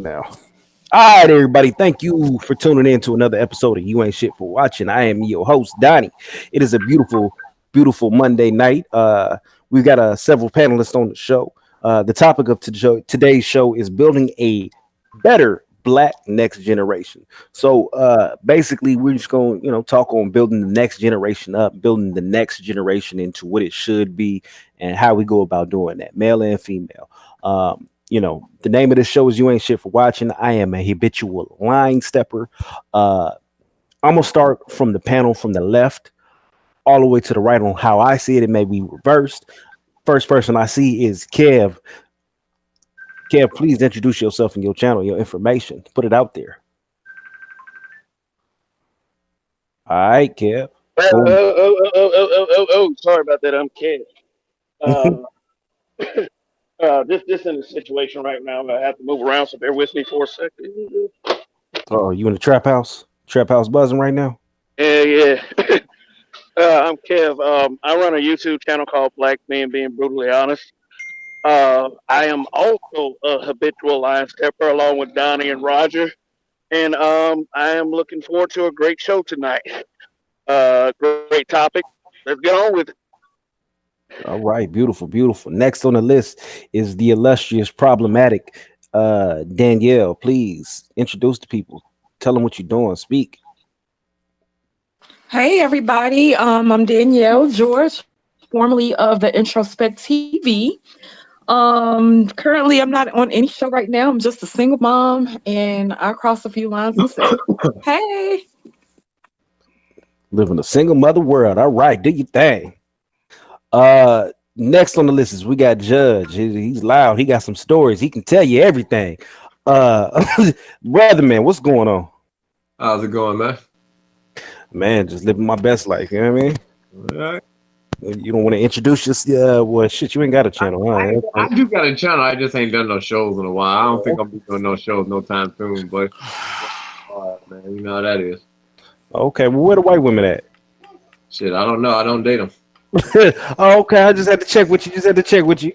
Now. All right, everybody. Thank you for tuning in to another episode of You Ain't Shit for Watching. I am your host, Donnie. It is a beautiful, beautiful Monday night. We've got several panelists on the show. The topic of today's show is building a better Black next generation. So basically, we're just going, talk on building the next generation up, building the next generation into what it should be, and how we go about doing that, male and female. The name of this show is You Ain't Shit for Watching. I am a habitual line stepper. I'm gonna start from the panel from the left all the way to the right on how I see it. It may be reversed. First person I see is Kev. Kev, please introduce yourself and your channel, your information. Put it out there. All right, Kev. Sorry about that. I'm Kev. This in a situation right now. I have to move around, so bear with me for a second. Oh, you in the trap house? Trap house buzzing right now? Yeah. I'm Kev. I run a YouTube channel called Black Men Being Brutally Honest. I am also a habitual line stepper along with Donnie and Roger. And I am looking forward to a great show tonight. Great topic. Let's get on with it. All right, beautiful, beautiful. Next on the list is the illustrious problematic Danielle. Please introduce the people. Tell them what you're doing. Speak. Hey everybody, I'm Danielle George, formerly of the Introspect TV. Currently I'm not on any show right now. I'm just a single mom and I cross a few lines and say, hey. Living a single mother world. All right, do your thing. Next on the list is we got Judge. He's loud. He got some stories. He can tell you everything. Brother man, what's going on? How's it going, man? Man, just living my best life. You know what I mean? All right. You don't want to introduce yourself? Well, shit, you ain't got a channel, huh? I do got a channel. I just ain't done no shows in a while. I don't think I'll be doing no shows no time soon, but man, you know how that is. Okay, well, where the white women at? Shit, I don't know. I don't date them. Oh, okay, I just had to check with you.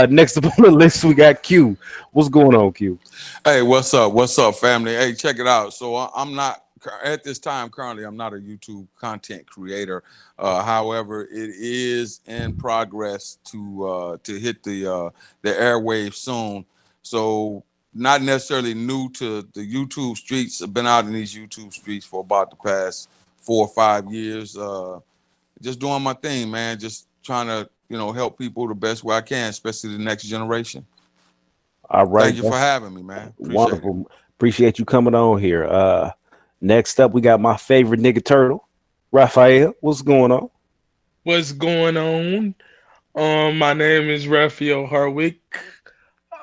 Next up on the list, we got Q. What's going on, Q? Hey, what's up? What's up, family? Hey, check it out. So I'm not at this time currently. I'm not a YouTube content creator. However, it is in progress to hit the airwaves soon. So not necessarily new to the YouTube streets. I've been out in these YouTube streets for about the past 4 or 5 years. Just doing my thing, man. Just trying to, help people the best way I can, especially the next generation. All right. Thank you for having me, man. Wonderful. Appreciate you coming on here. Next up, we got my favorite nigga turtle, Raphael. What's going on? What's going on? My name is Raphael Harwick.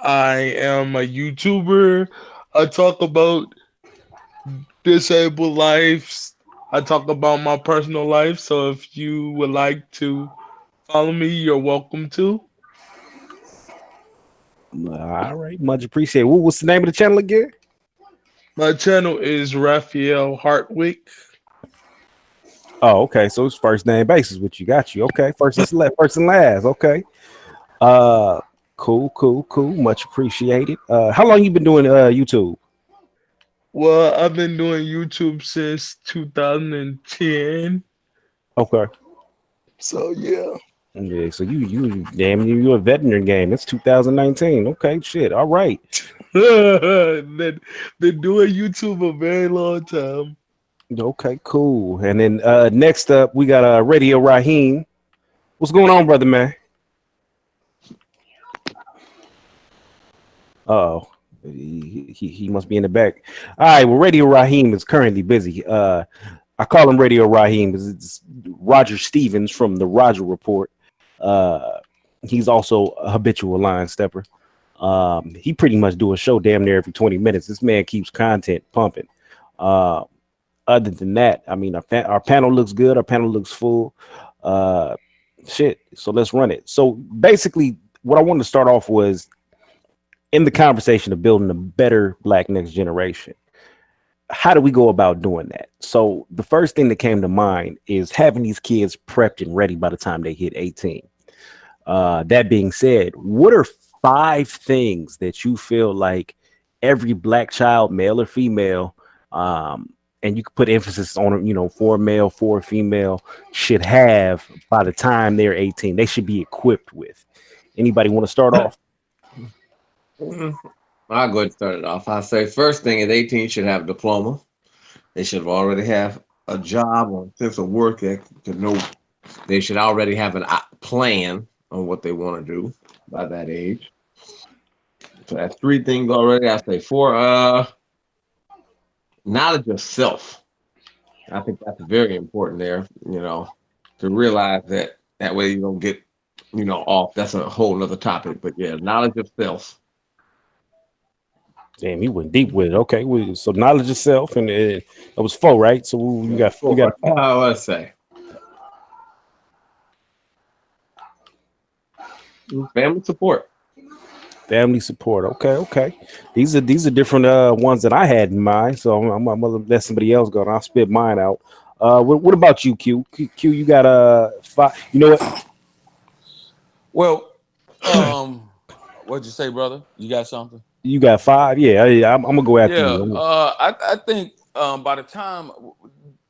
I am a YouTuber. I talk about disabled lives. I talk about my personal life. So if you would like to follow me, you're welcome to. All right, much appreciated. What's the name of the channel again? My channel is Raphael Hartwick. Oh, okay. So it's first name basis, which you got you. Okay, first and last. Okay. Cool. Much appreciated. How long you been doing YouTube? Well, I've been doing YouTube since 2010. Okay. So yeah. Yeah, so you're a veteran game. It's 2019. Okay, shit. All right. been doing YouTube a very long time. Okay, cool. And then next up, we got Radio Raheem. What's going on, brother man? Oh, he must be in the back. All right. Well, Radio Raheem is currently busy. I call him Radio Raheem because it's Roger Stevens from the Roger Report. He's also a habitual line stepper. He pretty much do a show damn near every 20 minutes. This man keeps content pumping. Other than that, I mean, our panel looks good. Our panel looks full. Shit. So let's run it. So basically, what I wanted to start off was in the conversation of building a better Black next generation. How do we go about doing that? So the first thing that came to mind is having these kids prepped and ready by the time they hit 18. That being said, what are 5 things that you feel like every black child, male or female, and you can put emphasis on, for male, for female, should have by the time they're 18. They should be equipped with. Anybody want to start off? I'll go ahead and start it off. I say first thing at 18 should have a diploma. They should already have a job or sense of work that to know they should already have a plan on what they want to do by that age. So that's three things already. I say four, knowledge of self. I think that's very important there, to realize that that way you don't get, off. That's a whole nother topic. But yeah, knowledge of self. Damn, he went deep with it. Okay, so knowledge of self, and that was four, right? So you got Let's say family support. family support. Okay. These are different ones that I had in mind. So I'm gonna let somebody else go. And I'll spit mine out. What about you, Q? Q, you got five. You know what? Well, what'd you say, brother? You got something? You got five. Yeah, I'm gonna go after Yeah, you. I think by the time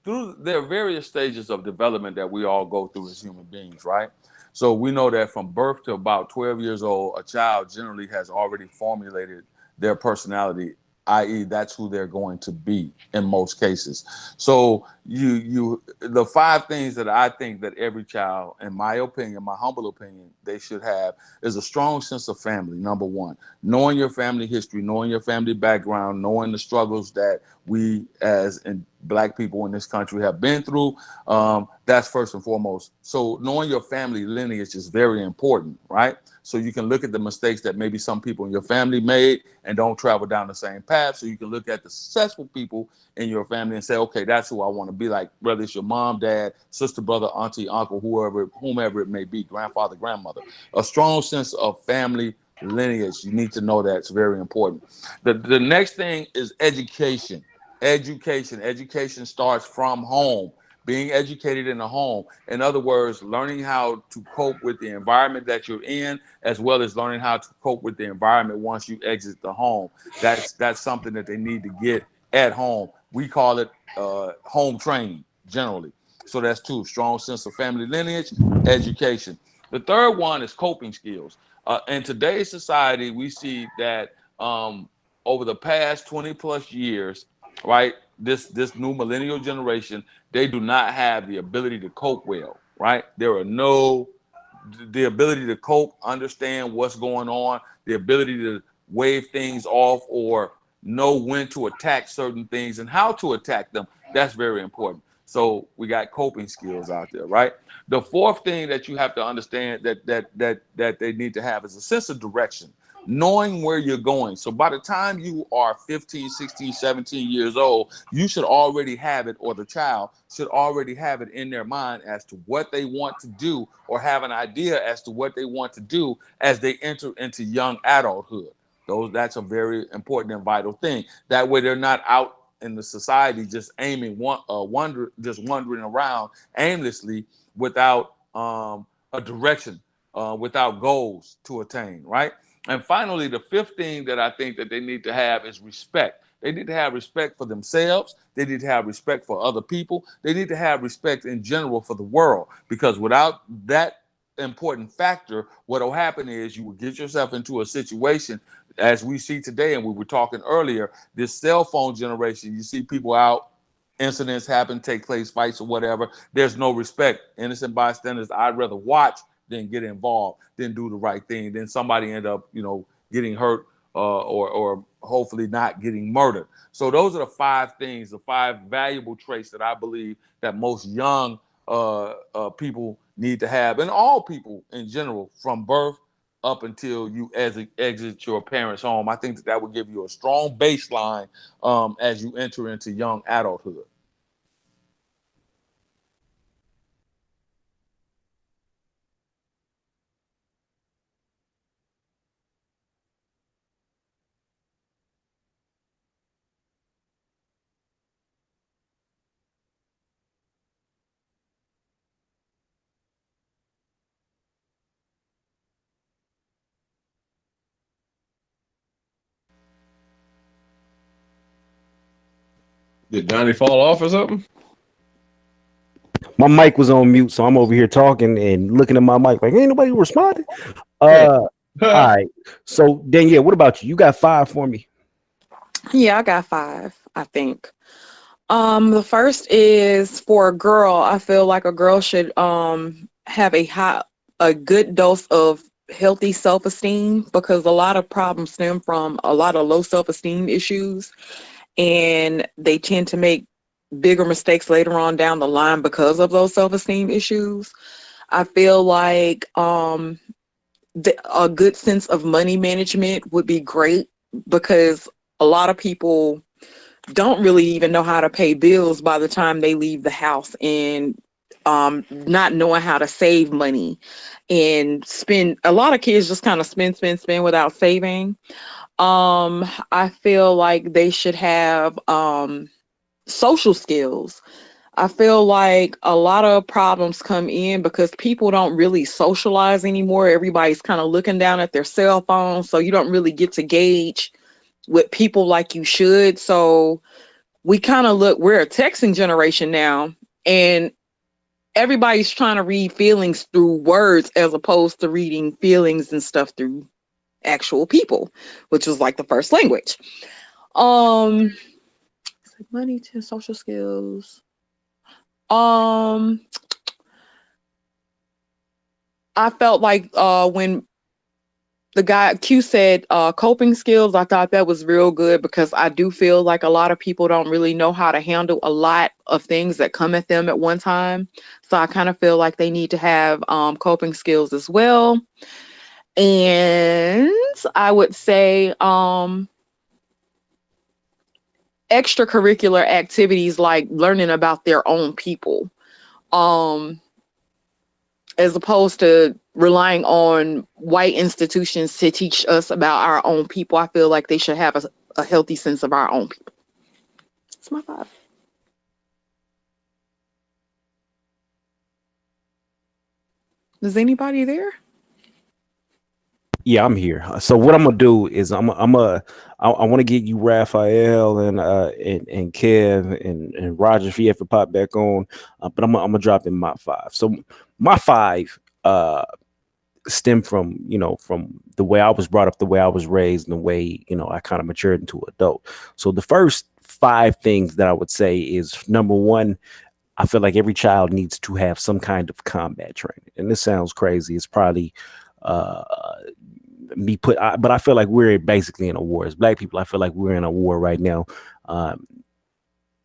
through there are various stages of development that we all go through as human beings, right? So we know that from birth to about 12 years old, a child generally has already formulated their personality, i.e., that's who they're going to be in most cases. So the five things that I think that every child, in my opinion, my humble opinion, they should have is a strong sense of family. Number one, knowing your family history, knowing your family background, knowing the struggles that we as in black people in this country have been through. That's first and foremost. So knowing your family lineage is very important, right? So you can look at the mistakes that maybe some people in your family made and don't travel down the same path. So you can look at the successful people in your family and say, okay, that's who I want to be like, whether it's your mom, dad, sister, brother, auntie, uncle, whomever it may be, grandfather, grandmother. A strong sense of family lineage. You need to know that. It's very important. The next thing is education. Education starts from home. Being educated in the home. In other words, learning how to cope with the environment that you're in, as well as learning how to cope with the environment once you exit the home. That's something that they need to get at home. We call it home training generally. So that's two: strong sense of family lineage, education. The third one is coping skills. In today's society, we see that over the past 20 plus years, right, this new millennial generation, they do not have the ability to cope well, right? There are no the ability to cope, understand what's going on, the ability to wave things off or know when to attack certain things and how to attack them. That's very important. So we got coping skills out there, right? The fourth thing that you have to understand that they need to have is a sense of direction, knowing where you're going. So by the time you are 15, 16, 17 years old, you should already have it, or the child should already have it in their mind as to what they want to do, or have an idea as to what they want to do as they enter into young adulthood. That's a very important and vital thing. That way they're not out in the society just wandering around aimlessly without a direction, without goals to attain, right? And finally, the fifth thing that I think that they need to have is respect. They need to have respect for themselves. They need to have respect for other people. They need to have respect in general for the world, because without that important factor, what will happen is you will get yourself into a situation as we see today, and we were talking earlier, this cell phone generation, you see people out, incidents happen, take place, fights or whatever. There's no respect. Innocent bystanders, I'd rather watch than get involved, than do the right thing. Then somebody end up, getting hurt, or hopefully not getting murdered. So those are the five things, the five valuable traits that I believe that most young people need to have, and all people in general, from birth up until you exit your parents' home. I think that would give you a strong baseline as you enter into young adulthood. Did Donnie fall off or something? My mic was on mute, so I'm over here talking and looking at my mic like ain't nobody responding. All right. So Danielle, what about you? You got 5 for me. Yeah, I got 5, I think. The first is for a girl. I feel like a girl should have a good dose of healthy self-esteem, because a lot of problems stem from a lot of low self-esteem issues, and they tend to make bigger mistakes later on down the line because of those self-esteem issues. I feel like a good sense of money management would be great, because a lot of people don't really even know how to pay bills by the time they leave the house, and not knowing how to save money and spend. A lot of kids just kind of spend without saving. I feel like they should have social skills. I feel like a lot of problems come in because people don't really socialize anymore. Everybody's kind of looking down at their cell phone, so you don't really get to gauge with people like you should. So we're a texting generation now, and everybody's trying to read feelings through words as opposed to reading feelings and stuff through actual people, which is like the first language. Money to social skills. I felt like when the guy Q said coping skills, I thought that was real good, because I do feel like a lot of people don't really know how to handle a lot of things that come at them at one time. So I kind of feel like they need to have coping skills as well. And I would say extracurricular activities like learning about their own people. As opposed to relying on white institutions to teach us about our own people. I feel like they should have a healthy sense of our own people. That's my 5. Is anybody there? Yeah, I'm here. So what I'm gonna do is I want to get you Raphael and Kev and Roger if you ever pop back on, but I'm gonna drop in my 5. So my 5 stem from from the way I was brought up, the way I was raised, and the way I kind of matured into an adult. So the first 5 things that I would say is, number 1, I feel like every child needs to have some kind of combat training, and this sounds crazy. It's probably but I feel like we're basically in a war. As Black people, I feel like we're in a war right now.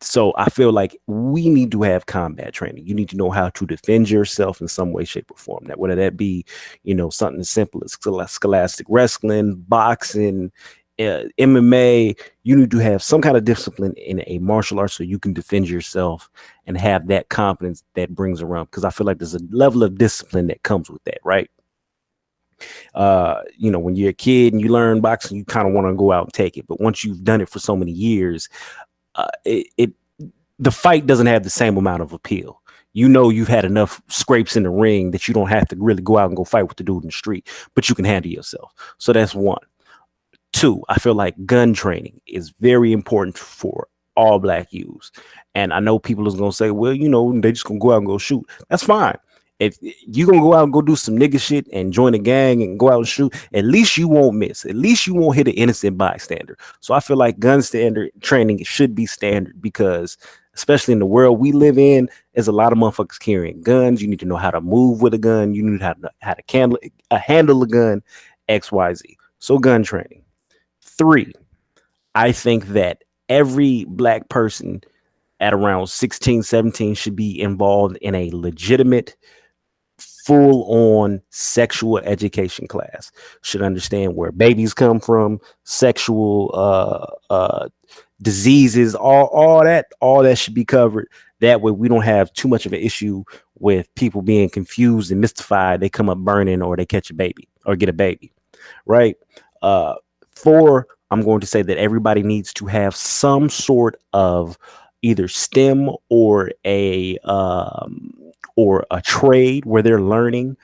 So I feel like we need to have combat training. You need to know how to defend yourself in some way, shape, or form. That whether that be, something as simple as scholastic wrestling, boxing, MMA. You need to have some kind of discipline in a martial art so you can defend yourself and have that confidence that brings around. Because I feel like there's a level of discipline that comes with that, right? When you're a kid and you learn boxing, you kind of want to go out and take it. But once you've done it for so many years, the fight doesn't have the same amount of appeal. You've had enough scrapes in the ring that you don't have to really go out and go fight with the dude in the street, but you can handle yourself. So that's 1. 2, I feel like gun training is very important for all Black youths. And I know people is going to say, well, they just going to go out and go shoot. That's fine. If you're going to go out and go do some nigga shit and join a gang and go out and shoot, at least you won't miss. At least you won't hit an innocent bystander. So I feel like gun standard training should be standard, because especially in the world we live in, there's a lot of motherfuckers carrying guns. You need to know how to move with a gun. You need to know how to handle a gun, XYZ. So gun training. 3, I think that every Black person at around 16, 17 should be involved in a legitimate, full-on sexual education class. Should understand where babies come from, sexual diseases, all that should be covered. That way we don't have too much of an issue with people being confused and mystified. They come up burning, or they catch a baby or get a baby, right? 4, I'm going to say that everybody needs to have some sort of either STEM or a trade where they're learning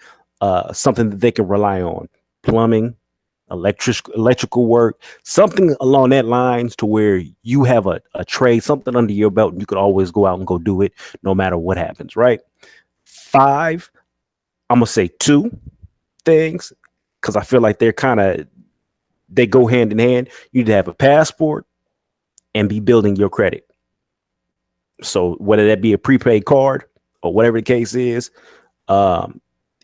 something that they can rely on. Plumbing, electrical work, something along that lines to where you have a trade, something under your belt, and you could always go out and go do it no matter what happens, right? Five, I'm gonna say two things because I feel like they go hand in hand. You need to have a passport and be building your credit. So whether that be a prepaid card or whatever the case is, um,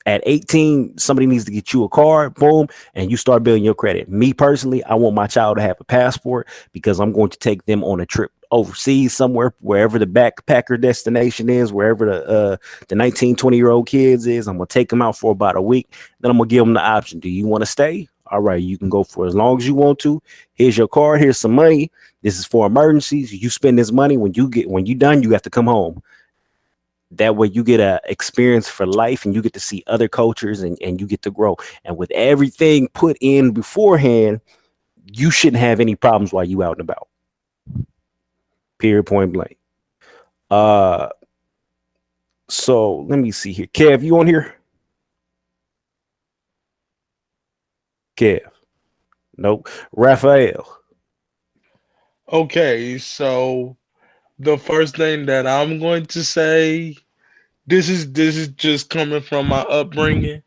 at 18, somebody needs to get you a card, boom, and you start building your credit. Me personally, I want my child to have a passport because I'm going to take them on a trip overseas somewhere, wherever the backpacker destination is, wherever the 19, 20-year-old kids is. I'm going to take them out for about a week. Then I'm going to give them the option. Do you want to stay? All right, you can go for as long as you want to. Here's your card. Here's some money. This is for emergencies. You spend this money. When you done, you have to come home. That way you get a experience for life and you get to see other cultures and you get to grow. And with everything put in beforehand, you shouldn't have any problems while you out and about. Period, point blank. So let me see here. Kev, you on here? Kev. Nope. Raphael. Okay, so the first thing that I'm going to say, this is just coming from my upbringing.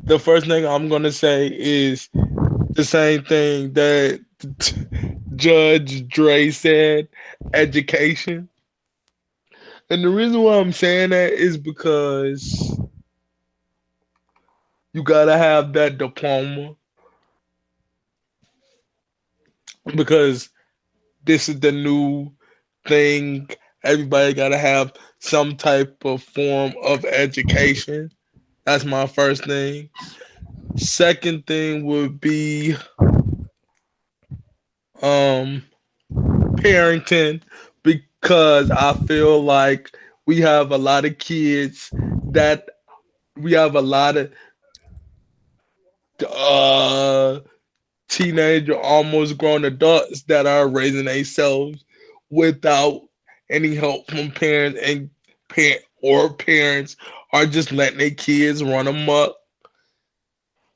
The first thing I'm going to say is the same thing that Judge Dre said, education. And the reason why I'm saying that is because you gotta have that diploma, because this is the new thing. Everybody gotta have some type of form of education. That's my first thing. Second thing would be um parenting, because I feel like we have a lot of kids that we have a lot of uh teenager, almost grown adults that are raising themselves without any help from parents, and parents are just letting their kids run amok.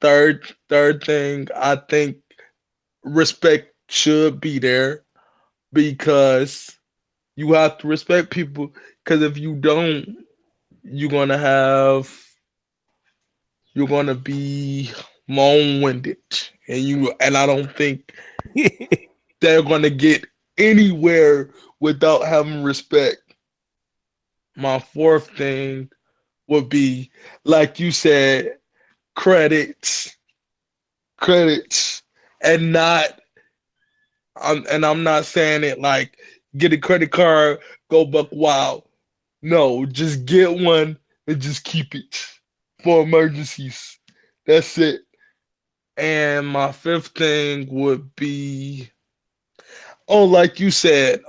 Third thing, I think respect should be there, because you have to respect people. Because if you don't, you're gonna have you're gonna be long-winded, and I don't think they're gonna get anywhere without having respect. My fourth thing would be, like you said, credits, credits, and not. I'm not saying it like get a credit card, go buck wild. No, just get one and just keep it for emergencies. That's it. And my fifth thing would be, oh, like you said,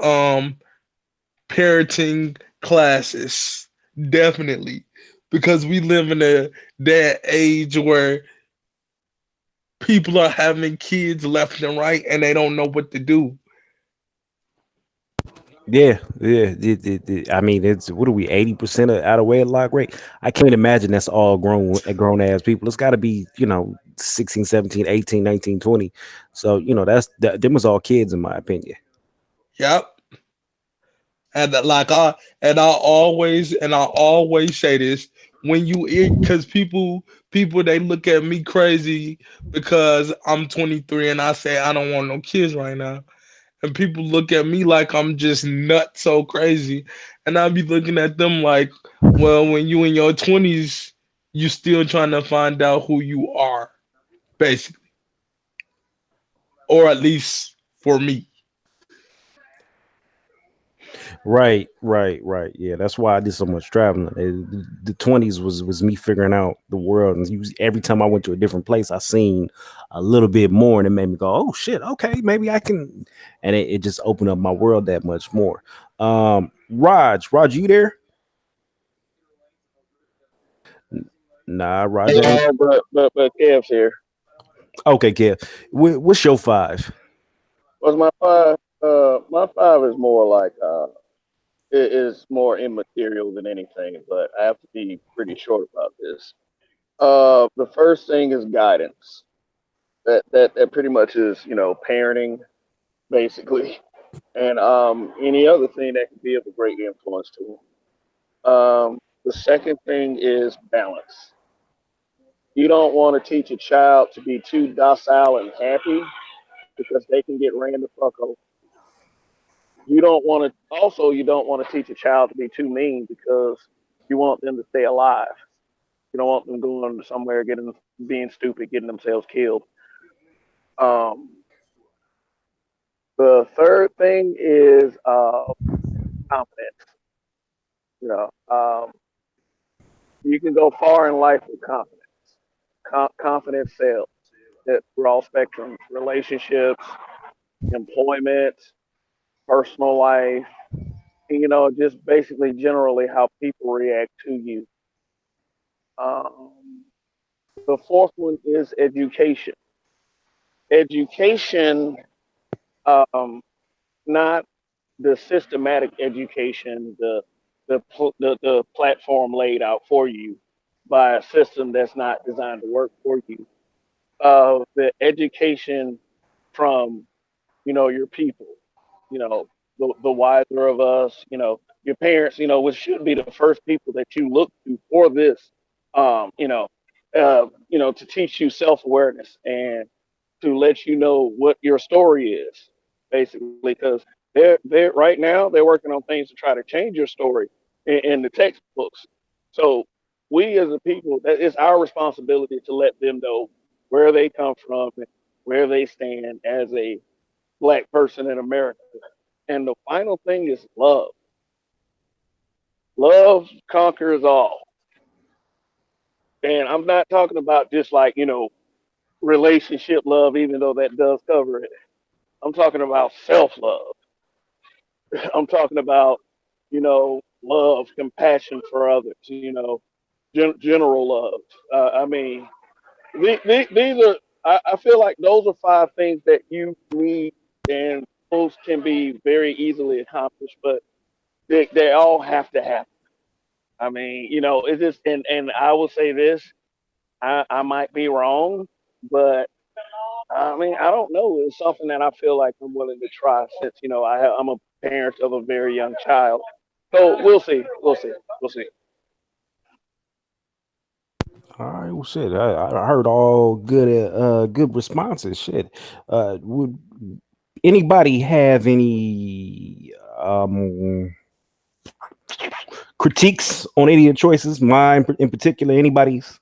parenting classes, definitely, because we live in that age where people are having kids left and right and they don't know what to do. Yeah. I mean, it's what are we 80% out of wedlock rate? I can't imagine that's all grown ass people. It's got to be 16, 17, 18, 19, 20. So them was all kids in my opinion. Yep. And I always say this, when you eat, because people they look at me crazy because I'm 23 and I say I don't want no kids right now. And people look at me like I'm just nuts so crazy. And I'll be looking at them like, well, when you in your 20s, you still trying to find out who you are, basically. Or at least for me. Right. Yeah, that's why I did so much traveling. The 20s was me figuring out the world, and every time I went to a different place, I seen a little bit more, and it made me go, "Oh shit, okay, maybe I can." And it just opened up my world that much more. Raj, you there? Nah, Raj ain't. Yeah, but Kev's here. Okay, Kev, what's your five? Was my five? My five is more like it is more immaterial than anything, but I have to be pretty short about this. The first thing is guidance. That pretty much is, parenting basically, and any other thing that could be of a great influence to them. The second thing is balance. You don't want to teach a child to be too docile and happy because they can get ran the fuck over. You don't want to teach a child to be too mean because you want them to stay alive. You don't want them going somewhere, being stupid, getting themselves killed. Um, the third thing is confidence. You know, you can go far in life with confidence. Confidence sells. Through all spectrums, relationships, employment, personal life, just basically generally how people react to you. Um, the fourth one is education. Education, um, not the systematic education, the platform laid out for you by a system that's not designed to work for you. The education from your people, the wiser of us, your parents, which should be the first people that you look to for this, um, you know, to teach you self awareness and to let you know what your story is, basically, because they're right now they're working on things to try to change your story in the textbooks. So we as a people, that is our responsibility to let them know where they come from and where they stand as a black person in America. And the final thing is love. Love conquers all. And I'm not talking about just like, relationship love, even though that does cover it. I'm talking about self love. I'm talking about, love, compassion for others, general love. I mean, these are, I feel like those are five things that you need, and those can be very easily accomplished, but they all have to happen. I mean, it's just, and I will say this, I might be wrong, but I mean, I don't know. It's something that I feel like I'm willing to try since, I'm a parent of a very young child. So we'll see. We'll see. We'll see. All right, well, shit. I heard all good responses. Shit. Would anybody have any critiques on any of the choices? Mine in particular. Anybody's?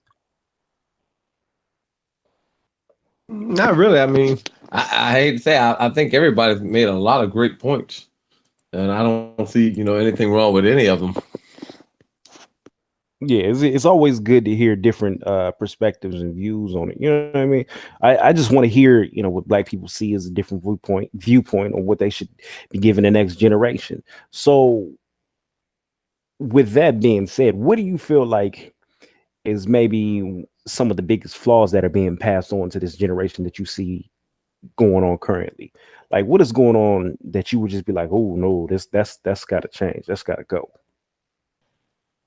Not really. I mean, I hate to say, I think everybody's made a lot of great points, and I don't see, anything wrong with any of them. Yeah, it's always good to hear different perspectives and views on it. You know what I mean? I just want to hear, what black people see as a different viewpoint on what they should be giving the next generation. So with that being said, what do you feel like is maybe some of the biggest flaws that are being passed on to this generation that you see going on currently? Like, what is going on that you would just be like, oh no, that's got to change, that's got to go?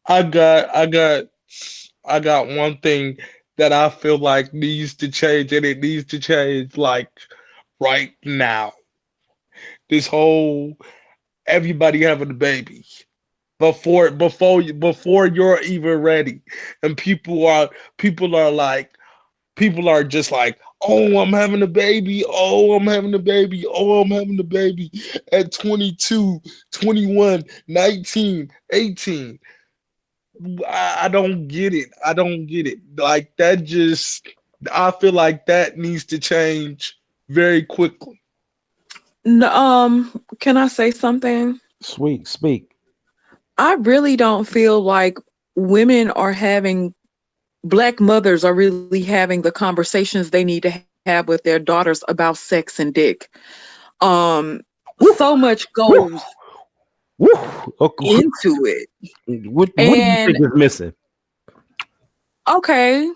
I got one thing that I feel like needs to change, and it needs to change like right now. This whole everybody having a baby before you're even ready, and people are just like, oh, I'm having a baby, oh, I'm having a baby, oh, I'm having a baby at 22, 21, 19, 18. I don't get it. I don't get it. Like that I feel like that needs to change very quickly. Can I say something? Sweet, speak. I really don't feel like women are Black mothers are really having the conversations they need to have with their daughters about sex and dick. So much goes Okay. into it. What do you think is missing? Okay,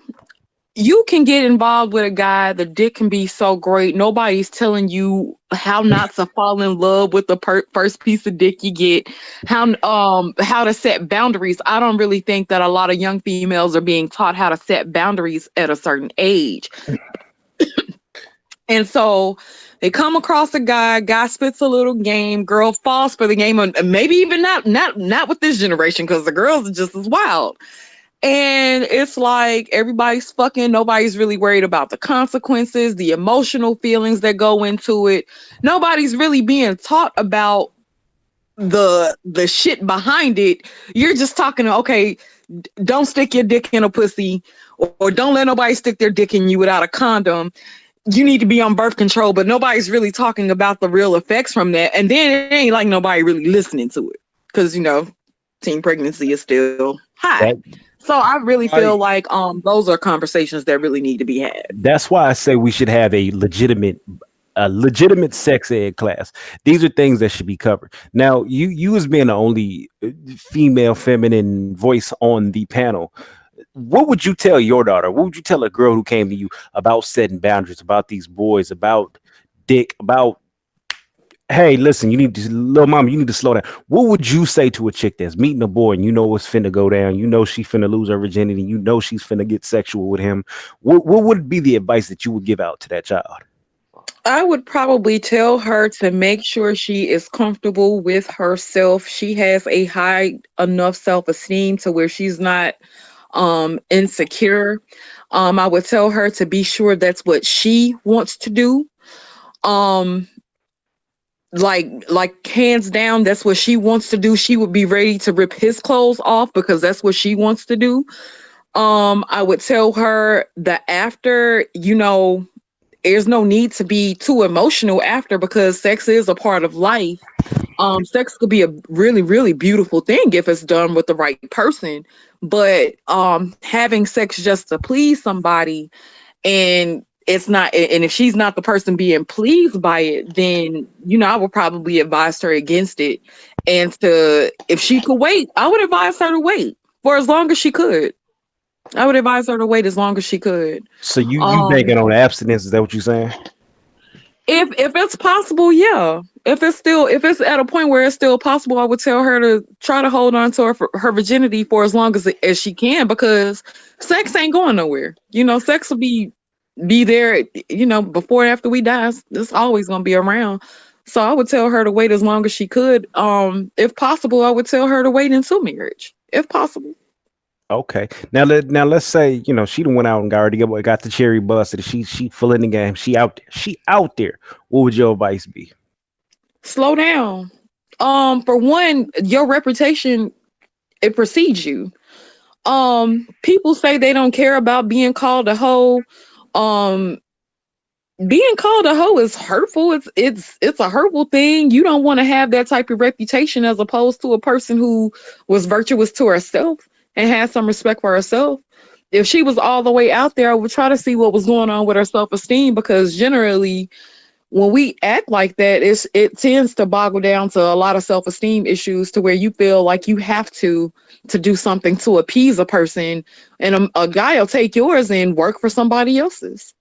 you can get involved with a guy. The dick can be so great. Nobody's telling you how not to fall in love with the first piece of dick you get. How to set boundaries. I don't really think that a lot of young females are being taught how to set boundaries at a certain age. And so they come across a guy spits a little game, girl falls for the game, and maybe even not with this generation, because the girls are just as wild. And it's like everybody's fucking, nobody's really worried about the consequences, the emotional feelings that go into it. Nobody's really being taught about the shit behind it. You're just talking, okay, don't stick your dick in a pussy, or don't let nobody stick their dick in you without a condom. You need to be on birth control, but nobody's really talking about the real effects from that. And then it ain't like nobody really listening to it, because teen pregnancy is still high. So I really feel like those are conversations that really need to be had. That's why I say we should have a legitimate sex ed class. These are things that should be covered. Now, you as being the only female feminine voice on the panel, what would you tell your daughter? What would you tell a girl who came to you about setting boundaries, about these boys, about dick, about, hey, listen, little mama, you need to slow down. What would you say to a chick that's meeting a boy and you know what's finna go down? You know she's finna lose her virginity. You know she's finna get sexual with him. What would be the advice that you would give out to that child? I would probably tell her to make sure she is comfortable with herself. She has a high enough self-esteem to where she's not insecure. I would tell her to be sure that's what she wants to do. Like hands down, that's what she wants to do. She would be ready to rip his clothes off because that's what she wants to do. I would tell her that after, there's no need to be too emotional after, because sex is a part of life. Sex could be a really, really beautiful thing if it's done with the right person. But having sex just to please somebody, and it's not, and if she's not the person being pleased by it, then I would probably advise her against it. And if she could wait, I would advise her to wait for as long as she could. I would advise her to wait as long as she could. So you banking on abstinence? Is that what you're saying? If it's possible, yeah. If it's at a point where it's still possible, I would tell her to try to hold on to her virginity for as long as she can, because sex ain't going nowhere. Sex will be there, before and after we die. It's always gonna be around. So I would tell her to wait as long as she could. If possible, I would tell her to wait until marriage, if possible. Okay. Now let's say, she done went out and got the cherry busted. She full in the game. She out there. What would your advice be? Slow down. For one, your reputation, it precedes you. People say they don't care about being called a hoe. Being called a hoe is hurtful. It's a hurtful thing. You don't want to have that type of reputation, as opposed to a person who was virtuous to herself and had some respect for herself. If she was all the way out there, I would try to see what was going on with her self-esteem, because generally when we act like that, it tends to boggle down to a lot of self-esteem issues, to where you feel like you have to do something to appease a person, and a guy will take yours and work for somebody else's.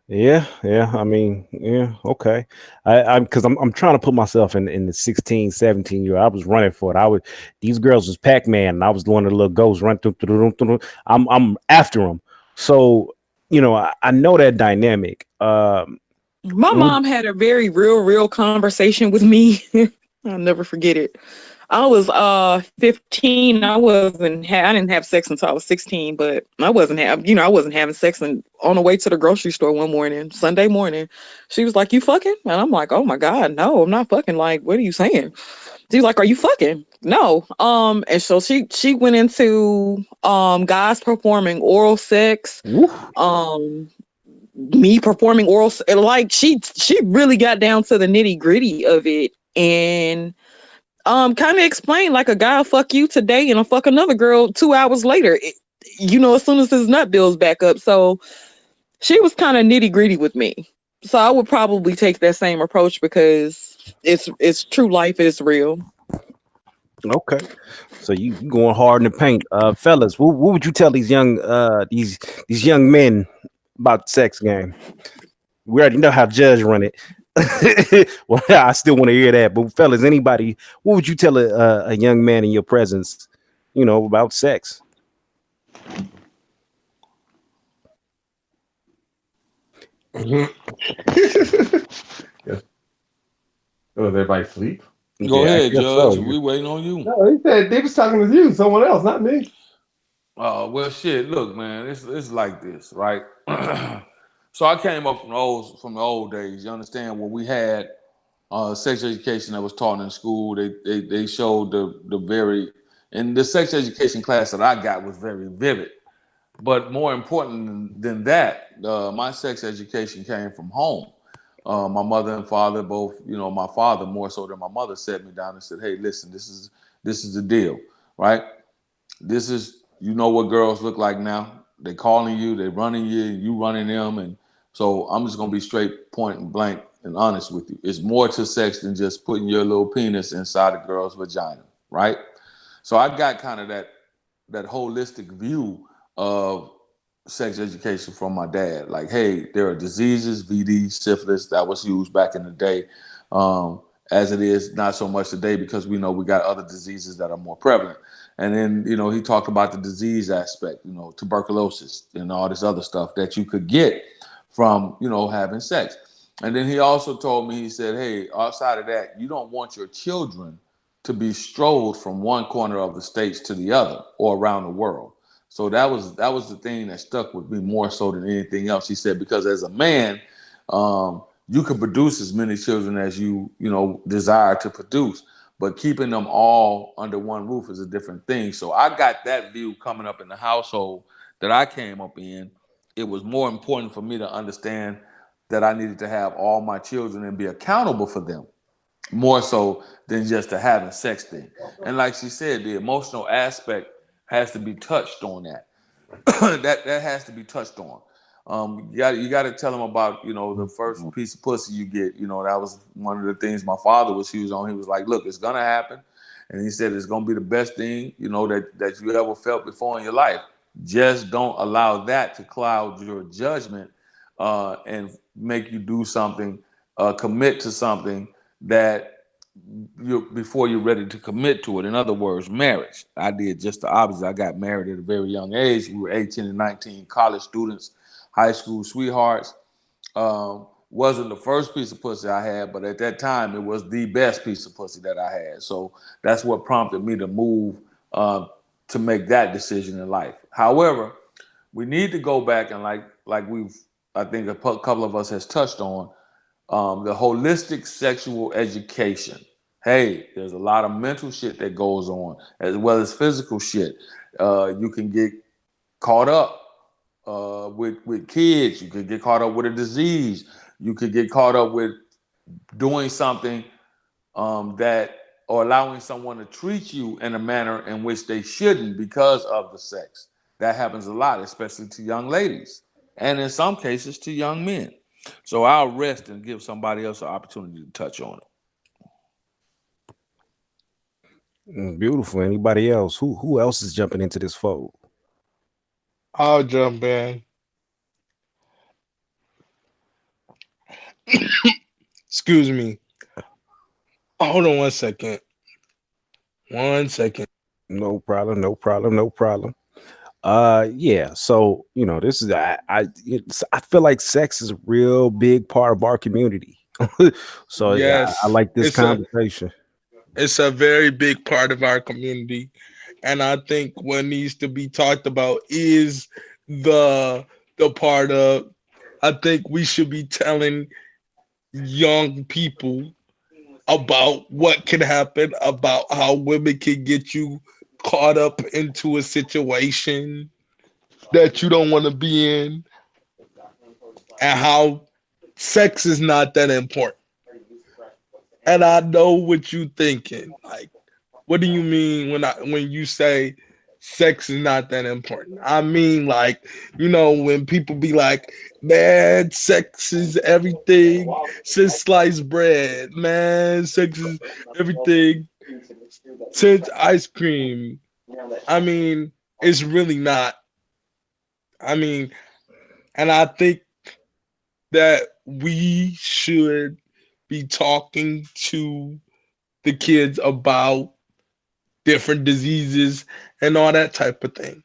Yeah. I mean, yeah, okay. I'm because I'm trying to put myself in the 16, 17 year. I was running for it. These girls was Pac-Man, and I was one of the little ghosts run through. I'm after them. So, I know that dynamic. My mom had a very real conversation with me. I'll never forget it. I was 15. I didn't have sex until I was 16, but I wasn't having sex. And on the way to the grocery store one morning, Sunday morning, she was like, "You fucking?" And I'm like, "Oh my God, no, I'm not fucking. Like, what are you saying?" She's like, "Are you fucking?" No. And so she went into guys performing oral sex. Me performing oral, like she really got down to the nitty-gritty of it, and kind of explain, like, a guy will fuck you today and I'll fuck another girl 2 hours later, as soon as his nut builds back up. So she was kind of nitty-gritty with me. So I would probably take that same approach, because it's true life, it's real. Okay. So you going hard in the paint. Fellas, what would you tell these young these young men about the sex game? We already know how Judge run it. Well, I still want to hear that. But fellas, what would you tell a young man in your presence, about sex? Yeah. Oh, everybody sleep? Go Yeah, I ahead, guess Judge. so. We waiting on you. No, he said they was talking to you, someone else, not me. Oh well, shit. Look, man, it's like this, right? So I came up from the old days. You understand? When we had sex education that was taught in school, they showed the very and the sex education class that I got was very vivid. But more important than that, my sex education came from home. My mother and father both, my father more so than my mother, sat me down and said, "Hey, listen, this is the deal, right? This is what girls look like now. They calling you, they running you running them, and so I'm just gonna be straight, point and blank, and honest with you. It's more to sex than just putting your little penis inside a girl's vagina, right? So I got kind of that holistic view of sex education from my dad. Like, hey, there are diseases, VD, syphilis, that was used back in the day, um, as it is not so much today because we know we got other diseases that are more prevalent. And then, he talked about the disease aspect, tuberculosis and all this other stuff that you could get from, having sex. And then he also told me, he said, hey, outside of that, you don't want your children to be strolled from one corner of the states to the other or around the world. So that was the thing that stuck with me more so than anything else. He said, because as a man, you can produce as many children as you desire to produce, but keeping them all under one roof is a different thing. So I got that view coming up in the household that I came up in. It was more important for me to understand that I needed to have all my children and be accountable for them more so than just the having sex thing. And like she said, the emotional aspect has to be touched on that. that has to be touched on. You got to tell them about the first piece of pussy you get. That was one of the things my father was huge on. He was like, "Look, it's gonna happen," and he said it's gonna be the best thing that you ever felt before in your life. Just don't allow that to cloud your judgment and make you do something, commit to something that before you're ready to commit to it. In other words, marriage. I did just the opposite. I got married at a very young age. We were 18 and 19, college students, high school sweethearts. Wasn't the first piece of pussy I had, but at that time it was the best piece of pussy that I had. So that's what prompted me to move to make that decision in life. However, we need to go back and like I think couple of us has touched on the holistic sexual education. Hey, there's a lot of mental shit that goes on as well as physical shit. You can get caught up with kids. You could get caught up with a disease. You could get caught up with doing something that or allowing someone to treat you in a manner in which they shouldn't because of the sex. That happens a lot, especially to young ladies, and in some cases to young men. So I'll rest and give somebody else an opportunity to touch on it. Beautiful. Anybody else? Who else is jumping into this fold? I'll jump in. Excuse me. Hold on 1 second. 1 second. No problem. No problem. No problem. Yeah. So this is I feel like sex is a real big part of our community. So yeah, I Yes, like this conversation. it's a very big part of our community, and I think what needs to be talked about is the part of I think we should be telling young people about what can happen, about how women can get you caught up into a situation that you don't want to be in, and how sex is not that important. And I know what you thinking. Like, what do you mean when you say sex is not that important? I mean, like, when people be like, man, sex is everything since sliced bread. Man, sex is everything since ice cream. I mean, it's really not. I mean, and I think that we should be talking to the kids about different diseases and all that type of thing.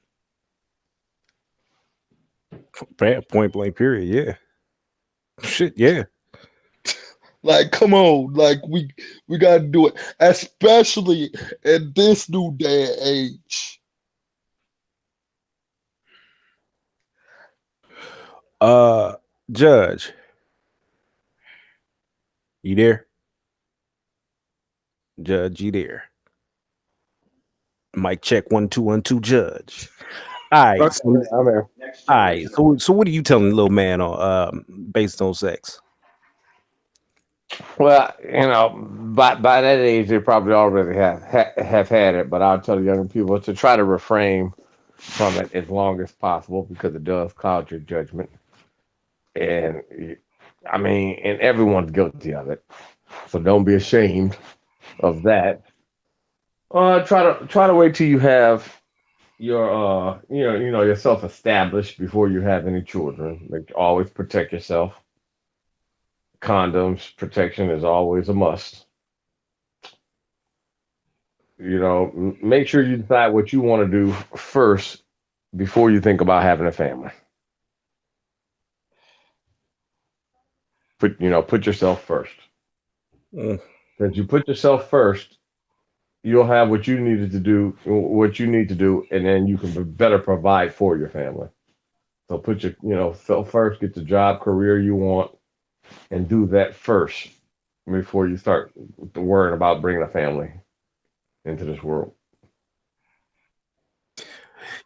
Point blank. Period. Yeah. Shit, yeah. Like, come on, like we gotta do it, especially in this new day and age. Uh, Judge, you there? Judge, you there? Mic check 1 2 1 2. Judge. All right. So, I'm there. all right. So what are you telling the little man on based on sex? Well, by that age, they probably already have had it. But I'll tell young people to try to refrain from it as long as possible because it does cloud your judgment. And I mean, and everyone's guilty of it. So don't be ashamed of that. Try to wait till you have your yourself established before you have any children. Like always protect yourself. Condoms protection is always a must. Make sure you decide what you want to do first before you think about having a family. Put yourself first. Mm. Because you put yourself first, you'll have what you need to do, and then you can better provide for your family. So put your self first, get the job, career you want, and do that first before you start worrying about bringing a family into this world.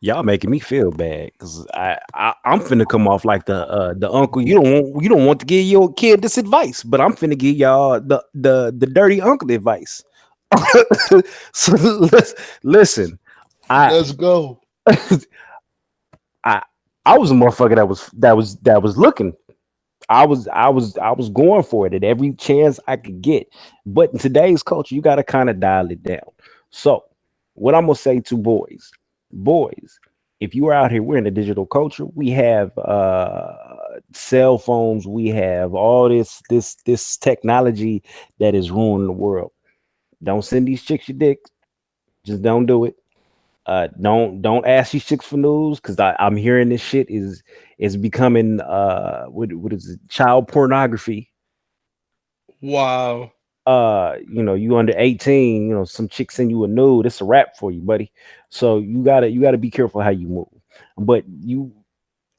Y'all making me feel bad because I'm finna come off like the uncle you don't want to give your kid this advice, but I'm finna give y'all the dirty uncle advice. So listen, Let's go. I was a motherfucker that was looking. I was going for it at every chance I could get. But in today's culture, you gotta kind of dial it down. So what I'm gonna say to boys, if you are out here, we're in a digital culture. We have cell phones, we have all this technology that is ruining the world. Don't send these chicks your dick. Just don't do it. Don't ask these chicks for news because I'm hearing this shit is becoming what is it, child pornography. Wow. You under 18, some chick send you a nude, it's a wrap for you, buddy. So you gotta be careful how you move. But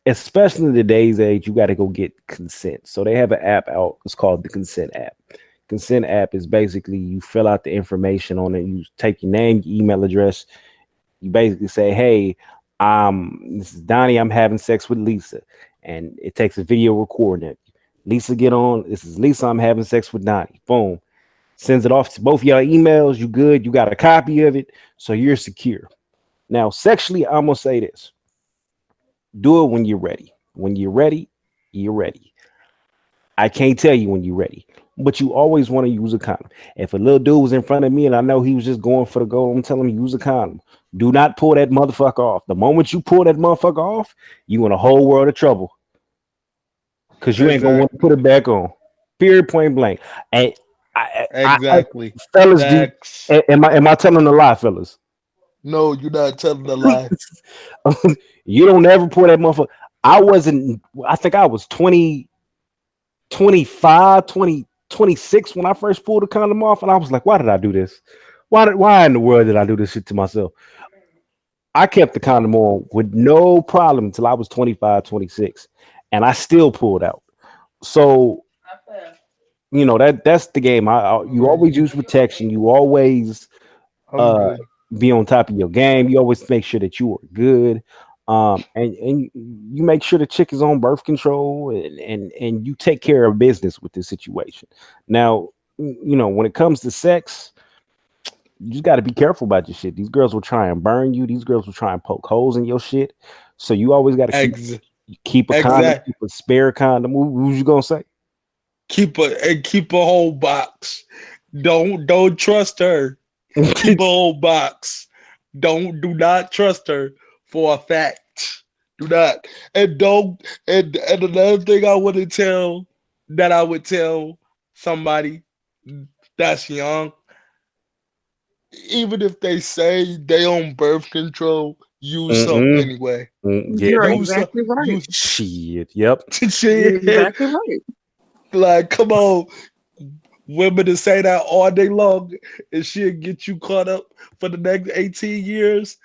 especially in today's age, you gotta go get consent. So they have an app out, it's called the Consent app. Consent app is basically you fill out the information on it, you take your name, your email address, you basically say, hey, this is Donnie, I'm having sex with Lisa, and it takes a video recording. Lisa, get on. This is Lisa, I'm having sex with Donnie. Boom. Sends it off to both y'all emails. You good? You got a copy of it, so you're secure. Now, sexually, I'm gonna say this: do it when you're ready. When you're ready, you're ready. I can't tell you when you're ready, but you always want to use a condom. If a little dude was in front of me and I know he was just going for the goal, I'm telling him use a condom. Do not pull that motherfucker off. The moment you pull that motherfucker off, you in a whole world of trouble because you ain't gonna want to put it back on. Period. Point blank. And Exactly. fellas, Facts. am I telling a lie, fellas? No, you're not telling a lie. You don't ever pull that motherfucker. I think I was 20, 25, 20, 26 when I first pulled the condom off, and I was like, why did I do this? Why in the world did I do this shit to myself? I kept the condom on with no problem until I was 25, 26, and I still pulled out. So that's the game. You always use protection. You always be on top of your game. You always make sure that you are good. And you make sure the chick is on birth control and you take care of business with this situation. Now, when it comes to sex, you just got to be careful about your shit. These girls will try and burn you. These girls will try and poke holes in your shit. So you always got to keep a condom, keep a spare condom. What was you gonna say? Keep a whole box. Don't trust her. Keep a whole box. Do not trust her for a fact. Do not. And another thing I would tell somebody that's young, even if they say they on birth control, use something anyway. You're exactly right. Shit. Yep. You're exactly right. Like, come on, women to say that all day long, and she'll get you caught up for the next 18 years.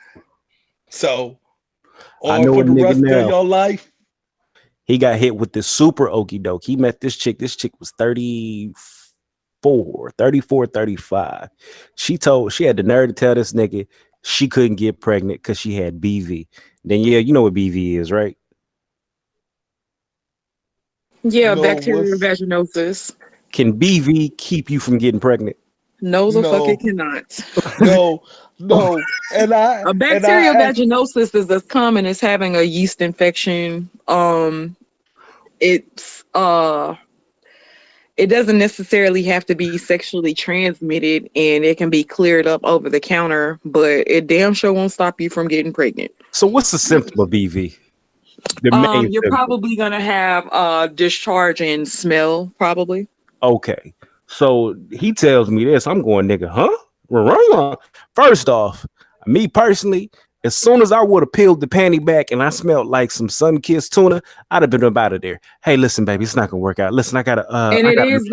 So, I or know for a the nigga rest of now. your life. He got hit with this super okie doke. He met this chick. This chick was 34, 35. She had the nerve to tell this nigga she couldn't get pregnant because she had BV. Then yeah, you know what BV is, right? Yeah, No, bacterial what's vaginosis. Can BV keep you from getting pregnant? No, the fuck it no, cannot. no, no. And A bacterial vaginosis is as common as having a yeast infection. It's it doesn't necessarily have to be sexually transmitted, and it can be cleared up over the counter, but it damn sure won't stop you from getting pregnant. So what's the symptom of BV? The main You're symptom. probably gonna have discharge and smell, probably. Okay. So he tells me this. I'm going, nigga, huh? First off, me personally, as soon as I would have peeled the panty back and I smelled like some sun-kissed tuna, I'd have been up out of there. Hey, listen, baby, it's not gonna work out. Listen, I got And it is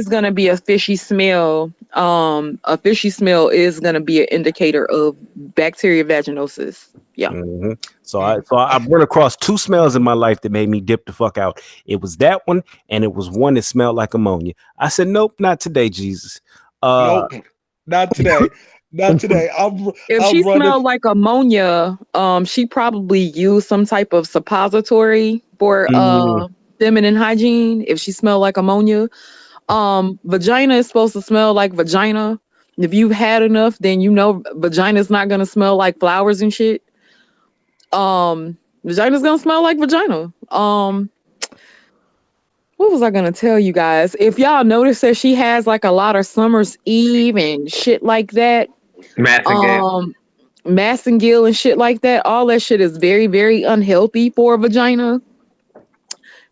gonna be a fishy smell. A fishy smell is gonna be an indicator of bacterial vaginosis. Yeah. Mm-hmm. So I've run across two smells in my life that made me dip the fuck out. It was that one, and it was one that smelled like ammonia. I said, nope, not today, Jesus. nope, not today. Not today. If she smelled like ammonia, she probably used some type of suppository for feminine hygiene. If she smelled like ammonia, vagina is supposed to smell like vagina. If you've had enough, then you know vagina's not gonna smell like flowers and shit. Vagina's gonna smell like vagina. What was I gonna tell you guys? If y'all notice that she has like a lot of Summer's Eve and shit like that, Massengill and shit like that, all that shit is very, very unhealthy for a vagina.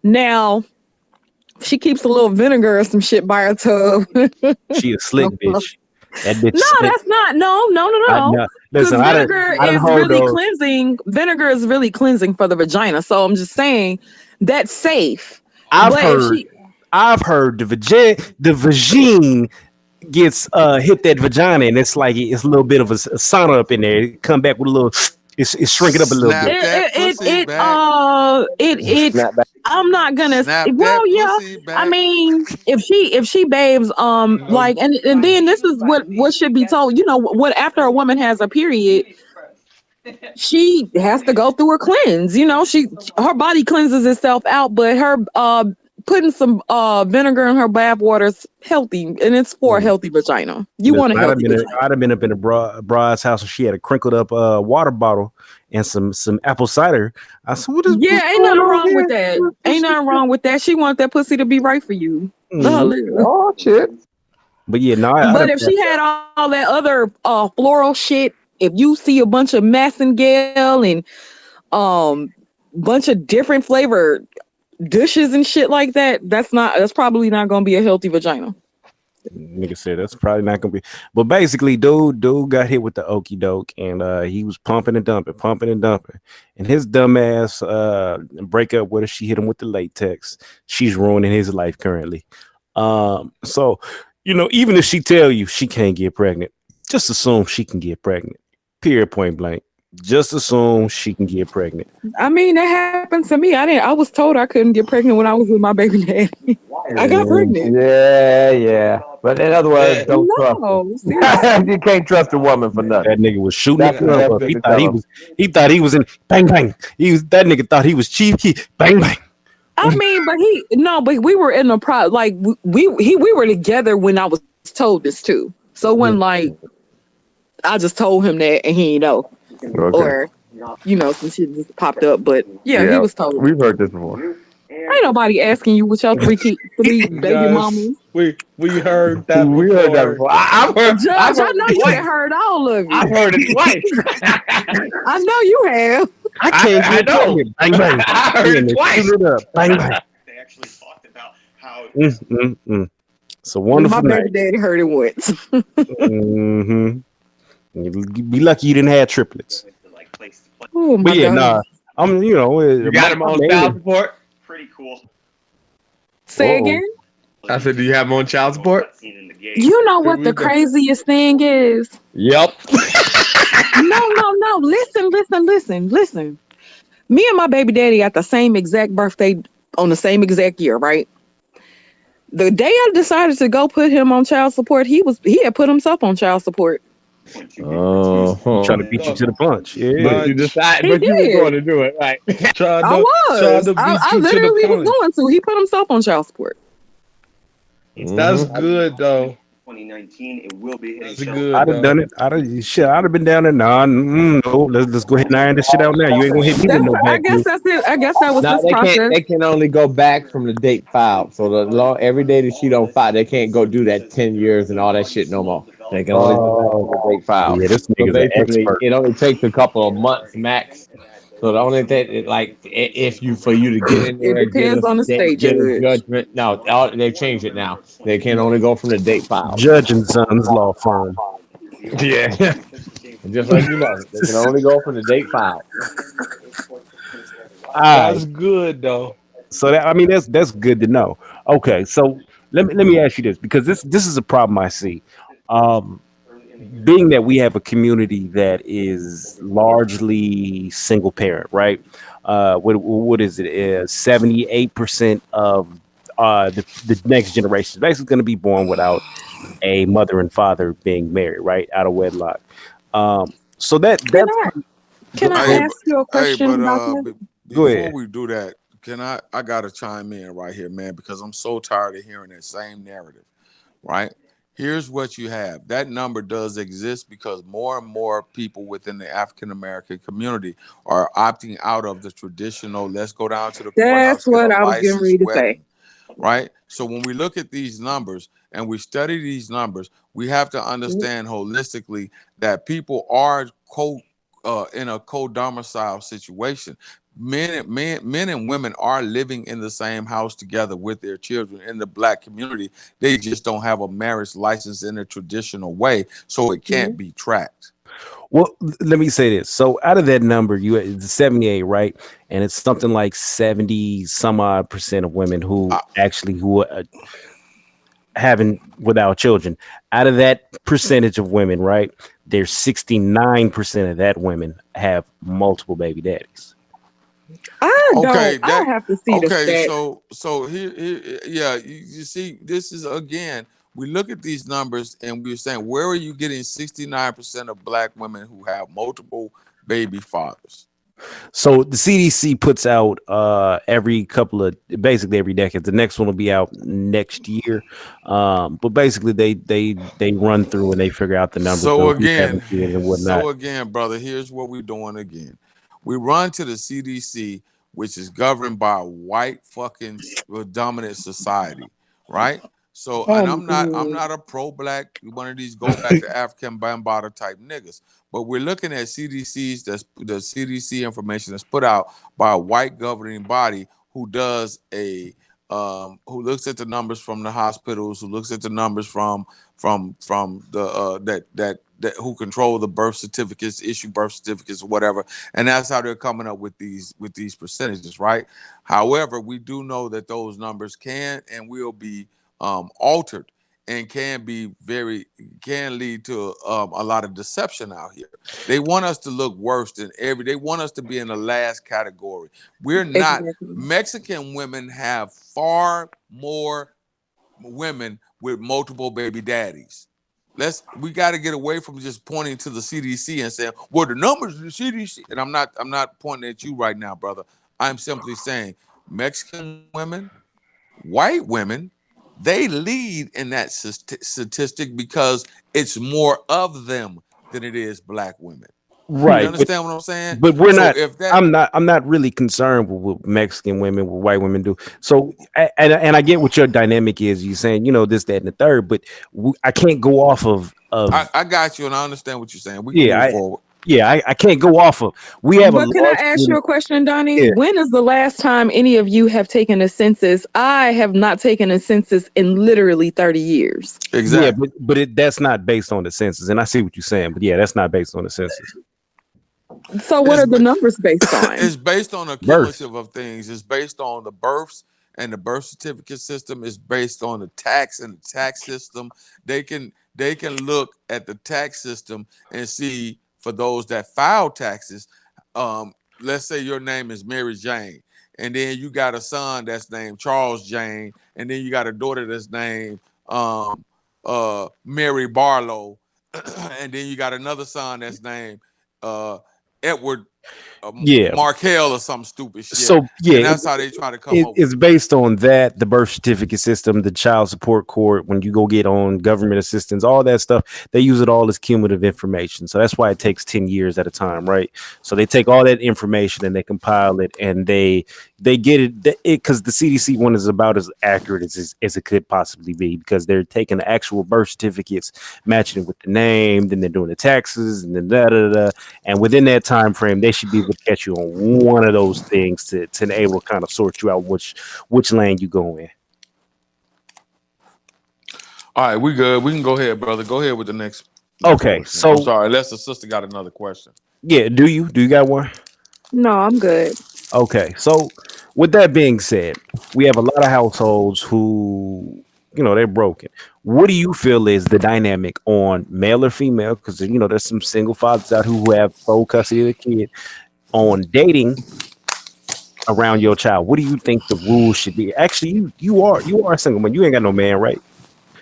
Now, she keeps a little vinegar or some shit by her tub. She a slick bitch. That bitch. No, that's not. No. Listen, vinegar is really cleansing. Vinegar is really cleansing for the vagina. So I'm just saying that's safe. I've heard the vagine gets hit that vagina, and it's like it's a little bit of a sauna up in there. It come back with a little. It's shrinking up a little bit. I'm not gonna. Well, yeah. I mean, if she babes, like, and then this is what should be told. You know, what after a woman has a period, she has to go through a cleanse. You know, her body cleanses itself out, but her putting some vinegar in her bath water is healthy, and it's for a healthy vagina. You want a healthy vagina. I'd have been up in a bride's house, and she had a crinkled up water bottle and some apple cider. I said, "What is? Yeah, ain't nothing wrong with that. Ain't nothing wrong with that. She wants that pussy to be right for you. Oh shit! But yeah, no. But if she had all that other floral shit, if you see a bunch of Massengill and bunch of different flavored dishes and shit like that, that's probably not gonna be a healthy vagina. Nigga said that's probably not gonna be. But basically, dude got hit with the okie doke, and he was pumping and dumping, and his dumb ass break up with her. She hit him with the latex. She's ruining his life currently. So you know, even if she tell you she can't get pregnant, just assume she can get pregnant. Period. Point blank. Just assume she can get pregnant. I mean, that happened to me. I was told I couldn't get pregnant when I was with my baby daddy. I got pregnant. Yeah. But in other words, don't trust her. You can't trust a woman for nothing. That nigga was shooting up. He thought he was in bang bang. That nigga thought he was chief key. Bang bang. I mean, but we were in the like we were together when I was told this too. So when like I just told him that and he didn't know. Okay. Or, you know, some shit just popped up. But yeah, he was told. We've heard this before. Ain't nobody asking you what your three baby mamas. We heard that. We heard that before. I've heard. Judge, I know you heard all of it. I've heard it twice. I know you have. I can't get it. Bang bang. I heard it twice. Bang bang. They actually talked about how. It's a wonderful. My baby daddy heard it once. Mm-hmm. Be lucky you didn't have triplets. Oh my God. I'm, you know, you got him on child support. Pretty cool. Say Uh-oh. again. I said, do you have them on child support? You know what we the go. craziest thing is? Yep. No. Listen. Me and my baby daddy got the same exact birthday on the same exact year, right? The day I decided to go put him on child support, he had put himself on child support. Trying to beat you to the punch. Yeah. But you decide, He but you were did. going to do it, right? Tried I to beat I you to the literally was punch. going to. He put himself on child support. That's good though. 2019, it will be hitting That's shelves. good I'd have though. done it. I'd have been down there. Nah, no. Let's go ahead and iron this shit out now. You ain't gonna hit me with no I back. guess that's it. I guess that was No, his they process. can't. They can only go back from the date filed. So the law, every day that she don't file, they can't go do that 10 years and all that shit no more. They can only go back from the date filed. Yeah, this So nigga's an basically, expert. it only takes a couple of months max. So the only thing, like, if you for you to get in It there, depends on the state get a judge. judgment. No, they changed it now. They can only go from the date filed. Judge and Sons Law Firm. Yeah, just like you know, they can only go from the date filed. That's good though. So that's good to know. Okay, so let me ask you this, because this is a problem I see. Being that we have a community that is largely single parent, right? What is it? 78% of the next generation is basically going to be born without a mother and father being married, right, out of wedlock. So that's Can I ask you a question about that? Go before ahead. we do that, I gotta chime in right here, man, because I'm so tired of hearing that same narrative, right? Here's what you have. That number does exist because more and more people within the African American community are opting out of the traditional, let's go down to the courthouse, That's what I was getting ready to wedding, say. right? So when we look at these numbers and we study these numbers, we have to understand holistically that people are in a co-domicile situation. Men and women are living in the same house together with their children in the Black community. They just don't have a marriage license in a traditional way, so it can't be tracked. Well, let me say this. So out of that number, it's 78, right? And it's something like 70 some odd percent of women who are having without children. Out of that percentage of women, right, there's 69% of that women have multiple baby daddies. I have to see the stats. So here, yeah, you see, this is again, we look at these numbers and we're saying, where are you getting 69% of Black women who have multiple baby fathers? So the CDC puts out basically every decade. The next one will be out next year. But basically they run through and they figure out the numbers. So again, brother, here's what we're doing again. We run to the CDC, which is governed by a white fucking dominant society, right? So, and I'm not a pro-Black, one of these go back to African Bambaataa type niggas, but we're looking at CDC's, the CDC information that's put out by a white governing body who does who looks at the numbers from the hospitals, who looks at the numbers from the that who control the birth certificates, issue birth certificates or whatever, and that's how they're coming up with these percentages, right? However, we do know that those numbers can and will be altered and can lead to a lot of deception out here. They want us to look worse than they want us to be in the last category. We're not. Exactly. Mexican women have far more women with multiple baby daddies. We got to get away from just pointing to the CDC and saying, well, the numbers of the CDC. And I'm not pointing at you right now, brother. I'm simply saying Mexican women, white women, they lead in that statistic because it's more of them than it is Black women. Right. You understand what I'm saying? But I'm not really concerned with what Mexican women, what white women do. So, and I get what your dynamic is. You're saying, this, that, and the third, but I can't go off of. I got you, and I understand what you're saying. We can move forward. Yeah, I can't go off of. But can I ask you a question, Donnie? Yeah. When is the last time any of you have taken a census? I have not taken a census in literally 30 years. Exactly. Yeah, but that's not based on the census. And I see what you're saying, but yeah, that's not based on the census. So what are the numbers based on? It's based on a cumulative of things. It's based on the births. and the birth certificate system is based on the tax and the tax system. They can look at the tax system and see for those that file taxes. Let's say your name is Mary Jane, and then you got a son that's named Charles Jane, and then you got a daughter that's named Mary Barlow, and then you got another son that's named Edward Yeah. Markel or some stupid shit. So yeah, and that's how they try to come up. it's based on that, the birth certificate system, the child support court. When you go get on government assistance, all that stuff, they use it all as cumulative information. So that's why it takes 10 years at a time, right? So they take all that information and they compile it, and they get it because the CDC one is about as accurate as it could possibly be, because they're taking the actual birth certificates, matching it with the name, then they're doing the taxes, and then and within that time frame, they should be able to catch you on one of those things to enable kind of sort you out which lane you go in. All right, we good. We can go ahead, brother. Go ahead with the next. Okay, question. so I'm sorry, unless the sister got another question. Yeah, do you got one? No, I'm good. Okay, so with that being said, we have a lot of households who, they're broken. What do you feel is the dynamic on male or female? Because there's some single fathers out who have full custody of the kid, on dating around your child. What do you think the rules should be? Actually, you are a single man. You ain't got no man, right?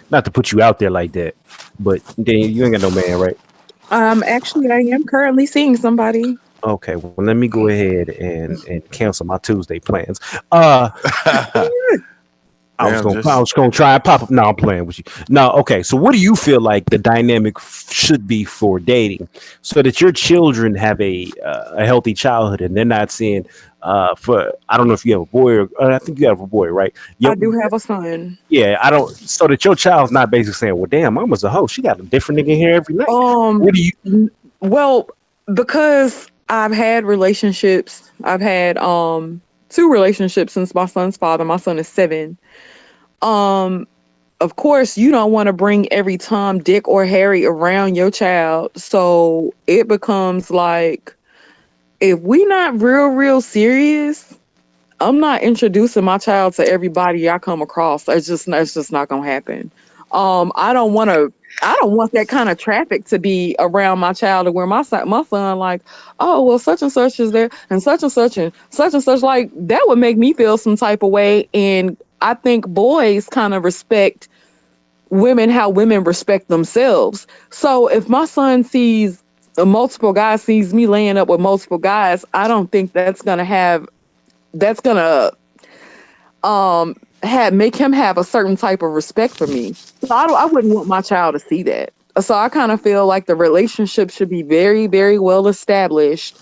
Not to put you out there like that, but then you ain't got no man, right? Actually, I am currently seeing somebody. Okay, well, let me go ahead and cancel my Tuesday plans. I was gonna try and pop up. No, I'm playing with you. No, okay. So, what do you feel like the dynamic should be for dating, so that your children have a healthy childhood and they're not seeing I don't know if you have a boy or I think you have a boy, right? I do have a son. Yeah, I don't. So that your child's not basically saying, "Well, damn, mama's a hoe. She got a different nigga here every night." What do you? Well, because I've had relationships. I've had 2 relationships since my son's father. My son is 7. Of course, you don't want to bring every Tom, Dick, or Harry around your child. So it becomes like, if we not real serious, I'm not introducing my child to everybody I come across. It's just not gonna happen. I don't want that kind of traffic to be around my child, to where my son like, oh, well, such and such is there, and such and such and such and such. Like, that would make me feel some type of way. And I think boys kind of respect women how women respect themselves. So if my son sees multiple guys, sees me laying up with multiple guys, I don't think that's gonna make him have a certain type of respect for me. So I wouldn't want my child to see that. So I kind of feel like the relationship should be very, very well established.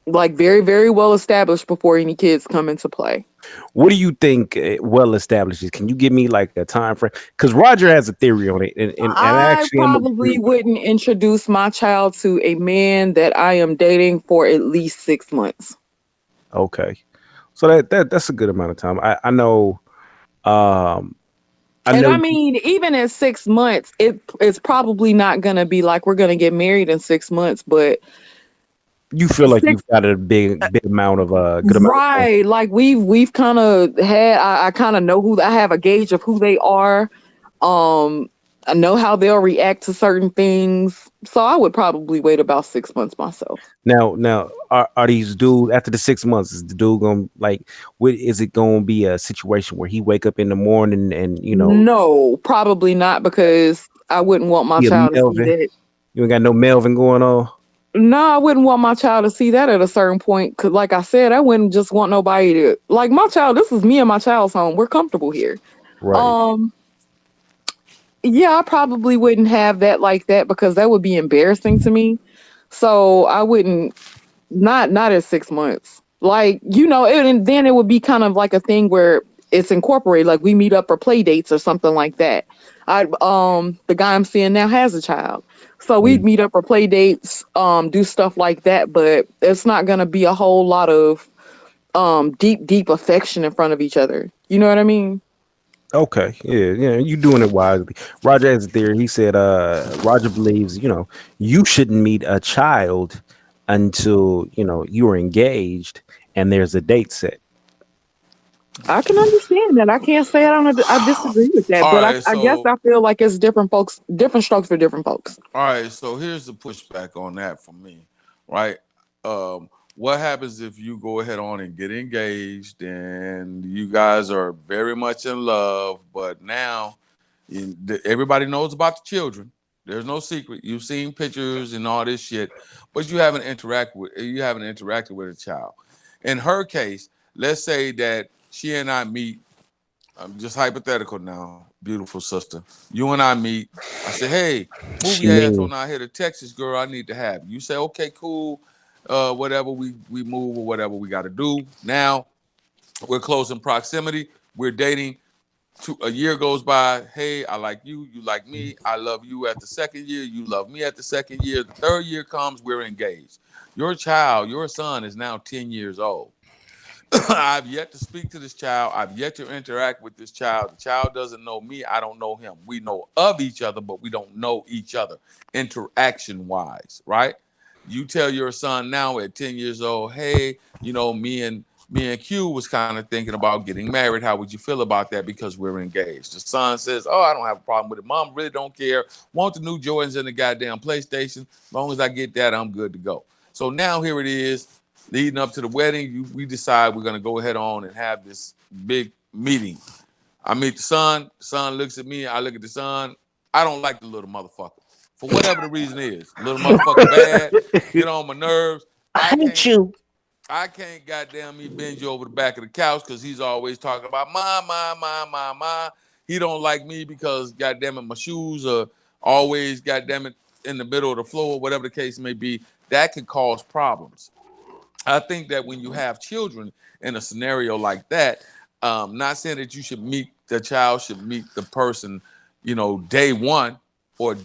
Like very, very well established before any kids come into play. What do you think well established is? Can you give me like a time frame? Because Roger has a theory on it, and I probably wouldn't introduce my child to a man that I am dating for at least 6 months. Okay, so that's a good amount of time. I know. I mean, even at 6 months, it's probably not gonna be like we're gonna get married in 6 months, but you feel like you've got a big amount of good amount, right? Like we've kind of had. I kind of know I have a gauge of who they are. I know how they'll react to certain things, so I would probably wait about 6 months myself. Now, are these dudes after the 6 months? Is the dude gonna is it gonna be a situation where he wake up in the morning and No, probably not, because I wouldn't want my child to see that. You ain't got no Melvin going on. No, I wouldn't want my child to see that at a certain point. Because like I said, I wouldn't just want nobody to, like, my child, this is me and my child's home. We're comfortable here. Right. Yeah, I probably wouldn't have that like that, because that would be embarrassing to me. So I wouldn't, not at 6 months. Like, and then it would be kind of like a thing where it's incorporated. Like, we meet up for play dates or something like that. The guy I'm seeing now has a child. So we'd meet up for play dates, do stuff like that, but it's not going to be a whole lot of deep affection in front of each other. You know what I mean? Okay. Yeah, you doing it wisely. Roger has a theory. He said Roger believes, you shouldn't meet a child until, you are engaged and there's a date set. I can understand that. I can't say I disagree with that, All but right, I guess so I feel like it's different folks, different strokes for different folks. all right, so here's the pushback on that for me, right? What happens if you go ahead on and get engaged and you guys are very much in love, but now everybody knows about the children. There's no secret. You've seen pictures and all this shit, but you haven't interacted with a child. In her case, let's say that she and I meet. I'm just hypothetical now, beautiful sister. You and I meet. I say, hey, move She your ass mean on out here to Texas, girl. I need to have you. You say, okay, cool. Whatever we move or whatever we got to do. Now we're close in proximity. We're dating. A year goes by. Hey, I like you. You like me. I love you at the second year. You love me at the second year. The third year comes. We're engaged. Your child, your son, is now 10 years old. I've yet to speak to this child. I've yet to interact with this child. The child doesn't know me. I don't know him. We know of each other, but we don't know each other interaction wise, right? You tell your son now at 10 years old, hey, me and Q was kind of thinking about getting married. How would you feel about that? Because we're engaged. The son says, oh, I don't have a problem with it. Mom really don't care. Want the new Jordans and the goddamn PlayStation. As long as I get that, I'm good to go. So now here it is. Leading up to the wedding, we decide we're going to go ahead on and have this big meeting. I meet the son. The son looks at me. I look at the son. I don't like the little motherfucker. For whatever the reason is. Little motherfucker bad. Get on my nerves. I hate you. I can't goddamn me bend you over the back of the couch because he's always talking about my. He don't like me because goddamn it, my shoes are always goddamn it in the middle of the floor, whatever the case may be. That can cause problems. I think that when you have children in a scenario like that, not saying that the child should meet the person, day one or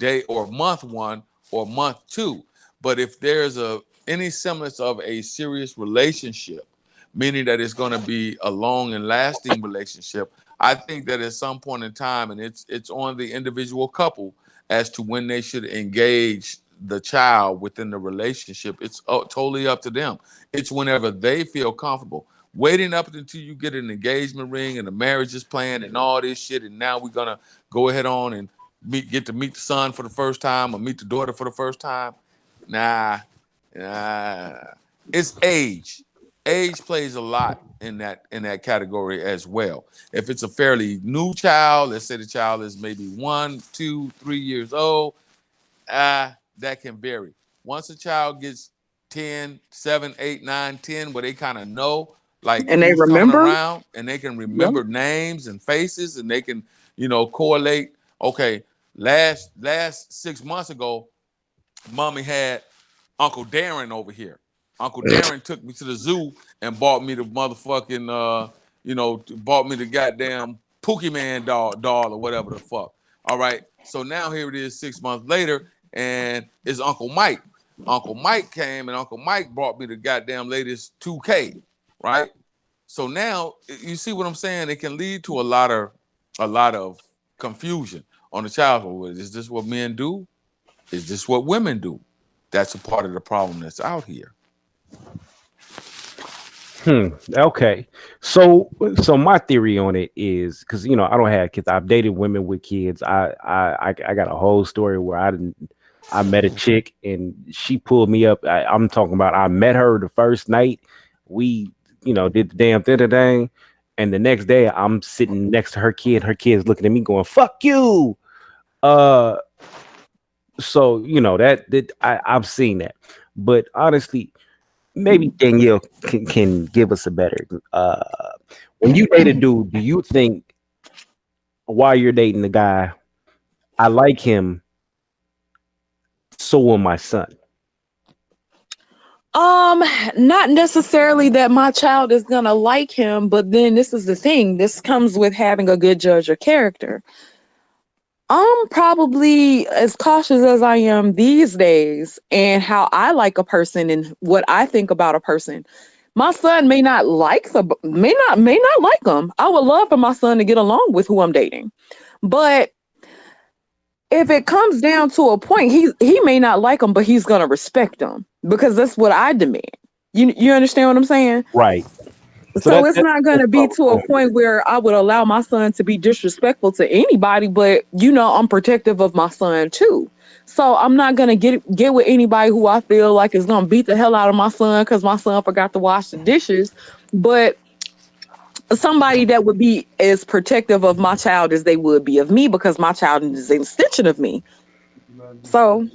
month one or month two. But if there's any semblance of a serious relationship, meaning that it's going to be a long and lasting relationship, I think that at some point in time, and it's on the individual couple as to when they should engage the child within the relationship. It's totally up to them. It's whenever they feel comfortable. Waiting up until you get an engagement ring and the marriage is planned and all this shit, and now we're gonna go ahead on and get to meet the son for the first time or meet the daughter for the first time. Nah. It's age. Age plays a lot in that category as well. If it's a fairly new child, let's say the child is maybe 1, 2, 3 years old, that can vary. Once a child gets 10, 7, 8, 9, 10, where they kind of know like And they who's coming remember. around and they can Yep. remember names and faces and they can, correlate. Okay, last 6 months ago, mommy had Uncle Darren over here. Uncle Darren took me to the zoo and bought me the motherfucking, bought me the goddamn Pookie Man doll or whatever the fuck. All right. So now here it is 6 months later, and it's Uncle Mike. Uncle Mike came and Uncle Mike brought me the goddamn latest 2K, right? So now you see what I'm saying? It can lead to a lot of confusion on the child. Well, is this what men do? Is this what women do? That's a part of the problem that's out here. Okay. So my theory on it is because I don't have kids. I've dated women with kids. I got a whole story where I met a chick and she pulled me up. I'm talking about I met her the first night. We did the damn thing, and the next day I'm sitting next to her kid. Her kid's looking at me going "fuck you." So that I've seen that, but honestly, maybe Danielle can give us a better. When you date a dude, do you think while you're dating the guy, I like him, so will my son? Not necessarily that my child is gonna like him, but then this is the thing. This comes with having a good judge of character. I'm probably as cautious as I am these days and how I like a person and what I think about a person. My son may not like may not like him. I would love for my son to get along with who I'm dating. But if it comes down to a point, he may not like him, but he's gonna respect him because that's what I demand. You understand what I'm saying? Right. So So it's not going to be to a point where I would allow my son to be disrespectful to anybody, but I'm protective of my son too. So I'm not going to get with anybody who I feel like is going to beat the hell out of my son because my son forgot to wash the dishes. But somebody that would be as protective of my child as they would be of me because my child is an extension of me. So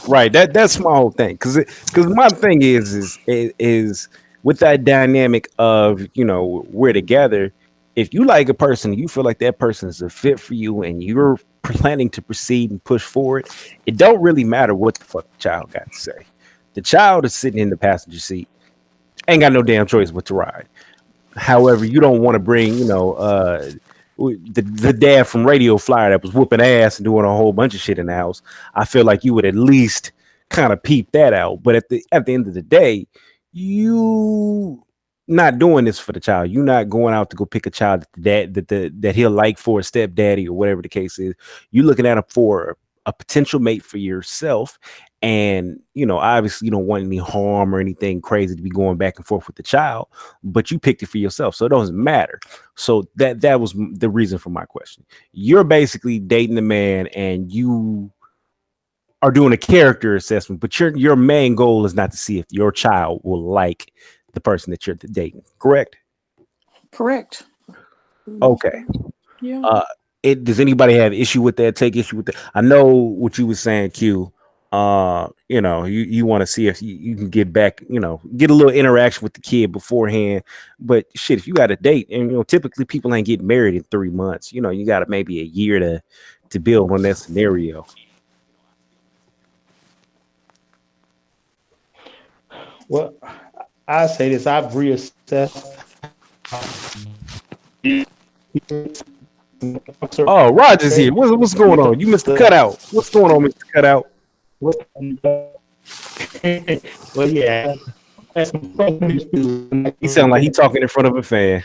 right, that's my whole thing. Because my thing is with that dynamic of we're together. If you like a person, you feel like that person is a fit for you, and you're planning to proceed and push forward, it don't really matter what the fuck the child got to say. The child is sitting in the passenger seat, ain't got no damn choice but to ride. However, you don't want to bring, the dad from Radio Flyer that was whooping ass and doing a whole bunch of shit in the house. I feel like you would at least kind of peep that out. But at the end of the day, you not doing this for the child. You're not going out to go pick a child that he'll like for a stepdaddy or whatever the case is. You're looking at him for a potential mate for yourself. And obviously you don't want any harm or anything crazy to be going back and forth with the child, but you picked it for yourself, so it doesn't matter. So that was the reason for my question. You're basically dating the man and you are doing a character assessment, but your main goal is not to see if your child will like the person that you're dating, correct? correct. Okay. Yeah. Does anybody have issue with that? Take issue with that? I know what you were saying, Q. You want to see if you can get back, get a little interaction with the kid beforehand. But shit, if you got a date, and typically people ain't getting married in 3 months. You got maybe a year to build on that scenario. Well, I say this. I've reassessed. Oh, Roger's here. What's going on? You missed the cutout. What's going on, Mr. Cutout? Well, yeah. He sound like he talking in front of a fan.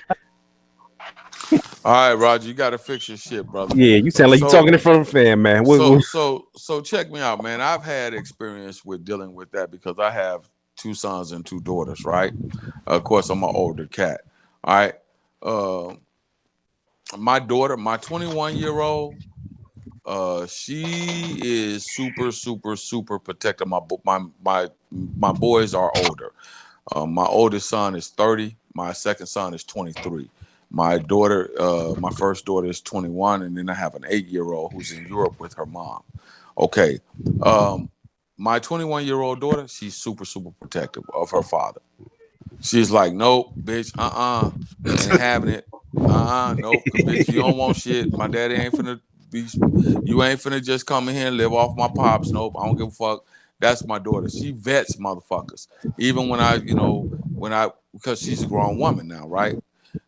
All right, Roger, you got to fix your shit, brother. Yeah, you sound like you talking in front of a fan, man. So check me out, man. I've had experience with dealing with that because I have 2 sons and 2 daughters, right? Of course, I'm an older cat. All right. My daughter, my 21-year-old, she is super, super, super protective. My boys are older. My oldest son is 30. My second son is 23. My daughter, my first daughter is 21, and then I have an 8-year-old who's in Europe with her mom. Okay. My 21-year-old daughter, she's super, super protective of her father. She's like, nope, bitch, ain't having it. Nope, bitch, you don't want shit. My daddy ain't finna you ain't finna just come in here and live off my pops. Nope, I don't give a fuck. That's my daughter. She vets motherfuckers. Even because she's a grown woman now, right?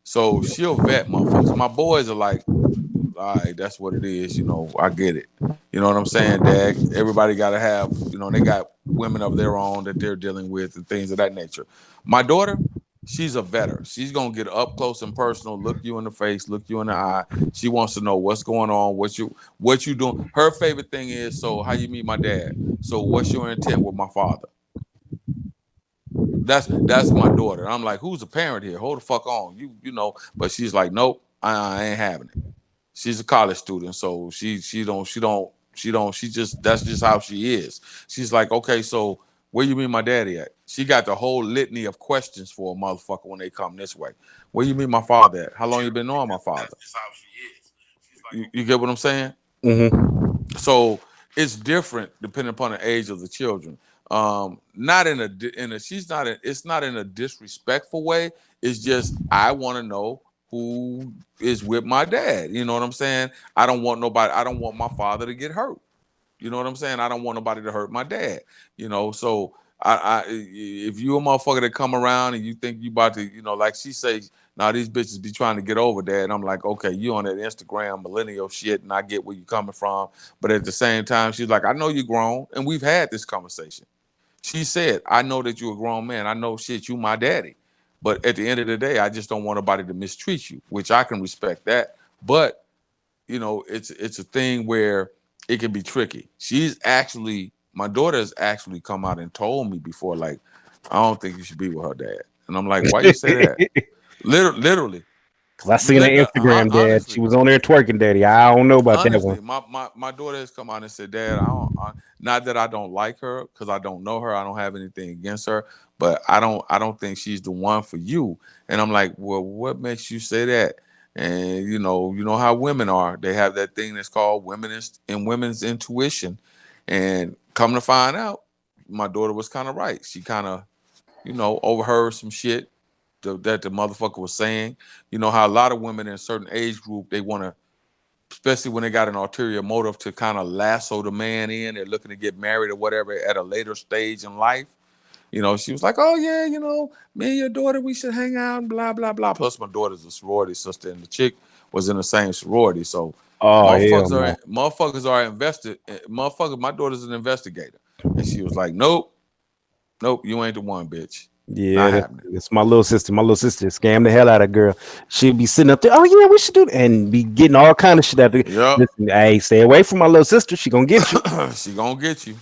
So she'll vet motherfuckers. My boys are like, all right, that's what it is. I get it. You know what I'm saying, Dad? Everybody got to have, they got women of their own that they're dealing with and things of that nature. My daughter, she's a vetter. She's going to get up close and personal, look you in the face, look you in the eye. She wants to know what's going on, what you doing. Her favorite thing is, so how you meet my dad? So what's your intent with my father? That's my daughter. I'm like, who's the parent here? Hold the fuck on. But she's like, nope, I ain't having it. She's a college student, so that's just how she is. She's like, okay, so where you meet my daddy at? She got the whole litany of questions for a motherfucker when they come this way. Where you meet my father at? How long you been knowing my father? That's just how she is. You get what I'm saying? Mm-hmm. So it's different depending upon the age of the children. Not in a it's not in a disrespectful way. It's just I want to know who is with my dad. You know what I'm saying? I don't want my father to get hurt. You know what I'm saying? I don't want nobody to hurt my dad. So if you a motherfucker that come around and you think you about to, like she says, now these bitches be trying to get over that. And I'm like, okay, you on that Instagram millennial shit, and I get where you coming from. But at the same time, she's like, I know you're grown, and we've had this conversation. She said, I know that you're a grown man. I know shit, you my daddy. But at the end of the day, I just don't want nobody to mistreat you, which I can respect that. But, it's a thing where it can be tricky. My daughter has actually come out and told me before, like, I don't think you should be with her dad. And I'm like, why you say that? Literally. Cause I seen her Instagram, Dad. She was on there twerking, Daddy. I don't know about that one. My daughter has come out and said, Dad, not that I don't like her, because I don't know her. I don't have anything against her, but I don't think she's the one for you. And I'm like, well, what makes you say that? And you know how women are. They have that thing that's called women's intuition. And come to find out, my daughter was kind of right. She kind of, overheard some shit that the motherfucker was saying. You know how a lot of women in a certain age group, they want to, especially when they got an ulterior motive, to kind of lasso the man in. They're looking to get married or whatever at a later stage in life. She was like, oh yeah, me and your daughter, we should hang out and blah, blah, blah. Plus my daughter's a sorority sister and the chick was in the same sorority. So motherfuckers are invested. My daughter's an investigator. And she was like, nope, you ain't the one, bitch. Yeah, it's my little sister. My little sister scammed the hell out of a girl. She'd be sitting up there, oh yeah, we should do that, and be getting all kind of shit out there. Listen, hey, stay away from my little sister. She gonna get you. She gonna get you.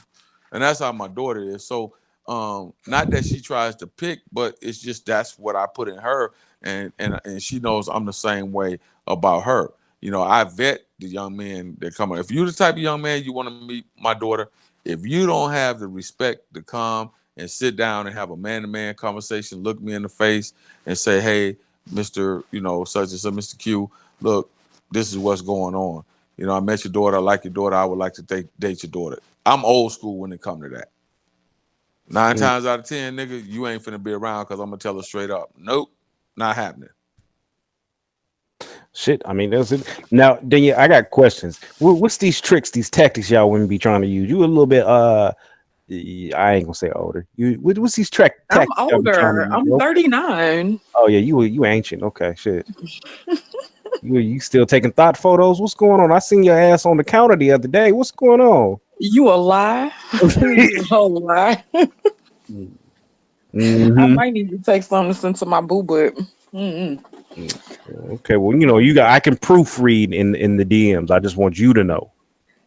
And that's how my daughter is. So not that she tries to pick, but it's just that's what I put in her, and she knows I'm the same way about her. I vet the young men that come on. If you're the type of young man you want to meet my daughter, if you don't have the respect to come and sit down and have a man-to-man conversation, look me in the face and say, hey, Mr. Such and such, Mr. Q, look, this is what's going on. I met your daughter. I like your daughter. I would like to date your daughter. I'm old school when it comes to that. 9 times out of 10, nigga, you ain't finna be around because I'm going to tell her straight up. Nope, not happening. Shit, I mean, that's it. Now, Danielle, I got questions. What's these tricks, these tactics y'all women be trying to use? You a little bit, I ain't gonna say older. What's these tactics? I'm older. I'm 39. Oh yeah, you ancient. Okay, shit. you still taking thought photos? What's going on? I seen your ass on the counter the other day. What's going on? You a lie? You a whole lie. Mm-hmm. I might need to take something to send to my boo, but. Okay, well, I can proofread in the DMs. I just want you to know.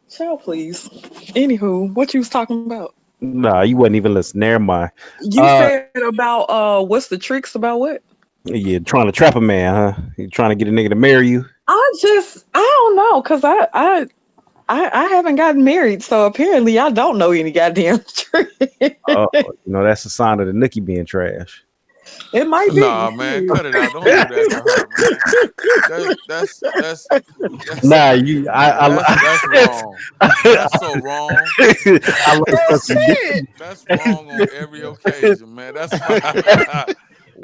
Child, please. Anywho, what you was talking about? Nah, you wasn't even listening. Never mind. You said about what's the tricks about what? Yeah, trying to trap a man, huh? You trying to get a nigga to marry you? I don't know, cause I haven't gotten married, so apparently I don't know any goddamn tricks. That's a sign of the nookie being trash. It might be. Nah, man, cut it out. Don't do that to her, man. That's nah, that's wrong. That's so wrong. That's wrong on every occasion, man. That's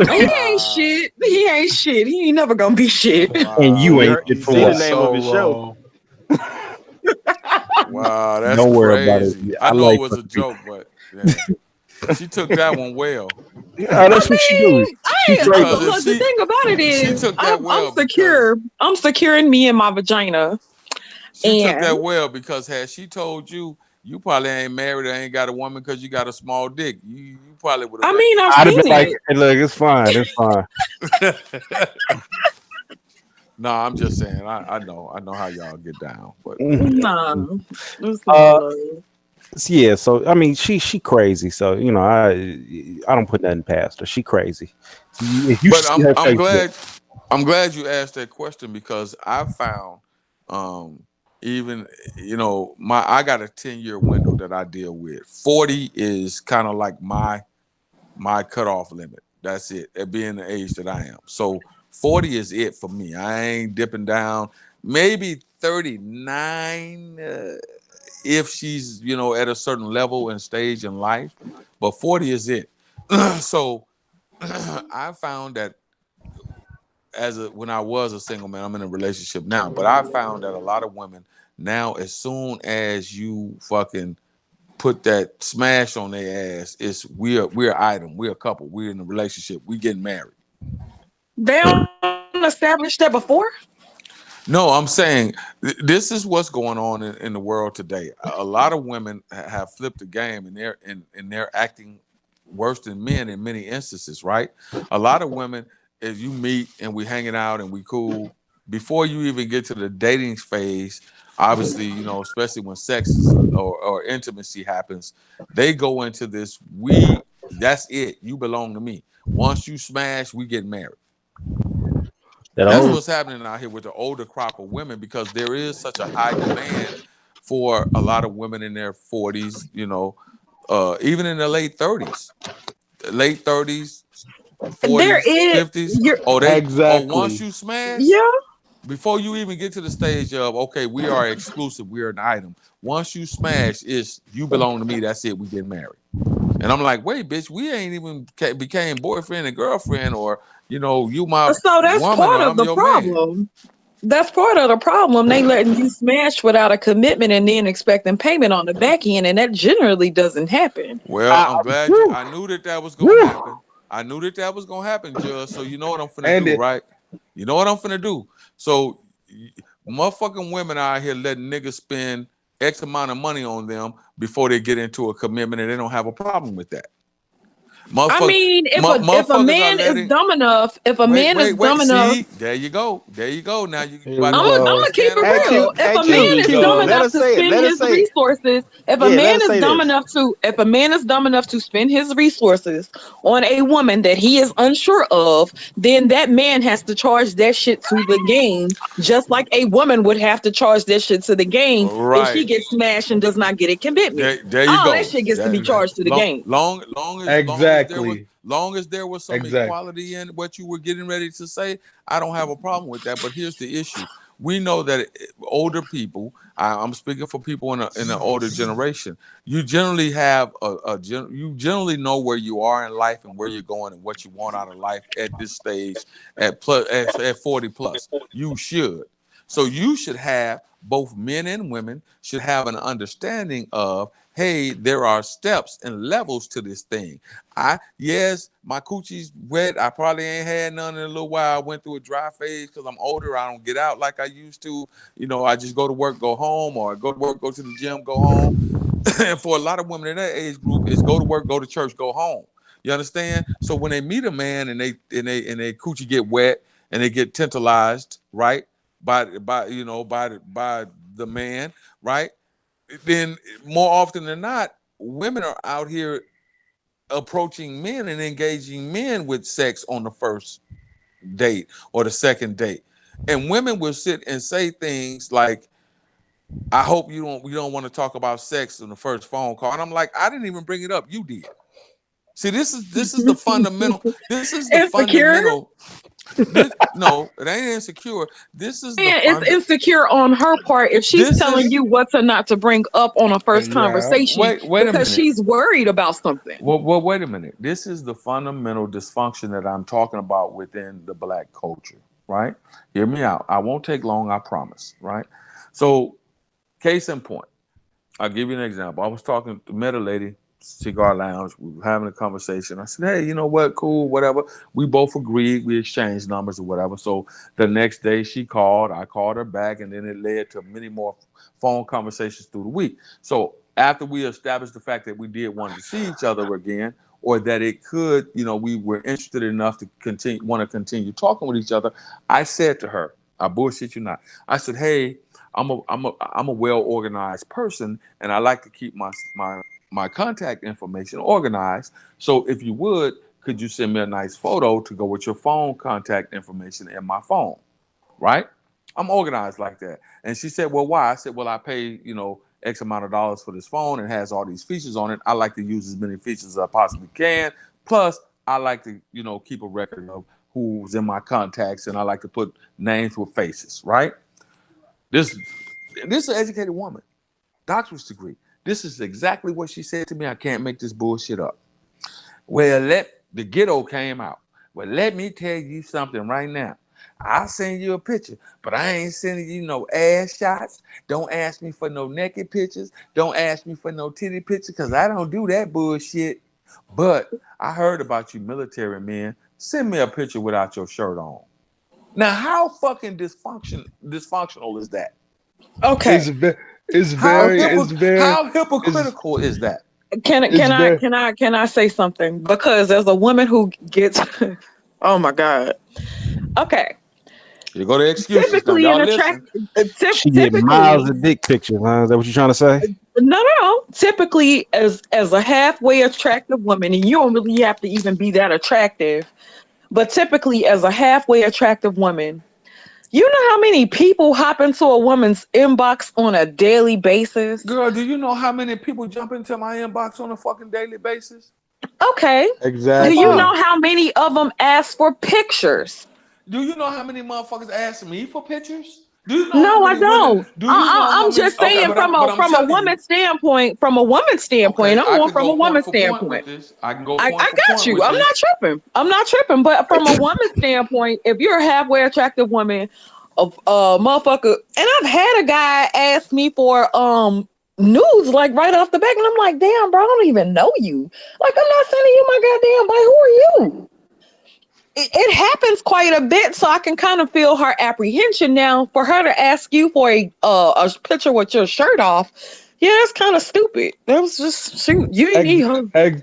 He ain't shit. He ain't shit. He ain't never gonna be shit. Wow. And you ain't shit for the name of his show. Wow, that's don't worry crazy. about it. I know it was a joke, but yeah. She took that one well. Yeah, that's what she do. Look, the thing about it is, I'm secure. I'm securing me and my vagina. She took that well because had she told you, you probably ain't married or ain't got a woman because you got a small dick. You probably would have. I mean, I've seen been like, hey, look, it's fine. It's fine. No, I'm just saying. I know how y'all get down, but yeah. So I mean, she crazy. So I don't put nothing past her. She crazy. But I'm glad you asked that question because I found even I got a 10-year window that I deal with. 40 is kind of like my cutoff limit. That's it. At being the age that I am. So 40 is it for me. I ain't dipping down. Maybe 39 if she's at a certain level and stage in life, but 40 is it. So I found that when I was a single man, I'm in a relationship now, but I found that a lot of women now, as soon as you fucking put that smash on their ass, it's we're an item, we're a couple, we're in a relationship, we getting married. They don't establish that before? No, I'm saying this is what's going on in the world today. A lot of women have flipped the game, and they're acting worse than men in many instances, right? A lot of women, if you meet and we hanging out and we cool, before you even get to the dating phase, obviously, especially when sex or intimacy happens, they go into this, that's it, you belong to me. Once you smash, we get married. That That's old what's happening out here with the older crop of women, because there is such a high demand for a lot of women in their 40s, you know, even in their late 30s, 40s, There is 50s. you're Once Exactly. you smash, yeah. before you even get to the stage of, okay, we are exclusive, we're an item. Once you smash, it's you belong to me. That's it. We get married. And I'm like, wait, bitch, we ain't even became boyfriend and girlfriend, or you know, you my So that's woman part and of I'm the your man. problem. That's part of the problem. They letting you smash without a commitment and then expecting payment on the back end, and that generally doesn't happen. Well, I'm glad woo, I knew that was gonna woo. happen. I knew that was gonna happen, Judge. So you know what I'm finna And do, it, right? You know what I'm finna do. So motherfucking women out here letting niggas spend X amount of money on them before they get into a commitment, and they don't have a problem with that. I mean, if a Motherfuckers are man is letting. dumb enough, if a man is dumb Wait. enough, See, there you go. Now you Here about we to I'm open up gonna go. this keep can of it Hey, worms. real. Q, If hey, a Here Q, man we is Q, dumb go. let enough us to say it. spend Let us his say it. resources, if a Yeah, let man us is say dumb this. enough to, if a man is dumb enough to spend his resources on a woman that he is unsure of, then that man has to charge that shit to the game, just like a woman would have to charge that shit to the game if she Right. gets smashed and does not get a commitment. There you All that go. shit gets to be That charged to the game. exactly. Long as there was some Exactly. equality in what you were getting ready to say, I don't have a problem with that. But here's the issue: we know that older people. I'm speaking for people in the older generation. You generally have you generally know where you are in life and where you're going and what you want out of life at this stage at 40 plus. You should. So you should have, both men and women should have an understanding of, hey, there are steps and levels to this thing. Yes, my coochie's wet. I probably ain't had none in a little while. I went through a dry phase because I'm older. I don't get out like I used to. You know, I just go to work, go home, or go to work, go to the gym, go home. And for a lot of women in that age group, it's go to work, go to church, go home. You understand? So when they meet a man and they coochie get wet and they get tantalized, right? By the man, right? Then more often than not, women are out here approaching men and engaging men with sex on the first date or the second date. And women will sit and say things like, I hope we don't want to talk about sex in the first phone call. And I'm like, I didn't even bring it up. You did. See, this is the fundamental. This is the Insecure? fundamental. No, it ain't insecure. This is the Man is insecure on her part if she's This telling is you what to not to bring up on a first Yeah. conversation wait a because minute. she's worried about something. Well, wait a minute. This is the fundamental dysfunction that I'm talking about within the black culture, right? Hear me out. I won't take long, I promise, right? So, case in point, I'll give you an example. I was met a lady, cigar lounge. We were having a conversation. I said, hey, you know what? Cool, whatever. We both agreed. We exchanged numbers or whatever. So the next day she called. I called her back, and then it led to many more phone conversations through the week. So after we established the fact that we did want to see each other again, or that it could, we were interested enough to continue talking with each other, I said to her, I bullshit you not. I said, hey, I'm a well organized person, and I like to keep my contact information organized. So if you would, could you send me a nice photo to go with your phone contact information in my phone? Right? I'm organized like that. And she said, well, why? I said, well, I pay, X amount of dollars for this phone. It has all these features on it. I like to use as many features as I possibly can. Plus, I like to, keep a record of who's in my contacts, and I like to put names with faces, right? This is an educated woman, doctorate degree. This is exactly what she said to me. I can't make this bullshit up. Well, the ghetto came out. Well, let me tell you something right now. I'll send you a picture, but I ain't sending you no ass shots. Don't ask me for no naked pictures. Don't ask me for no titty pictures, because I don't do that bullshit. But I heard about you military men. Send me a picture without your shirt on. Now, how fucking dysfunctional is that? Okay. How hypocritical is that? Can I say something? Because as a woman who gets oh my God. Okay. Here go the excuses. Now, Typically, y'all an listen. attract. She get miles of dick pictures, huh? Is that what you trying to say? No. Typically, as a halfway attractive woman, and you don't really have to even be that attractive, but typically, as a halfway attractive woman, you know how many people hop into a woman's inbox on a daily basis? Girl, do you know how many people jump into my inbox on a fucking daily basis? Okay. Exactly. Do you know how many of them ask for pictures? Do you know how many motherfuckers ask me for pictures? Do you know No, how I many women? don't. Do you know how I'm many? just saying Okay, but I'm from a telling you. woman's standpoint. From a woman's standpoint, Okay, I'm I going could from a go point woman's for point standpoint. with this. I can go I point for got point you. with I'm this. not tripping. I'm not tripping. But from a woman's standpoint, if you're a halfway attractive woman, of motherfucker, and I've had a guy ask me for nudes like right off the back, and I'm like, damn, bro, I don't even know you. Like, I'm not sending you my goddamn bike. Who are you? It happens quite a bit, so I can kind of feel her apprehension now. For her to ask you for a picture with your shirt off, yeah, that's kind of stupid. That was just shoot. You didn't need her.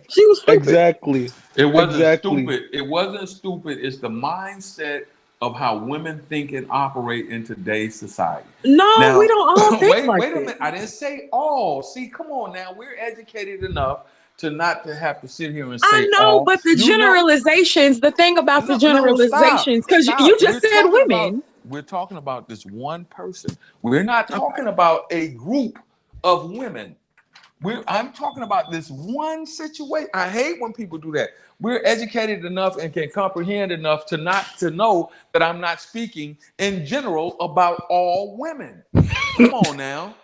She was stupid. Exactly. It wasn't Exactly. stupid. It wasn't stupid. It's the mindset of how women think and operate in today's society. No, Now, we don't all think wait, like wait a that. minute. I didn't say all. See, come on now. We're educated enough to not to have to sit here and say I know, all. but the generalizations, the thing about the No, generalizations, because you just said women. We're talking about this one person. We're not talking about a group of women. I'm talking about this one situation. I hate when people do that. We're educated enough and can comprehend enough to not to know that I'm not speaking in general about all women. Come on now.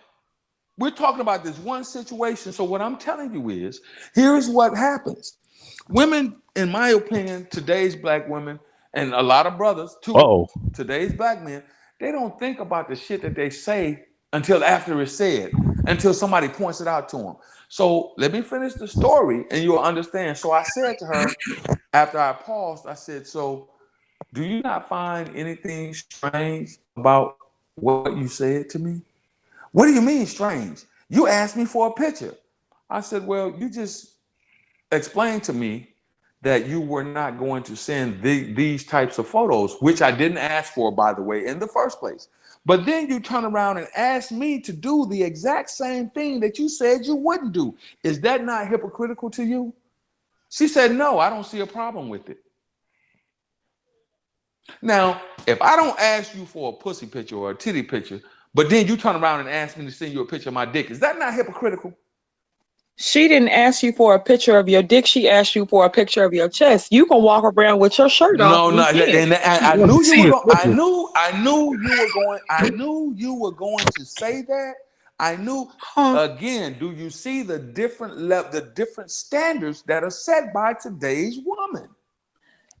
We're talking about this one situation. So what I'm telling you is, here's what happens. Women, in my opinion, today's black women, and a lot of brothers too, today's black men, they don't think about the shit that they say until after it's said, until somebody points it out to them. So let me finish the story and you'll understand. So I said to her, after I paused, I said, so do you not find anything strange about what you said to me? What do you mean strange? You asked me for a picture. I said, well, you just explained to me that you were not going to send these types of photos, which I didn't ask for, by the way, in the first place. But then you turn around and ask me to do the exact same thing that you said you wouldn't do. Is that not hypocritical to you? She said, no, I don't see a problem with it. Now, if I don't ask you for a pussy picture or a titty picture, but then you turn around and ask me to send you a picture of my dick, is that not hypocritical? She didn't ask you for a picture of your dick. She asked you for a picture of your chest. You can walk around with your shirt off. No, and I knew you were. I knew you were going. I knew you were going to say that. I knew. Again, do you see the different the different standards that are set by today's woman?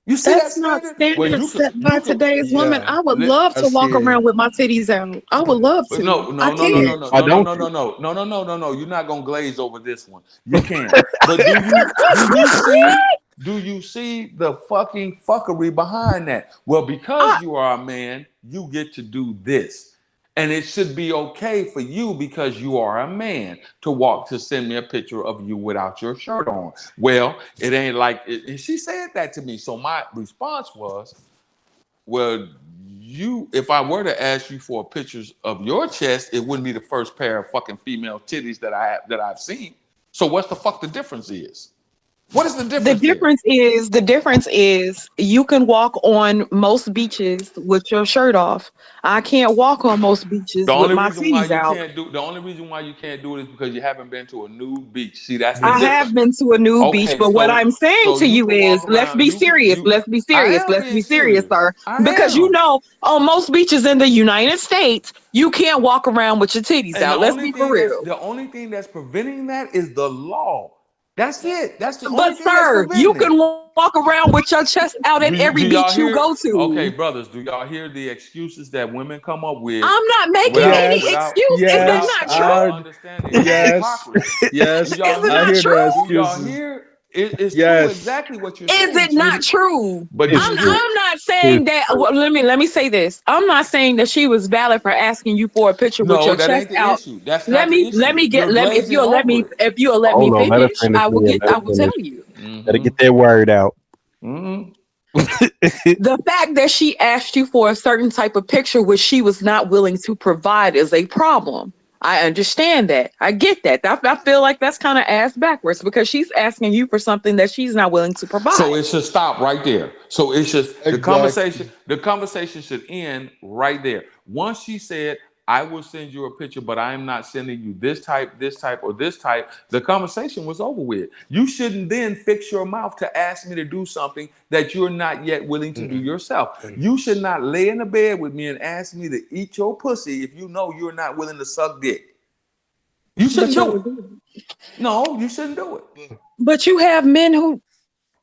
You see That's that not standard? standard set by today's woman. I would love to walk around with my titties out. I would love to. No. You're not gonna glaze over this one. You can. But do you see the fucking fuckery behind that? Well, because you are a man, you get to do this. And it should be okay for you because you are a man to send me a picture of you without your shirt on. Well, it ain't like it. And she said that to me. So my response was, well, if I were to ask you for pictures of your chest, it wouldn't be the first pair of fucking female titties that I've seen. So what's the fuck the difference is? What is the difference? The difference is you can walk on most beaches with your shirt off. I can't walk on most beaches with my titties out. The only reason why you can't do it is because you haven't been to a nude beach. See, that's the difference. I have been to a nude beach, but what I'm saying to you is, let's be serious. Let's be serious. Let's be serious, sir. Because you know, on most beaches in the United States, you can't walk around with your titties out. Let's be for real. The only thing that's preventing that is the law. That's it. That's the only but thing. But sir, you can walk around with your chest out at every beach you go to. Okay, brothers, do y'all hear the excuses that women come up with? I'm not making any excuse. Yes, is that not true? Yes. Is it not true? Do y'all hear? It's true exactly what you're saying. Is it not true? But I'm not saying that. Well, let me say this. I'm not saying that she was valid for asking you for a picture with your chest out. Issue. That's let me if you'll let me finish, I will tell you. Better get that word out. Mm-hmm. The fact that she asked you for a certain type of picture which she was not willing to provide is a problem. I understand that. I get that. I feel like that's kind of ass backwards because she's asking you for something that she's not willing to provide. So it should stop right there. So it should Exactly. the conversation should end right there. Once she said, I will send you a picture, but I am not sending you this type, or this type, the conversation was over with. You shouldn't then fix your mouth to ask me to do something that you're not yet willing to do yourself. You should not lay in the bed with me and ask me to eat your pussy if you know you're not willing to suck dick. You shouldn't do it. No, you shouldn't do it. But you have men who,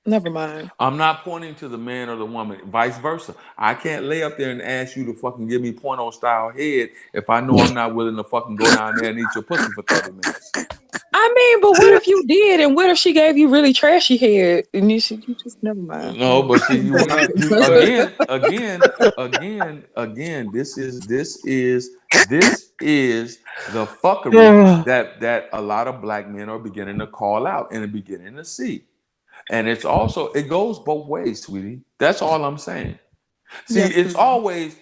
never mind. I'm not pointing to the man or the woman, vice versa. I can't lay up there and ask you to fucking give me porno style head if I know I'm not willing to fucking go down there and eat your pussy for 30 minutes. I mean, but what if you did, and what if she gave you really trashy head, and you just never mind. No, but see, you again. This is the fuckery that a lot of black men are beginning to call out and are beginning to see. And it goes both ways, sweetie. That's all I'm saying. See, it's always,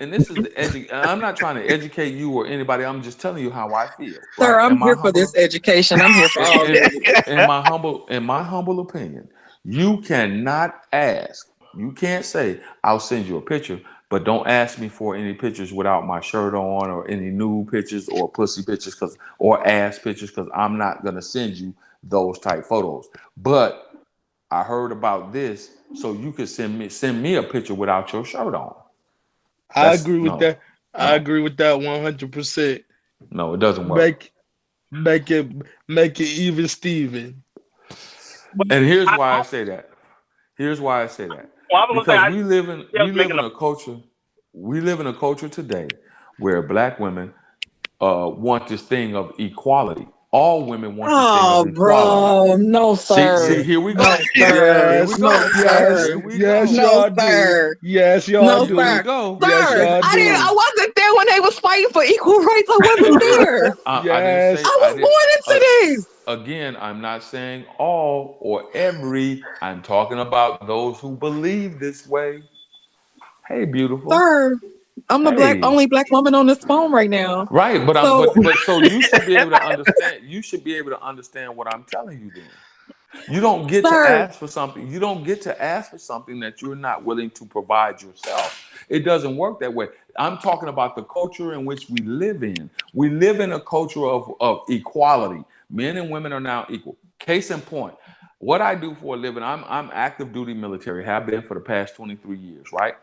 and this is I'm not trying to educate you or anybody. I'm just telling you how I feel. Sir, right? I'm here for this education. I'm here for all this. In my humble opinion, you cannot ask. You can't say, I'll send you a picture, but don't ask me for any pictures without my shirt on or any nude pictures or pussy pictures or ass pictures, because I'm not going to send you those type photos. But I heard about this, so you could send me a picture without your shirt on. I agree with that. I agree with that 100%. No, it doesn't work. Make it even Steven. And here's why I say that. Because we live in a culture today where black women want this thing of equality. All women want this thing of equality. Bro, no sir. See, here we go. Yes, y'all do. Yes, y'all do. Sir. Yes, y'all do. I wasn't there when they was fighting for equal rights. I wasn't there. I was born into this. Again, I'm not saying all or every. I'm talking about those who believe this way. Hey, beautiful. Sir, I'm the only black woman on this phone right now. Right, but so you should be able to understand. You should be able to understand what I'm telling you. Then you don't get to ask for something. You don't get to ask for something that you're not willing to provide yourself. It doesn't work that way. I'm talking about the culture in which we live in. We live in a culture of equality. Men and women are now equal. Case in point, what I do for a living, I'm active duty military, have been for the past 23 years, right?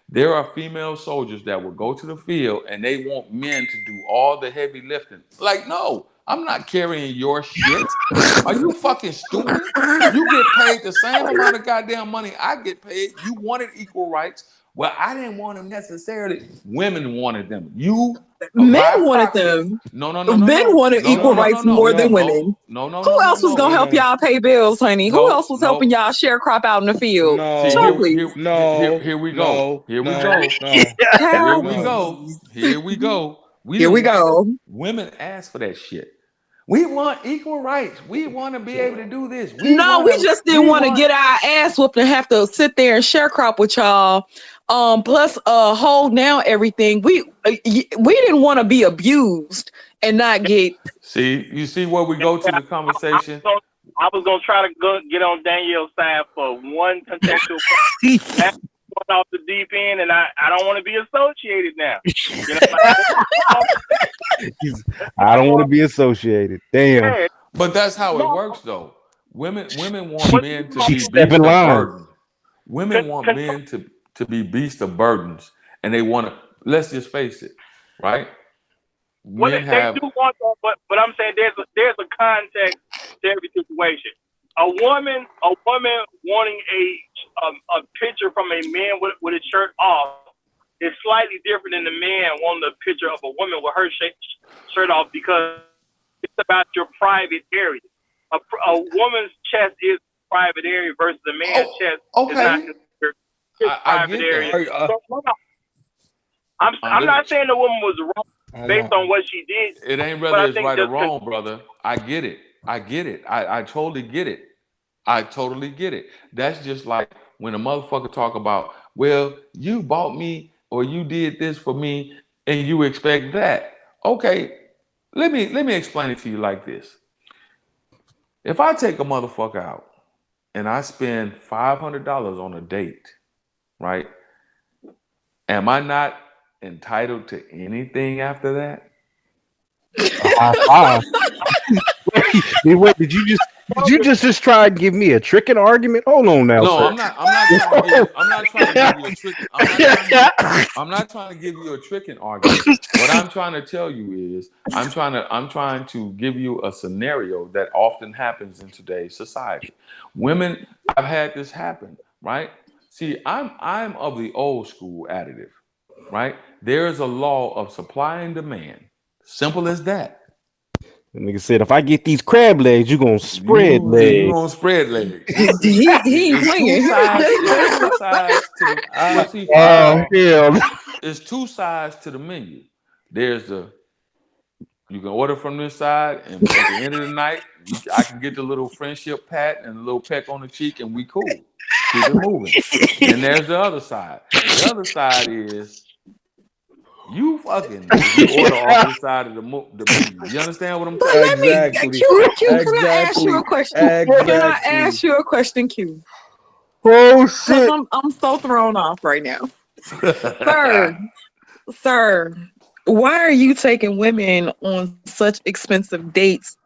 There are female soldiers that will go to the field and they want men to do all the heavy lifting. Like, no, I'm not carrying your shit. Are you fucking stupid? You get paid the same amount of goddamn money I get paid. You wanted equal rights. Well, I didn't want them necessarily. Women wanted them. Men wanted them. No. Men wanted equal rights more than women. No. Who else was gonna help y'all pay bills, honey? Who else was helping y'all share crop out in the field? Here we go. Women ask for that shit. We want equal rights. We want to be able to do this. We just didn't want to get our ass whooped and have to sit there and share crop with y'all. Plus hold down everything. We didn't want to be abused and not get. See, you see where we go to the conversation. I was gonna try to get on Danielle's side for one contextual. That's going off the deep end, and I don't want to be associated now. I don't want to be associated. Damn. But that's how it works, though. Women want men to be beasts of burden. Women want men to be beasts of burdens, and they want to. Let's just face it, right? Well, they do want that, but I'm saying there's a context to every situation. A woman wanting a picture from a man with his shirt off is slightly different than the man wanting a picture of a woman with her shirt off, because it's about your private area. A woman's chest is a private area versus a man's chest is not considered his private area. I'm not saying the woman was wrong based on what she did. It ain't whether it's right or wrong, brother. I get it. I totally get it. I totally get it. That's just like when a motherfucker talk about, well, you bought me or you did this for me and you expect that. Okay, let me explain it to you like this. If I take a motherfucker out and I spend $500 on a date, right? Am I not entitled to anything after that? Wait, did you just try and give me a tricking argument? Hold on now, No, sir. I'm not trying to give you a trick. I'm not trying to give you a tricking argument. What I'm trying to tell you is I'm trying to give you a scenario that often happens in today's society. Women, I've had this happen, right? See, I'm of the old school additive, right? There is a law of supply and demand. Simple as that. The nigga said, if I get these crab legs, you gonna spread You legs. gonna spread legs. He ain't playing. It's two sides to the well, see, it's two sides to the menu. There's you can order from this side, and at the end of the night, I can get the little friendship pat and a little peck on the cheek, and we cool. Keep it moving. And there's the other side. The other side is you fucking you order off this side of the menu. You understand what I'm saying? Exactly. Q, can I ask you a question? Can I ask you a question, Q? Oh shit! I'm so thrown off right now, sir. Why are you taking women on such expensive dates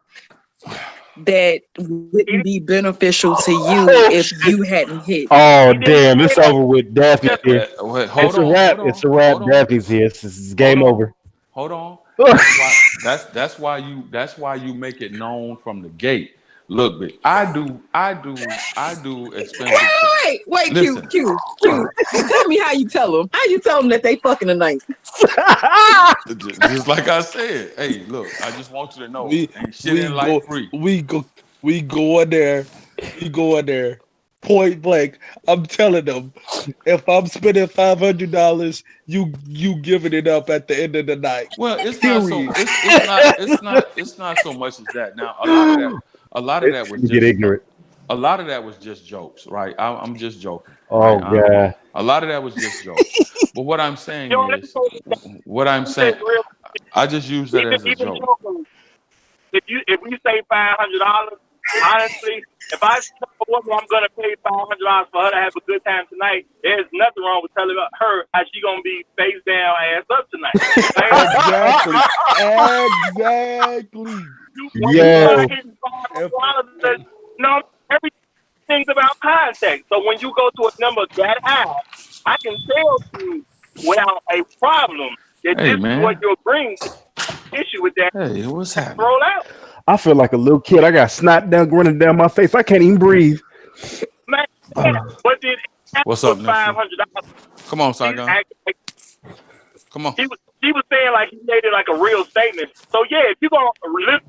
that wouldn't be beneficial to you if you hadn't hit? Oh damn! It's over with. Daphne here. Wait, It's a wrap. It's a wrap. Daphne's here. It's game over. Hold on. That's why you make it known from the gate. Look, bitch, I do expensive. Wait, Listen. Q. Tell me how you tell them. How you tell them that they fucking tonight? Just like I said. Hey, look, I just want you to know, ain't shit in life free. We go in there. Point blank. I'm telling them, if I'm spending $500, you giving it up at the end of the night. Well, it's not so much as that. Now, a lot of that was just ignorant. A lot of that was just jokes, right? I'm just joking. Oh right? A lot of that was just jokes. But what I'm saying is, I just use that as a joke. If we say $500, honestly, if I tell a woman I'm gonna pay $500 for her to have a good time tonight, there's nothing wrong with telling her how she gonna be face down, ass up tonight. Exactly. Yeah. No, everything's about context. So when you go to a number that high, I can tell you without a problem that this is what you're bringing to the issue with that. Hey, what's happening? Roll out. I feel like a little kid. I got snot running down my face. I can't even breathe. Man, but did what's up, $500? Come on, Saigon. Come on. He was saying like he made it like a real statement. So yeah, if you're gonna live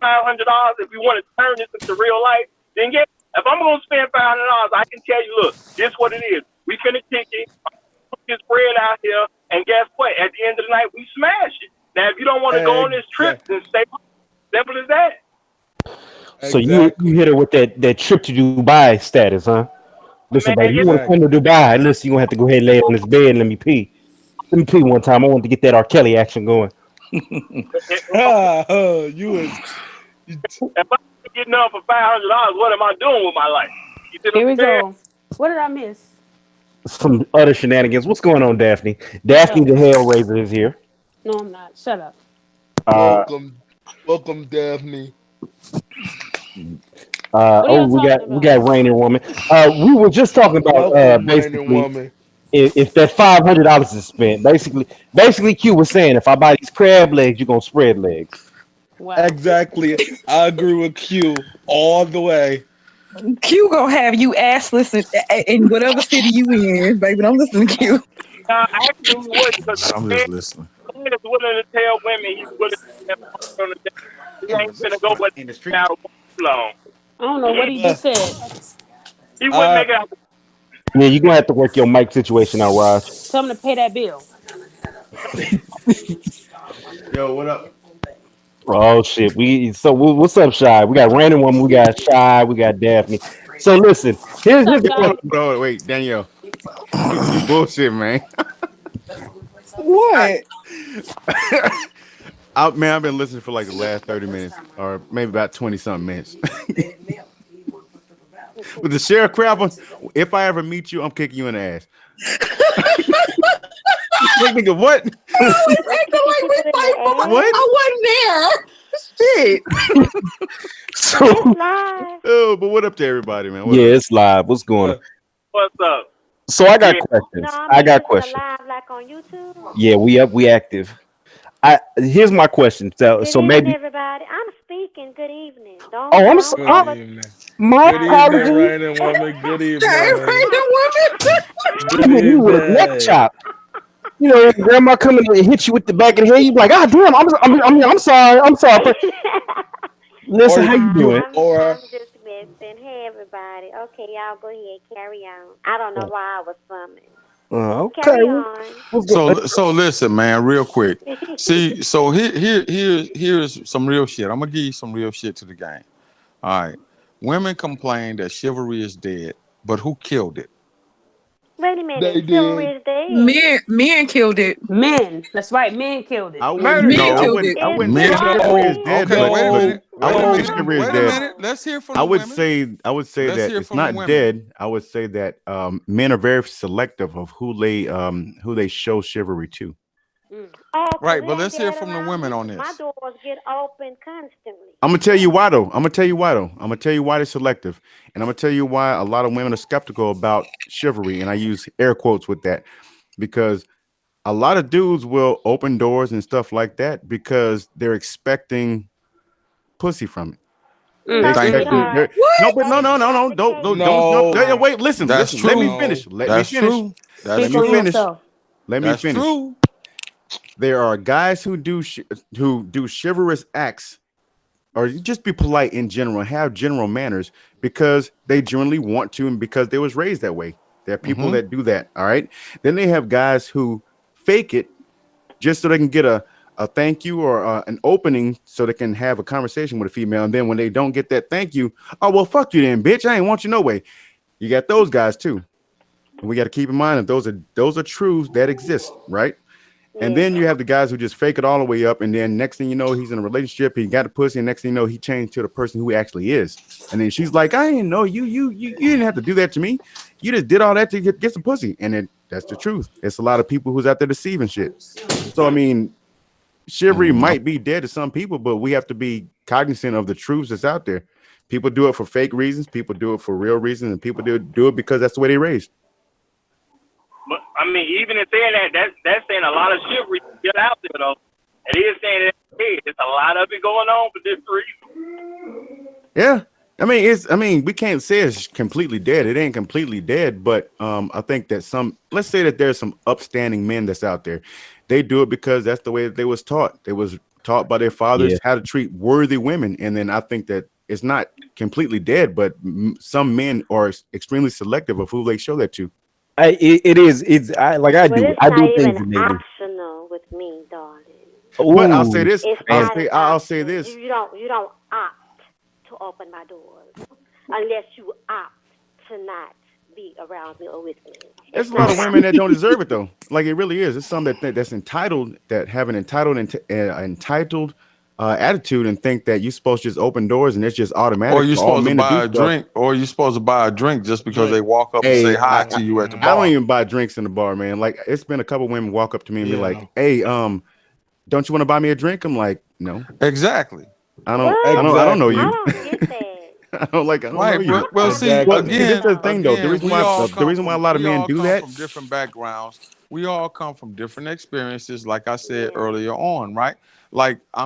$500, if you want to turn this into real life, then yeah. If I'm gonna spend $500, I can tell you, look, this is what it is. We finna kick it, put this bread out here, and guess what? At the end of the night, we smash it. Now, if you don't want to go on this trip, then stay. Simple as that. So you hit her with that trip to Dubai status, huh? Listen, baby, you want to come to Dubai? Listen, you gonna have to go ahead and lay on this bed and let me pee. Let me pee one time. I want to get that R. Kelly action going. If I'm getting up for $500, what am I doing with my life? Here we go. What did I miss? Some other shenanigans. What's going on, Daphne? Daphne the Hellraiser is here. No, I'm not. Shut up. Welcome, Daphne. We got Rainer Woman. We were just talking about basically if that $500 is spent. Basically, Q was saying if I buy these crab legs, you're gonna spread legs. Wow. Exactly. I agree with Q all the way. Q gonna have you assless in whatever city you in, baby. Don't listen to Q. Actually, we would because I'm just listening. Man is willing to tell women he's willing to have on the day. He ain't gonna go but in the street out long. I don't know what he just said. He wouldn't make it out. Yeah, you're gonna have to work your mic situation out, Raj. Tell him to pay that bill. Yo, what up? Oh shit. What's up, Shy? We got random woman, we got Shy, we got Daphne. So listen, here's What's up, the Hold question. Donnie? on, hold on, wait, Danielle. You bullshit, man. What? Man, I've been listening for like the last 30 minutes, or maybe about 20 something minutes. With the sheriff crap on, if I ever meet you, I'm kicking you in the ass. Like, nigga, what? We acting like we fight for my- What? I wasn't there. Shit. So Oh, but what up to everybody, man? What yeah, up? it's live. What's going on? What's up? So I got Yeah. questions. I got questions. Like on YouTube. Yeah, we active. Here's my question. So Good evening, maybe. everybody. I'm speaking. Good evening. Don't, Oh, I'm don't so, Good evening. my Good apologies. evening, random woman. Good evening. Hey, random woman. Good Even you with a neck evening. chop. You know, if grandma come in and hit you with the back of the head, you be like, ah, damn, I'm sorry, I'm sorry. Listen, Or- how you doing? I'm just messing. Hey, everybody. Okay, y'all go ahead. Carry on. I don't know why I was summoned. Okay. Carry on. So listen, man, real quick. See, so here's some real shit. I'm gonna give you some real shit to the game. All right. Women complain that chivalry is dead, but who killed it? Wait a They minute. did. Chivalry is dead. Men killed it. Men. That's right. Men killed it. I Men wouldn't. I killed wouldn't. it. I wouldn't Men. say chivalry is No. dead. Okay, but, wait a but minute. I Wait a wouldn't say minute. chivalry is Wait a dead. minute. Let's hear from I the would women. say. I would say Let's that hear it's from the not women. dead. I would say that men are very selective of who they show chivalry to. Oh, Right, we but ain't let's hear dead from the around women here. on My this. doors get open constantly. I'm gonna tell you why though. I'm gonna tell you why they're selective, and I'm gonna tell you why a lot of women are skeptical about chivalry, and I use air quotes with that because a lot of dudes will open doors and stuff like that because they're expecting pussy from it. They No, Thank you. sweetheart. no, What? but no, No. wait, listen, That's listen. Let me true. finish. That's true. That's Speak on true. yourself. Let me That's finish. true. There are guys who do chivalrous acts, or you just be polite in general, have general manners because they generally want to, and because they was raised that way. There are people that do that. All right. Then they have guys who fake it just so they can get a thank you or an opening so they can have a conversation with a female. And then when they don't get that thank you, oh, well, fuck you then, bitch. I ain't want you no way. You got those guys too. And we got to keep in mind that those are truths that exist, right? And then you have the guys who just fake it all the way up. And then next thing you know, he's in a relationship. He got a pussy. And next thing you know, he changed to the person who he actually is. And then she's like, I didn't know you didn't have to do that to me. You just did all that to get some pussy. And then that's the truth. It's a lot of people who's out there deceiving shit. So, I mean, chivalry might be dead to some people, but we have to be cognizant of the truths that's out there. People do it for fake reasons. People do it for real reasons. And people do it because that's the way they raised. But I mean, even in saying that's saying a lot of chivalry get out there though. It is saying that hey, there's a lot of it going on for different reasons. Yeah. I mean, we can't say it's completely dead. It ain't completely dead, but I think that let's say that there's some upstanding men that's out there. They do it because that's the way that they was taught. They was taught by their fathers how to treat worthy women. And then I think that it's not completely dead, but some men are extremely selective of who they show that to. It is. I But do. it's I not do even things innately. optional with me, darling. But I'll say this. It's I'll not say this. You don't opt to open my doors unless you opt to not be around me or with me. There's a lot of women that don't deserve it though. Like it really is. It's some that's entitled, that have an entitled attitude and think that you're supposed to just open doors and it's just automatic. Or you're for all supposed to men buy a do stuff. drink, or you're supposed to buy a drink just because they walk up and Hey, say hi to you at the I bar. don't even buy drinks in the bar, man. Like it's been a couple women walk up to me and be like, "Hey, don't you want to buy me a drink?" I'm like, "No." Exactly. I don't know you. I don't get that. I don't know you. Well, see, This again, is the thing though. The reason why a lot of we men all do come that. from different backgrounds. We all come from different experiences, like I said earlier on, right? Like I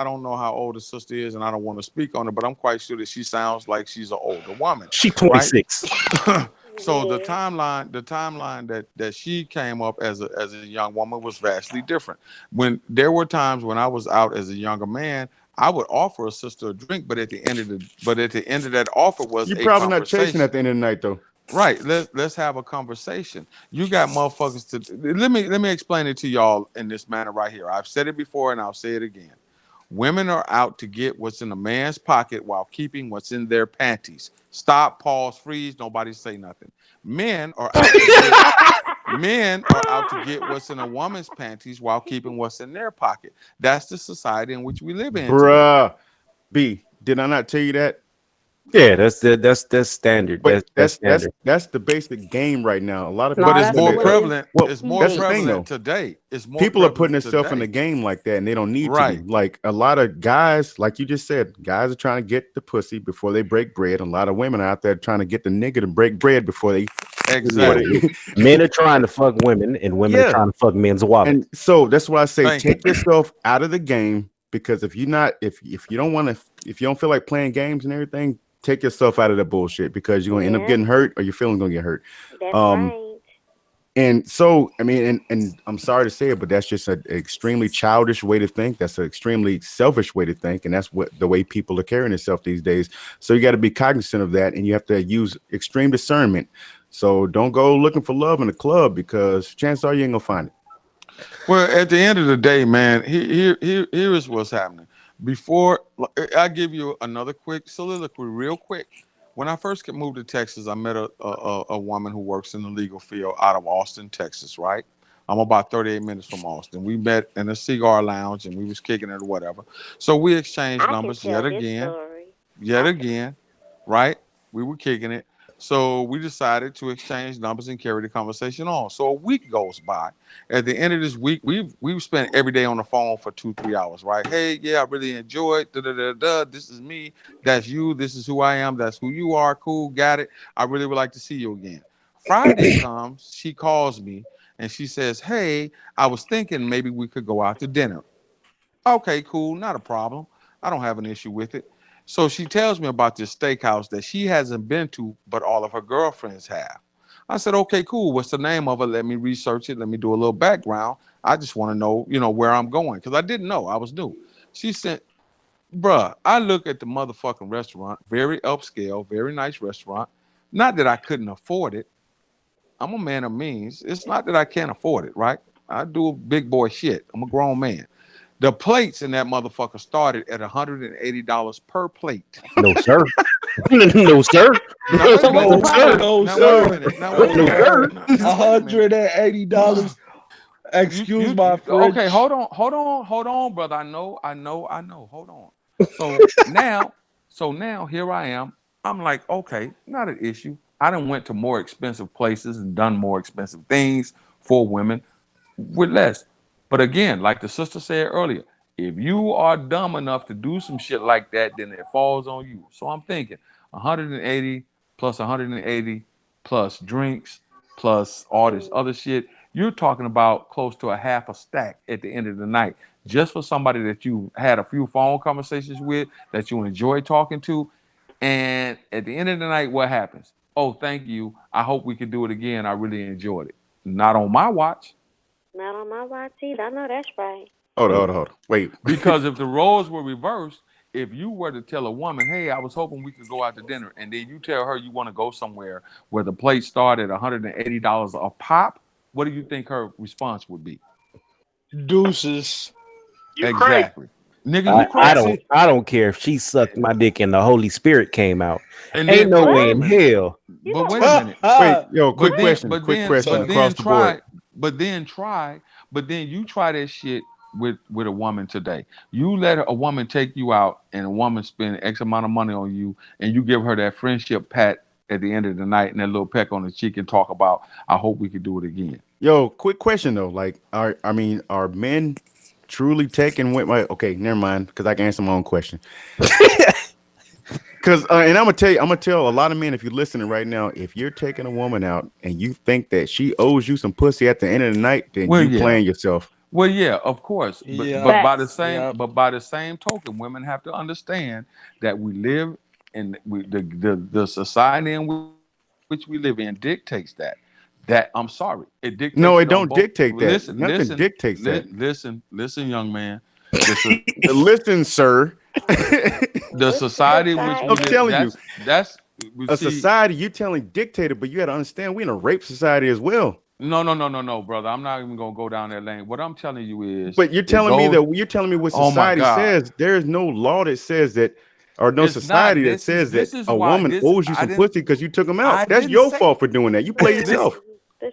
don't know how old the sister is, and I don't want to speak on it, but I'm quite sure that she sounds like she's an older woman. She 26. Right? So the timeline that she came up as a young woman was vastly different. When there were times when I was out as a younger man, I would offer a sister a drink, but at the end of that offer was You're a probably not conversation. chasing at the end of the night though. Right. Let's have a conversation. You got motherfuckers to let me explain it to y'all in this manner right here. I've said it before and I'll say it again. Women are out to get what's in a man's pocket while keeping what's in their panties. Stop, pause, freeze. Nobody say nothing. Men are out to get what's in a woman's panties while keeping what's in their pocket. That's the society in which we live in. Bruh. B, did I not tell you that? Yeah, that's standard. But That's standard. that's the basic game right now. A lot of But people, it's more prevalent. Well, It's more that's the thing, prevalent though. today. It's more People are putting prevalent themselves in the today. game like that, and they don't need Right. to. Like a lot of guys, like you just said, guys are trying to get the pussy before they break bread. A lot of women are out there trying to get the nigga to break bread before they. Exactly. Men are trying to fuck women, and women are trying to fuck men's wallet. And so that's why I say Thank take yourself out of the game, because if you don't feel like playing games and everything, take yourself out of the bullshit, because you're gonna end up getting hurt, or your feelings gonna get hurt. That's right. And so, I mean, and I'm sorry to say it, but that's just an extremely childish way to think. That's an extremely selfish way to think, and that's what the way people are carrying themselves these days. So you got to be cognizant of that, and you have to use extreme discernment. So don't go looking for love in the club, because chances are you ain't gonna find it. Well, at the end of the day, man, here is what's happening. Before I give you another quick soliloquy, real quick. When I first moved to Texas, I met a woman who works in the legal field out of Austin, Texas, right? I'm about 38 minutes from Austin. We met in a cigar lounge and we was kicking it or whatever. So we exchanged numbers yet again, right? We were kicking it. So we decided to exchange numbers and carry the conversation on. So a week goes by. At the end of this week, we've spent every day on the phone for 2-3 hours, right? Hey, yeah, I really enjoyed. This is me. That's you. This is who I am. That's who you are. Cool. Got it. I really would like to see you again. Friday comes. She calls me and she says, hey, I was thinking maybe we could go out to dinner. Okay, cool. Not a problem. I don't have an issue with it. So she tells me about this steakhouse that she hasn't been to, but all of her girlfriends have. I said, okay, cool. What's the name of it? Let me research it. Let me do a little background. I just want to know, where I'm going, because I didn't know. I was new. She said, bruh, I look at the motherfucking restaurant, very upscale, very nice restaurant. Not that I couldn't afford it. I'm a man of means. It's not that I can't afford it, right? I do big boy shit. I'm a grown man. The plates in that motherfucker started at $180 per plate. No, sir. No, sir. No, sir. $180. Excuse my French. Okay, hold on, brother. I know. Hold on. So now here I am. I'm like, okay, not an issue. I done went to more expensive places and done more expensive things for women with less. But again, like the sister said earlier, if you are dumb enough to do some shit like that, then it falls on you. So I'm thinking 180 plus 180 plus drinks plus all this other shit. You're talking about close to a half a stack at the end of the night, just for somebody that you had a few phone conversations with, that you enjoy talking to. And at the end of the night, what happens? Oh, thank you. I hope we could do it again. I really enjoyed it. Not on my watch. Not on my watch either. I know that's right. Hold on. Wait. Because if the roles were reversed, if you were to tell a woman, hey, I was hoping we could go out to dinner, and then you tell her you want to go somewhere where the plate started at $180 a pop, what do you think her response would be? Deuces. Exactly. Nigga, you crazy. I don't care if she sucked my dick and the Holy Spirit came out. And Ain't then, no way in hell. But wait a minute. Wait, yo, quick question. But then you try that shit with a woman today. You let a woman take you out, and a woman spend X amount of money on you, and you give her that friendship pat at the end of the night and that little peck on the cheek and talk about, I hope we could do it again. Yo, quick question though. Like, are men truly taking women? Okay, never mind, because I can answer my own question. Because and I'm gonna tell a lot of men, if you're listening right now, if you're taking a woman out and you think that she owes you some pussy at the end of the night, then you playing yourself. Well, yeah, of course. But by the same token, women have to understand that we live in the society in which we live in dictates that. That I'm sorry, it dictates. No, it don't dictate that. Nothing dictates that. Listen, young man. Listen, sir. The society in which we live, telling you, that's a society. You're telling dictator, but you got to understand we're in a rape society as well. No, brother. I'm not even gonna go down that lane. What I'm telling you is, But you're telling me what Oh my society God. says. There is no law that says that, or no It's not. society that This says this that is a why woman this owes you I some didn't pussy because you took them I out. That's didn't your say fault for doing that. You play this. yourself.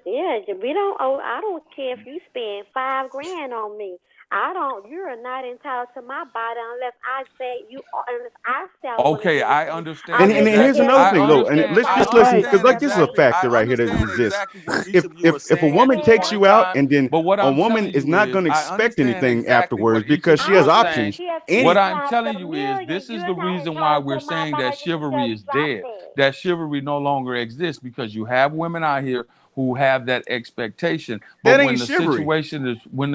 Yeah, we don't owe. I don't care if you spend $5,000 on me. I don't. You're not entitled to my body unless I say you are. Unless I say I want to Okay, give it I to you. understand And exactly. here's another I thing, though, and understand. let's I just listen, because understand like this is a exactly. I factor right here that understand exists. exactly what each of you are If a saying at woman this takes point in you out, time. and then But what a I'm woman telling is you not is, going to I expect understand anything exactly what afterwards each of because you she has are options. saying. What I'm telling you is, this is the reason why we're saying that chivalry is dead. That chivalry no longer exists because you have women out here who have that expectation. But That when ain't the chivalry. situation is when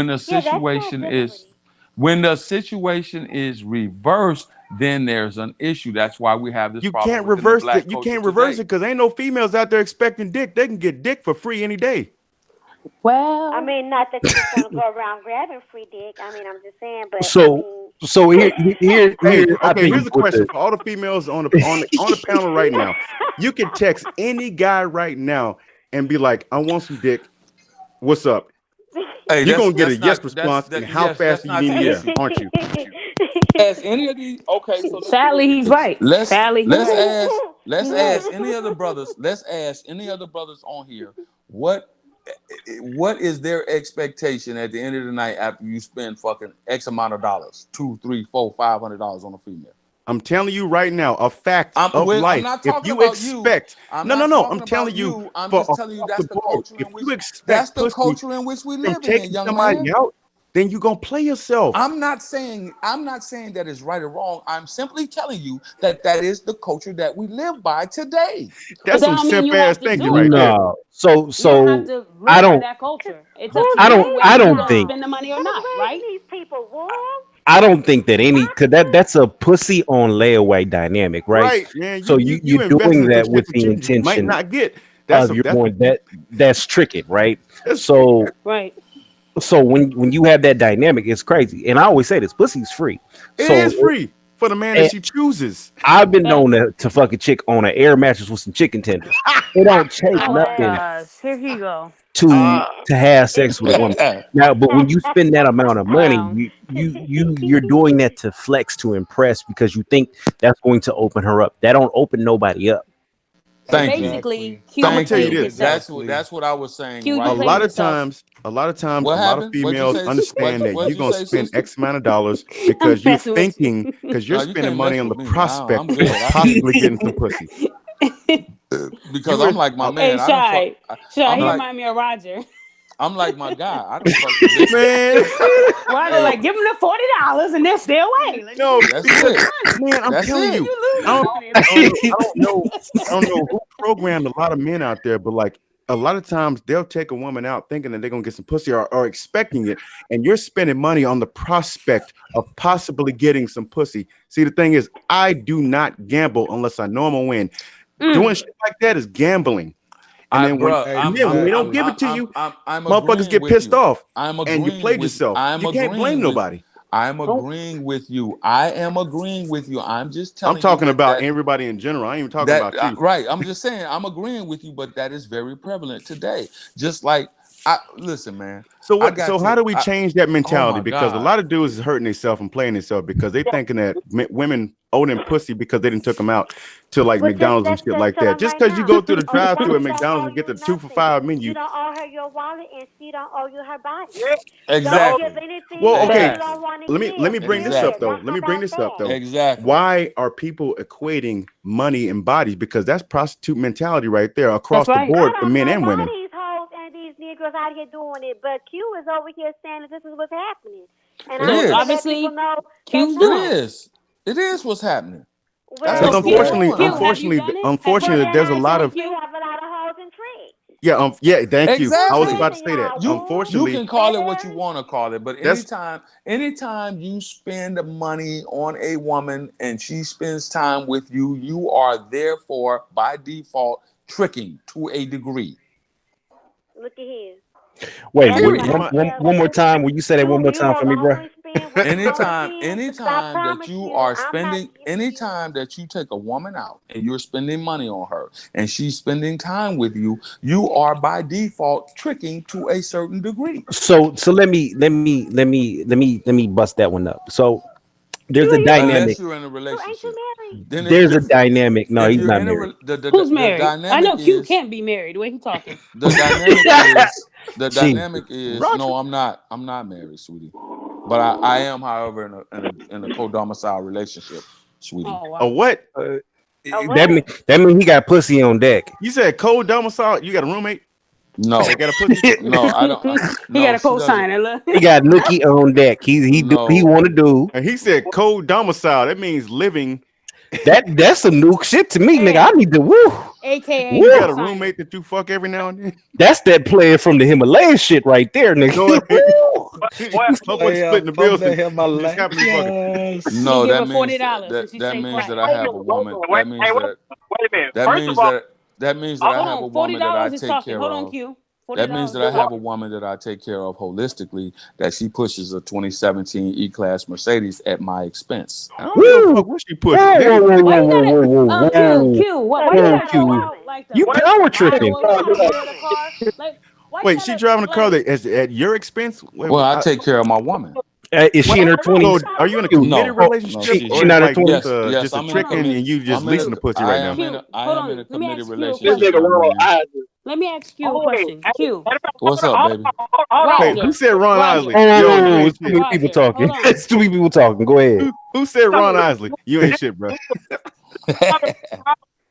the situation is reversed, then there's an issue. That's why we have this You problem can't within the reverse black it. You culture can't reverse today. it because ain't no females out there expecting dick. They can get dick for free any day. Well, I mean, not that you just want to go around grabbing free dick. I mean, I'm just saying, but So here Hey, I okay, think here's a what question the for all the females on the panel right now. You can text any guy right now and be like, "I want some dick. What's up?" Hey, You're gonna get a that's yes not response. And how yes, fast that's do you not need the me there? issue. Aren't you? As any of these, okay, so let's do sadly, it he's this. right. Let's Sadly, he's let's right. ask any other brothers. Let's ask any other brothers on here what is their expectation at the end of the night after you spend fucking X amount of dollars, $200, $300, $400, $500 on a female. I'm telling you right now, a fact of I'm life. not If talking you about you. expect, I'm no. not I'm talking telling about you you. I'm for just telling you across that's the the board. culture If in which you that's expect the pussy culture in which we from live in, taking young somebody man. out, then you gonna play yourself. I'm not saying that it's right or wrong. I'm simply telling you that is the culture that we live by today. That's That some don't mean simp you have ass to thinking do right it. there. no. You don't have to I live by don't that culture. It's up to you whether I you're don't gonna think spend the money or not, right? these people, wolves. I don't think that any because that's a pussy on layaway dynamic, right? Right, man. So You you're invest doing in some that shit with the that you might intention not get. of you're going that's tricking, right? So Right. when you have that dynamic, it's crazy. And I always say this, pussy's free. It So is free for the man that she chooses. I've been known to fuck a chick on an air mattress with some chicken tenders. It don't take Oh my nothing gosh, here he go. to have sex with a woman. Now, but when you spend that amount of money, Wow. you're doing that to flex, to impress, because you think that's going to open her up. That don't open nobody up. Thank you. Basically, Q, I'm gonna you tell you played this. yourself. That's what I was saying. Q, you Right A played lot there. of yourself. times, a What lot of happened? What'd you females say? understand that What'd you're you gonna say, spend sister? X amount of dollars because Messing with you. because No, you're you spending can't money mess on the with me. prospect I'm good. of I get possibly it. getting some pussy. Because You I'm like my are, man. Hey, I don't fuck. Shy, I'm he like remind me of Roger. I'm like my guy. I don't fuck with bitches. man. Roger, like, give him the $40 and they'll stay away. Like, No, That's because it. man, I'm That's telling it. you, you lose I money. don't know who programmed a lot of men out there, but like a lot of times they'll take a woman out thinking that they're gonna get some pussy or expecting it, and you're spending money on the prospect of possibly getting some pussy. See, the thing is, I do not gamble unless I know I'm gonna win. Doing shit like that is gambling. And then when they don't give it to you, I'm motherfuckers agreeing get with pissed you. off, I'm and you agreeing played with yourself. I'm You can't blame agreeing with nobody. I'm agreeing with you. I am agreeing with you. I'm just I'm telling talking you about that everybody in general. I ain't even talking about you. right. I'm just saying I'm agreeing with you, but that is very prevalent today. Just like listen, man. So I what? got So to how do we change that oh mentality? my Because a God. lot of dudes is hurting themselves and playing themselves because they thinking that women owe them pussy because they didn't took them out to like Well, McDonald's and shit like tell that. them Just right because you now. go through the Oh, drive-thru at woman don't McDonald's owe and get you the 2 for nothing. $5 menu. You don't owe her your wallet, and she don't owe you her body. Exactly. Don't give anything Well, that okay. you don't want to Let me give. bring this up Period. though. That's Let me bring about this up that. though. Exactly. Why are people equating money and bodies? Because that's prostitute mentality right there across the board for men and women. These hoes and these Negroes out here doing it, but Q is over here saying that this is what's happening. And It I want is. to let Obviously, people know Q's that doing no. it. It is what's happening. That's Well, what Because people are doing. unfortunately, there's a lot of you have a lot of hoes and tricks. yeah. Thank you. I was Exactly. about to say that. You Unfortunately, can call it what you want to call it, but That's- anytime you spend money on a woman and she spends time with you, you are therefore by default tricking to a degree. Look at here. Wait, one more time. Will you say that one more time for me, bro? saying what anytime again? But I promise that you you, are I'm not spending, giving you. anytime that you take a woman out and you're spending money on her and she's spending time with you, you are by default tricking to a certain degree. So let me bust that one up. So there's a Unless dynamic. you're in a So ain't relationship, you married? then it's There's a different. dynamic. No, If he's you're not in a married. Who's the married? I dynamic know Q is can't be married. The way he talking. the dynamic is the Jesus. dynamic is Roger. no, I'm not married, sweetie, but I am, however, in a co-domicile relationship, sweetie. Oh A wow. what? Oh, That mean he got pussy on deck. You said cold domicile? You got a roommate No, that got a pussy? no, I don't. He No, got a she doesn't. co-signer. Look. He got Nookie on deck. He No, want to do And he said cold domicile. That means living. that. That's some new shit to me, nigga. I Hey, need to woo. AKA You got a co-signer. roommate that you fuck every now and then? That's that player from the Himalaya shit right there, nigga. Go ahead. Woo. My boy splitting the bills and just happen to be fucking. Himalayas. no, He give that her means $40 and she that stay means that quiet. I have a woman. Wait, hey, wait a minute. First of all, That means that I Hold have a on, woman that I $40 is take talking. care Hold on, of. Q. That means $40 that I is have a talking. woman that I take care of holistically. That she pushes a 2017 E-Class Mercedes at my expense. I don't give a fuck what she pushed. Why you gotta whoa. Q? Why so you you Whoa, gotta got a Q. go out woman. like the You power tripping. model in the rear of the car? Like why you Wait, she gotta driving a car like that is at your expense? Wait, Well, I take care of my woman. Is she in her so 20s? are you in a Q. committed No, relationship She or is not in her like 20s. yes, just a I'm in a trick and committed. you just I'm in leasing the pussy I right now? am in Q, a, I hold am in on. a Let me committed ask you a this relationship, nigga question. young Ron man. Isley. Let me ask you a Oh, wait, question. Q. What's up, baby? hold on. Hey, who Roger. said Ron Isley? Roger. Yo, you Oh, ain't it's too shit. many people Roger. Hold talking. on. It's too many people talking. Go ahead. Who said Ron Isley? You ain't shit, bro.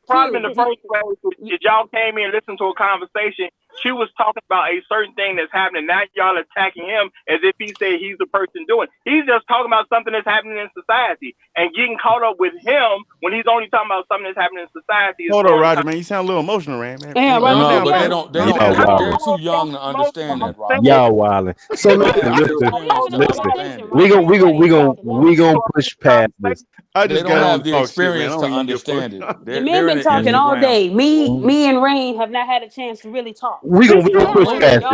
Problem in the Q. first place is y'all came in and listened to a conversation. She was talking about a certain thing that's happening. Now y'all attacking him as if he said he's the person doing. He's just talking about something that's happening in society and getting caught up with him when he's only talking about something that's happening in society. Is Hold on, more Roger, man. You sound a little emotional, man. Yeah, Calm Roger, No, down, get but bro. down. Y'all wildin'. they're too young to understand that, Roger. Y'all wildin'. So They don't have the listen, We experience having to a listen. understand conversation, it. We Roger. gonna we gonna Everybody we ain't gonna talking. we gonna push past this. I They just don't got on have to the talk shit, man. I experience don't to even give a understand fuck. it. The They're men in been the talking all Instagram. day. Me and Rain have not had a chance to really talk. We gonna push Y'all past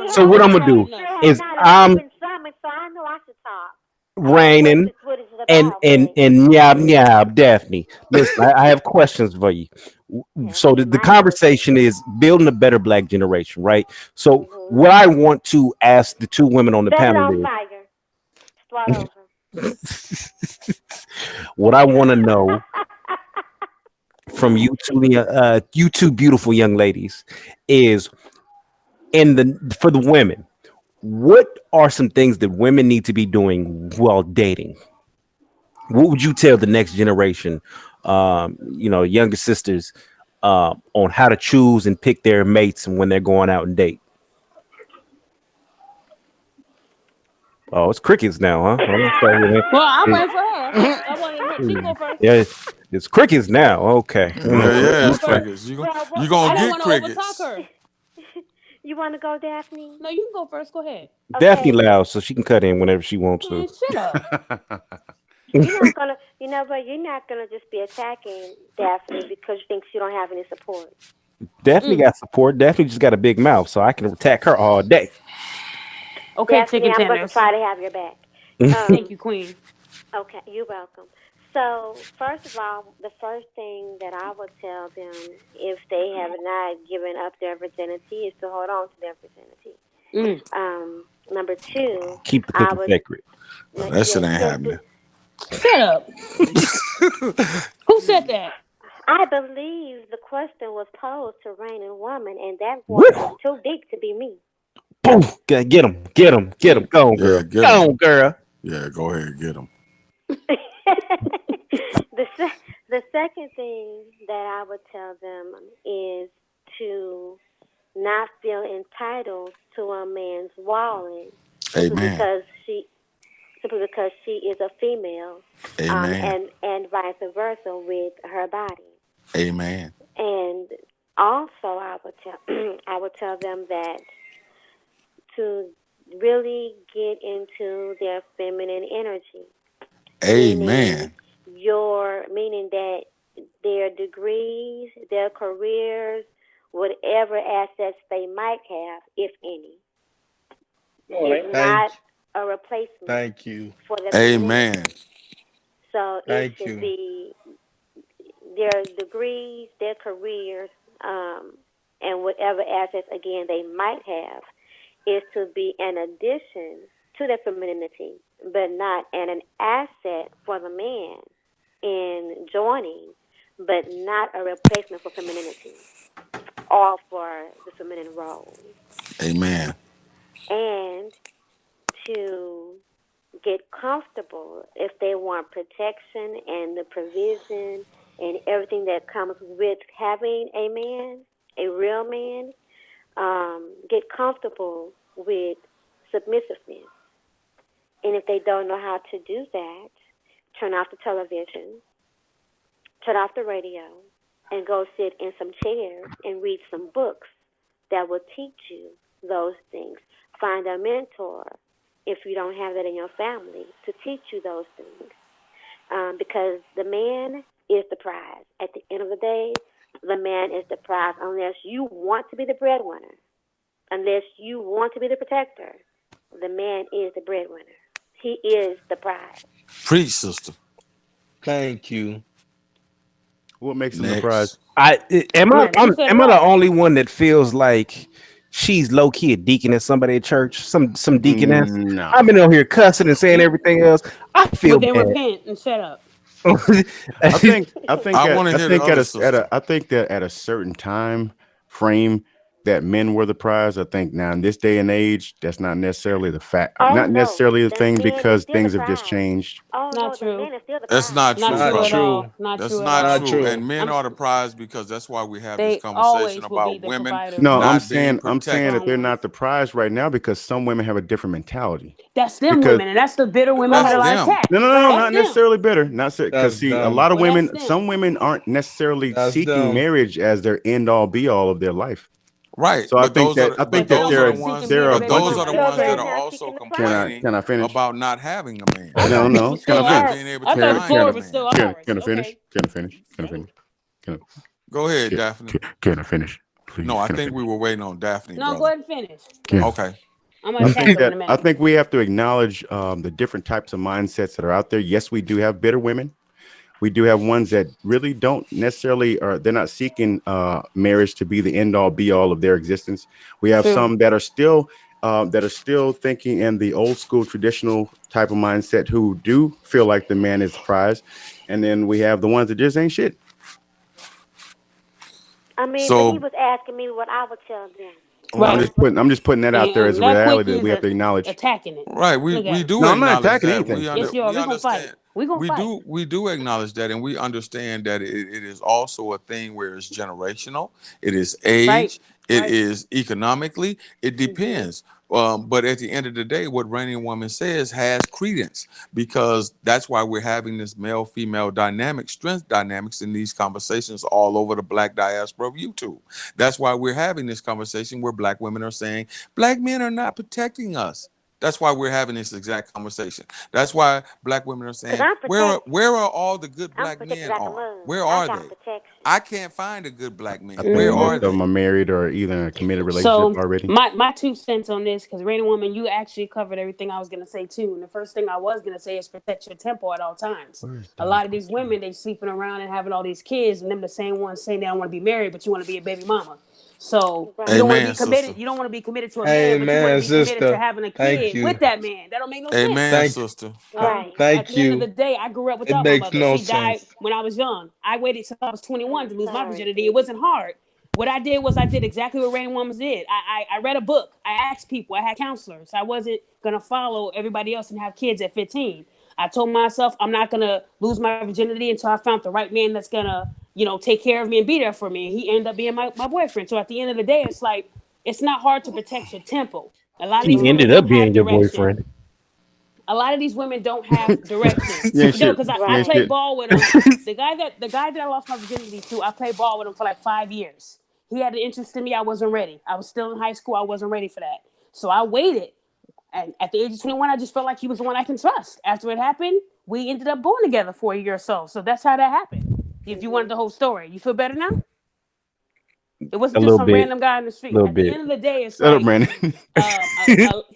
this. So what I'm gonna do Sure have is not I'm opened something, so I know I should talk. raining What is it and about? nyab Daphne. Listen, I have questions for you. So the conversation is building a better black generation, right? So what I want to ask the two women on the Set it panel on is, fire. Start over. what I want to know from you two beautiful young ladies is for the women, what are some things that women need to be doing while dating? What would you tell the next generation, younger sisters, on how to choose and pick their mates and when they're going out and date? Oh, it's crickets now, huh? Well, I'm waiting for her. I want to let she go first. Yeah, it's crickets now. Okay. Yeah, it's crickets. You I gonna don't get want to overtalk crickets. her. You want to go, Daphne? No, you can go first. Go ahead. Daphne loud, so she can cut in whenever she wants to. Man, shut up. You're not gonna, you're not gonna just be attacking Daphne because you think she don't have any support. Daphne got support. Daphne just got a big mouth, so I can attack her all day. Okay, Daphne, chicken I'm going to tenders. try to have your back. Thank you, Queen. Okay, you're welcome. So, first of all, the first thing that I would tell them if they have not given up their virginity is to hold on to their virginity. Number two, Keep the I cookie would. sacred. That shit ain't happening. Shut up. Who said that? I believe the question was posed to Rain and Woman, and that water was too deep to be me. Boom! Get him! Get him! Get him! Go on, girl! Yeah, get Go 'em. on, girl! Yeah, go ahead, get them. The second thing that I would tell them is to not feel entitled to a man's wallet simply Amen. because she is a female, Amen. and vice versa with her body. Amen. And also, I would tell them that to really get into their feminine energy, Amen. meaning that their degrees, their careers, whatever assets they might have, if any, is not a replacement Thank you. for the Amen. femininity. So it Thank should you. be their degrees, their careers, and whatever assets again they might have is to be an addition to their femininity, but not an asset for the man in joining, but not a replacement for femininity or for the feminine role. Amen. And to get comfortable if they want protection and the provision and everything that comes with having a man, a real man, get comfortable with submissiveness. And if they don't know how to do that, turn off the television, turn off the radio, and go sit in some chairs and read some books that will teach you those things. Find a mentor if you don't have that in your family to teach you those things. Because the man is the prize. At the end of the day, the man is the prize unless you want to be the breadwinner, unless you want to be the protector. The man is the breadwinner. He is the prize. Preach, sister. Thank you. What makes him the prize? Am I Yeah, she said am it I the all. only one that feels like she's low key a deacon at somebody at church? Some deaconess. No. I've been on here cussing and saying everything else. I feel Well, then bad. repent and shut up. I think I want to hear the other sister. I think that at a certain time frame that men were the prize. I think now in this day and age, that's not necessarily the fact, Oh, not no. necessarily the The thing men is because still the things have just prize. changed. Oh, Not no, true. the men is still the That's prize. not Not true, true brother. at all. True. Not That's true at not all. Not true. true. And men I'm, are the prize because that's why we have this they conversation always will be about the women providers. No, not being I'm saying that protected. they're not the prize right now because some women have a different mentality. That's them Because women, and that's the bitter women That's that are Right. like them. cats. no, Right. That's not them. necessarily bitter. Not because That's see, a them. lot of Well, that's women, them. some women aren't necessarily That's seeking them. marriage as their end all be all of their life. Right, So I but think those are that But those some are the are seeking ones. being there a are a But baby bunch those of. are mama. the That's ones that Children are crazy. not also seeking the Can I prize. complaining finish? about not having a man I No, thought no. was Can I still or not finish? ours. being able I to thought the find a floor Can was man. still ours. can I finish? Okay. Can I finish? Can I Damn. finish? Can Go ahead, I, Daphne. can I finish? Please, No, I can I think we finish? were waiting on Daphne, No, go brother. ahead and finish. Can. Okay. I'm I gonna attack think them in a that minute. we have to acknowledge the different types of mindsets that are out there. Yes, we do have bitter women. We do have ones that really don't necessarily, or they're not seeking marriage to be the end all be all of their existence. We have True. some that are still thinking in the old school traditional type of mindset who do feel like the man is the prize, and then we have the ones that just ain't shit. I mean, but he So was asking me what I would tell them. Right. I'm just putting that out there as a That reality quickie that is we have to acknowledge. attacking it. right, we Look at we him. do No, I'm not acknowledge attacking that. anything. Yes, you are. We We gonna fight. understand. We gonna fight. We do acknowledge that, and we understand that it is also a thing where it's generational, it is Right. age, it Right. is economically, it depends. But at the end of the day, what Reigning Woman says has credence because that's why we're having this male-female dynamic, strength dynamics in these conversations all over the Black diaspora of YouTube. That's why we're having this conversation where Black women are saying Black men are not protecting us. That's why we're having this exact conversation. That's why Black women are saying, I'm protected. where are all the good I'm Black protected men like a are? mug. Where I are got they? protection. I can't find a good Black man. I think Where most are of they? them are married or either in a committed relationship So already. my 2 cents on this, because Rainy Woman, you actually covered everything I was gonna say too. And the first thing I was gonna say is protect your tempo at all times. A lot of these women, they sleeping around and having all these kids, and them the same ones saying they don't want to be married, but you want to be a baby mama. So Right. you don't want to Amen, be committed. sister. You don't want to be committed to a man, but you want to Amen, be committed to sister. having a Thank kid you. with that man. That don't make no Amen, sense. Thank sister. Right. At thank the end of the you. day, I grew up It without my makes mother. no She died sense. when I was young. I waited till I was 21 to lose my Sorry. virginity. It wasn't hard. What I did was I did exactly what Rainy Woman did. I read a book. I asked people. I had counselors. I wasn't going to follow everybody else and have kids at 15. I told myself I'm not going to lose my virginity until I found the right man that's going to, take care of me and be there for me. And he ended up being my boyfriend. So at the end of the day, it's like, it's not hard to protect your tempo. A lot of these He women ended up don't have being your direction. boyfriend. A lot of these women don't have direction. You ain't No, shit. because You I ain't played shit. ball with him. The guy that I lost my virginity to, I played ball with him for like 5 years. He had an interest in me. I wasn't ready. I was still in high school. I wasn't ready for that. So I waited. And at the age of 21, I just felt like he was the one I can trust. After it happened, we ended up born together for a year or so. So that's how that happened. If you wanted the whole story, you feel better now? It wasn't A just little some bit. random guy in the street. Little At the bit. end of the day, it's Shut up, like Brandon.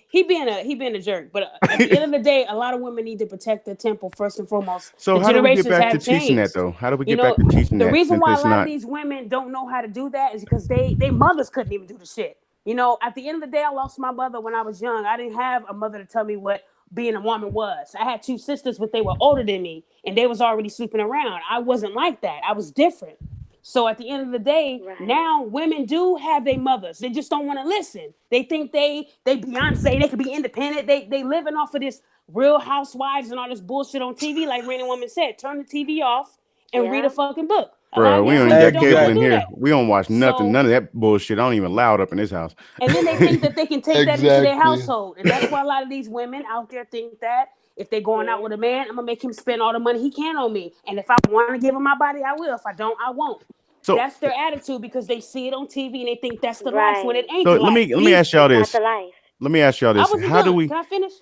he being a jerk. But at the end of the day, a lot of women need to protect their temple first and foremost. So The how do we get generations back to have teaching that changed. though? How do we You get back know, to teaching the that reason since why a it's lot of not? these women don't know how to do that is because they mothers couldn't even do the shit. You know, at the end of the day, I lost my mother when I was young. I didn't have a mother to tell me what being a woman was. I had two sisters, but they were older than me, and they was already sleeping around. I wasn't like that. I was different. So at the end of the day, now women do have their mothers. They just don't want to listen. They think they Beyonce, they could be independent. They living off of this Real Housewives and all this bullshit on TV. Like Randy Woman said, turn the TV off and read a fucking book. A lot Bro, of we these don't women even got don't know how cable to in do here. that. We don't watch nothing. So- None of that bullshit. I don't even loud up in this house. And then they think that they can take that into their Exactly. household. And that's why a lot of these women out there think that if they're going out with a man, I'm going to make him spend all the money he can on me. And if I want to give him my body, I will. If I don't, I won't. So- That's their attitude because they see it on TV and they think that's the life when it ain't So the let life. me ask y'all this. Not the life. Let me ask y'all I this. wasn't How do done. we Can I finish?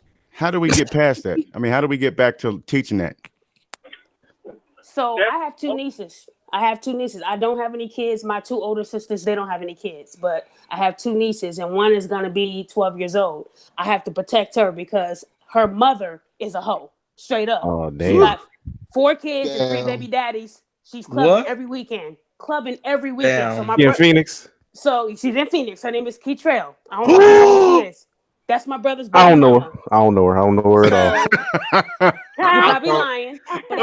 get past that? I mean, how do we get back to teaching that? So I have two nieces. I don't have any kids. My two older sisters, they don't have any kids. But I have two nieces, and one is going to be 12 years old. I have to protect her because her mother is a hoe, straight up. Oh, She damn. got 4 kids and 3 Damn. baby daddies. She's clubbing What? every weekend. Clubbing every weekend. So Damn. my You in bro- Phoenix? So she's in Phoenix. Her name is Keytrail. I don't know who she is. That's my brother's baby I don't know mama. her. I don't know her. I don't know her at all. So I be lying. But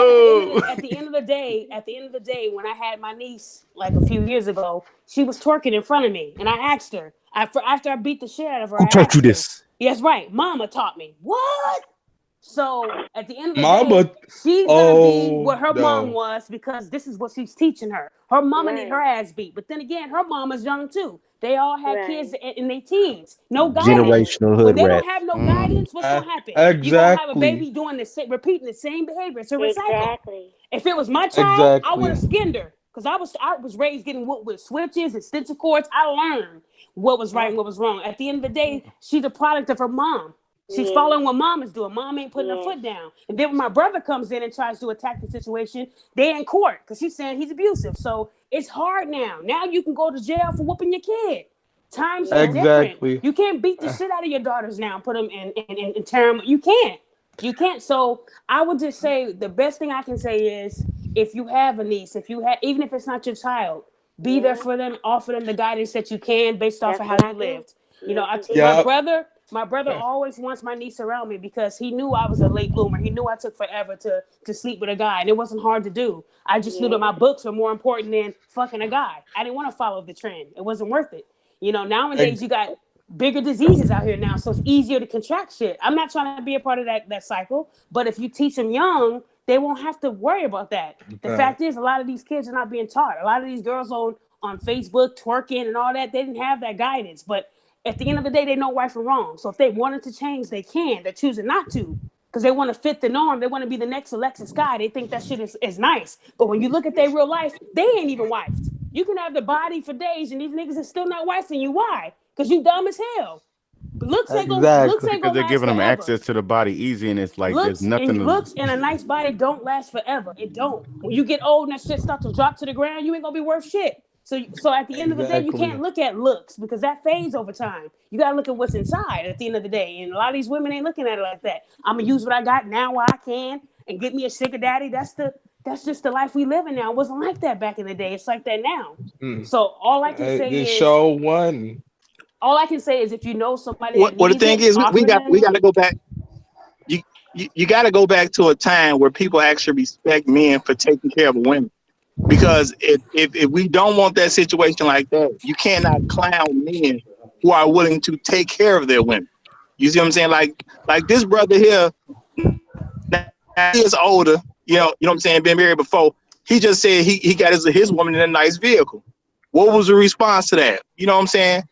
at the end of the day, when I had my niece like a few years ago, she was twerking in front of me, and I asked her after I beat the shit out of her. Who I taught asked you her, this? Yes, right. Mama taught me. What? So at the end of the Mama. day, she's gonna be Oh, what her mom no. was because this is what she's teaching her. Her mama need her ass beat, but then again, her mama's young too. They all had kids in their teens. No guidance. Generational When hood they rat. don't have no guidance, what's gonna happen? Exactly. You're gonna have a baby doing the same, repeating the same behavior. It's a recycle. Exactly. If it was my child, I Exactly. would have skinned her because I was raised getting whooped with switches, extension cords. I learned what was right and what was wrong. At the end of the day, she's a product of her mom. She's following what mom is doing. Mom ain't putting her foot down. And then when my brother comes in and tries to attack the situation, they in court because she's saying he's abusive. So it's hard now. Now you can go to jail for whooping your kid. Times are Exactly. different. You can't beat the shit out of your daughters now and put them in tear them. You can't. You can't. So I would just say the best thing I can say is if you have a niece, even if it's not your child, be there for them, offer them the guidance that you can based off of how you lived. You know, my brother always wants my niece around me because he knew I was a late bloomer. He knew I took forever to sleep with a guy, and it wasn't hard to do. I just knew that my books were more important than fucking a guy. I didn't want to follow the trend. It wasn't worth it. You know, nowadays you got bigger diseases out here now, so it's easier to contract shit. I'm not trying to be a part of that cycle, but if you teach them young, they won't have to worry about that. The fact is, a lot of these kids are not being taught. A lot of these girls on Facebook twerking and all that, they didn't have that guidance. But at the end of the day, they know right from wrong. So if they wanted to change, they can. They're choosing not to because they want to fit the norm. They want to be the next Alexis Guy. They think that shit is nice. But when you look at their real life, they ain't even wifed. You can have the body for days and these niggas are still not wifing you. Why? Because you dumb as hell. Looks ain't gonna Because they're giving them access to the body easy, and it's like there's nothing. Looks and a nice body don't last forever. It don't. When you get old and that shit starts to drop to the ground, you ain't gonna be worth shit. So at the end of the day, you can't look at looks because that fades over time. You gotta look at what's inside at the end of the day. And a lot of these women ain't looking at it like that. I'm gonna use what I got now while I can and get me a sugar daddy. That's just the life we live in now. It wasn't like that back in the day. It's like that now. So all I can say is show one. All I can say is if you know somebody. Well, the thing is, we got to go back. You got to go back to a time where people actually respect men for taking care of women. Because if we don't want that situation like that, you cannot clown men who are willing to take care of their women. You see what I'm saying? Like this brother here, he is older. You know what I'm saying? Been married before. He just said he got his woman in a nice vehicle. What was the response to that? You know what I'm saying?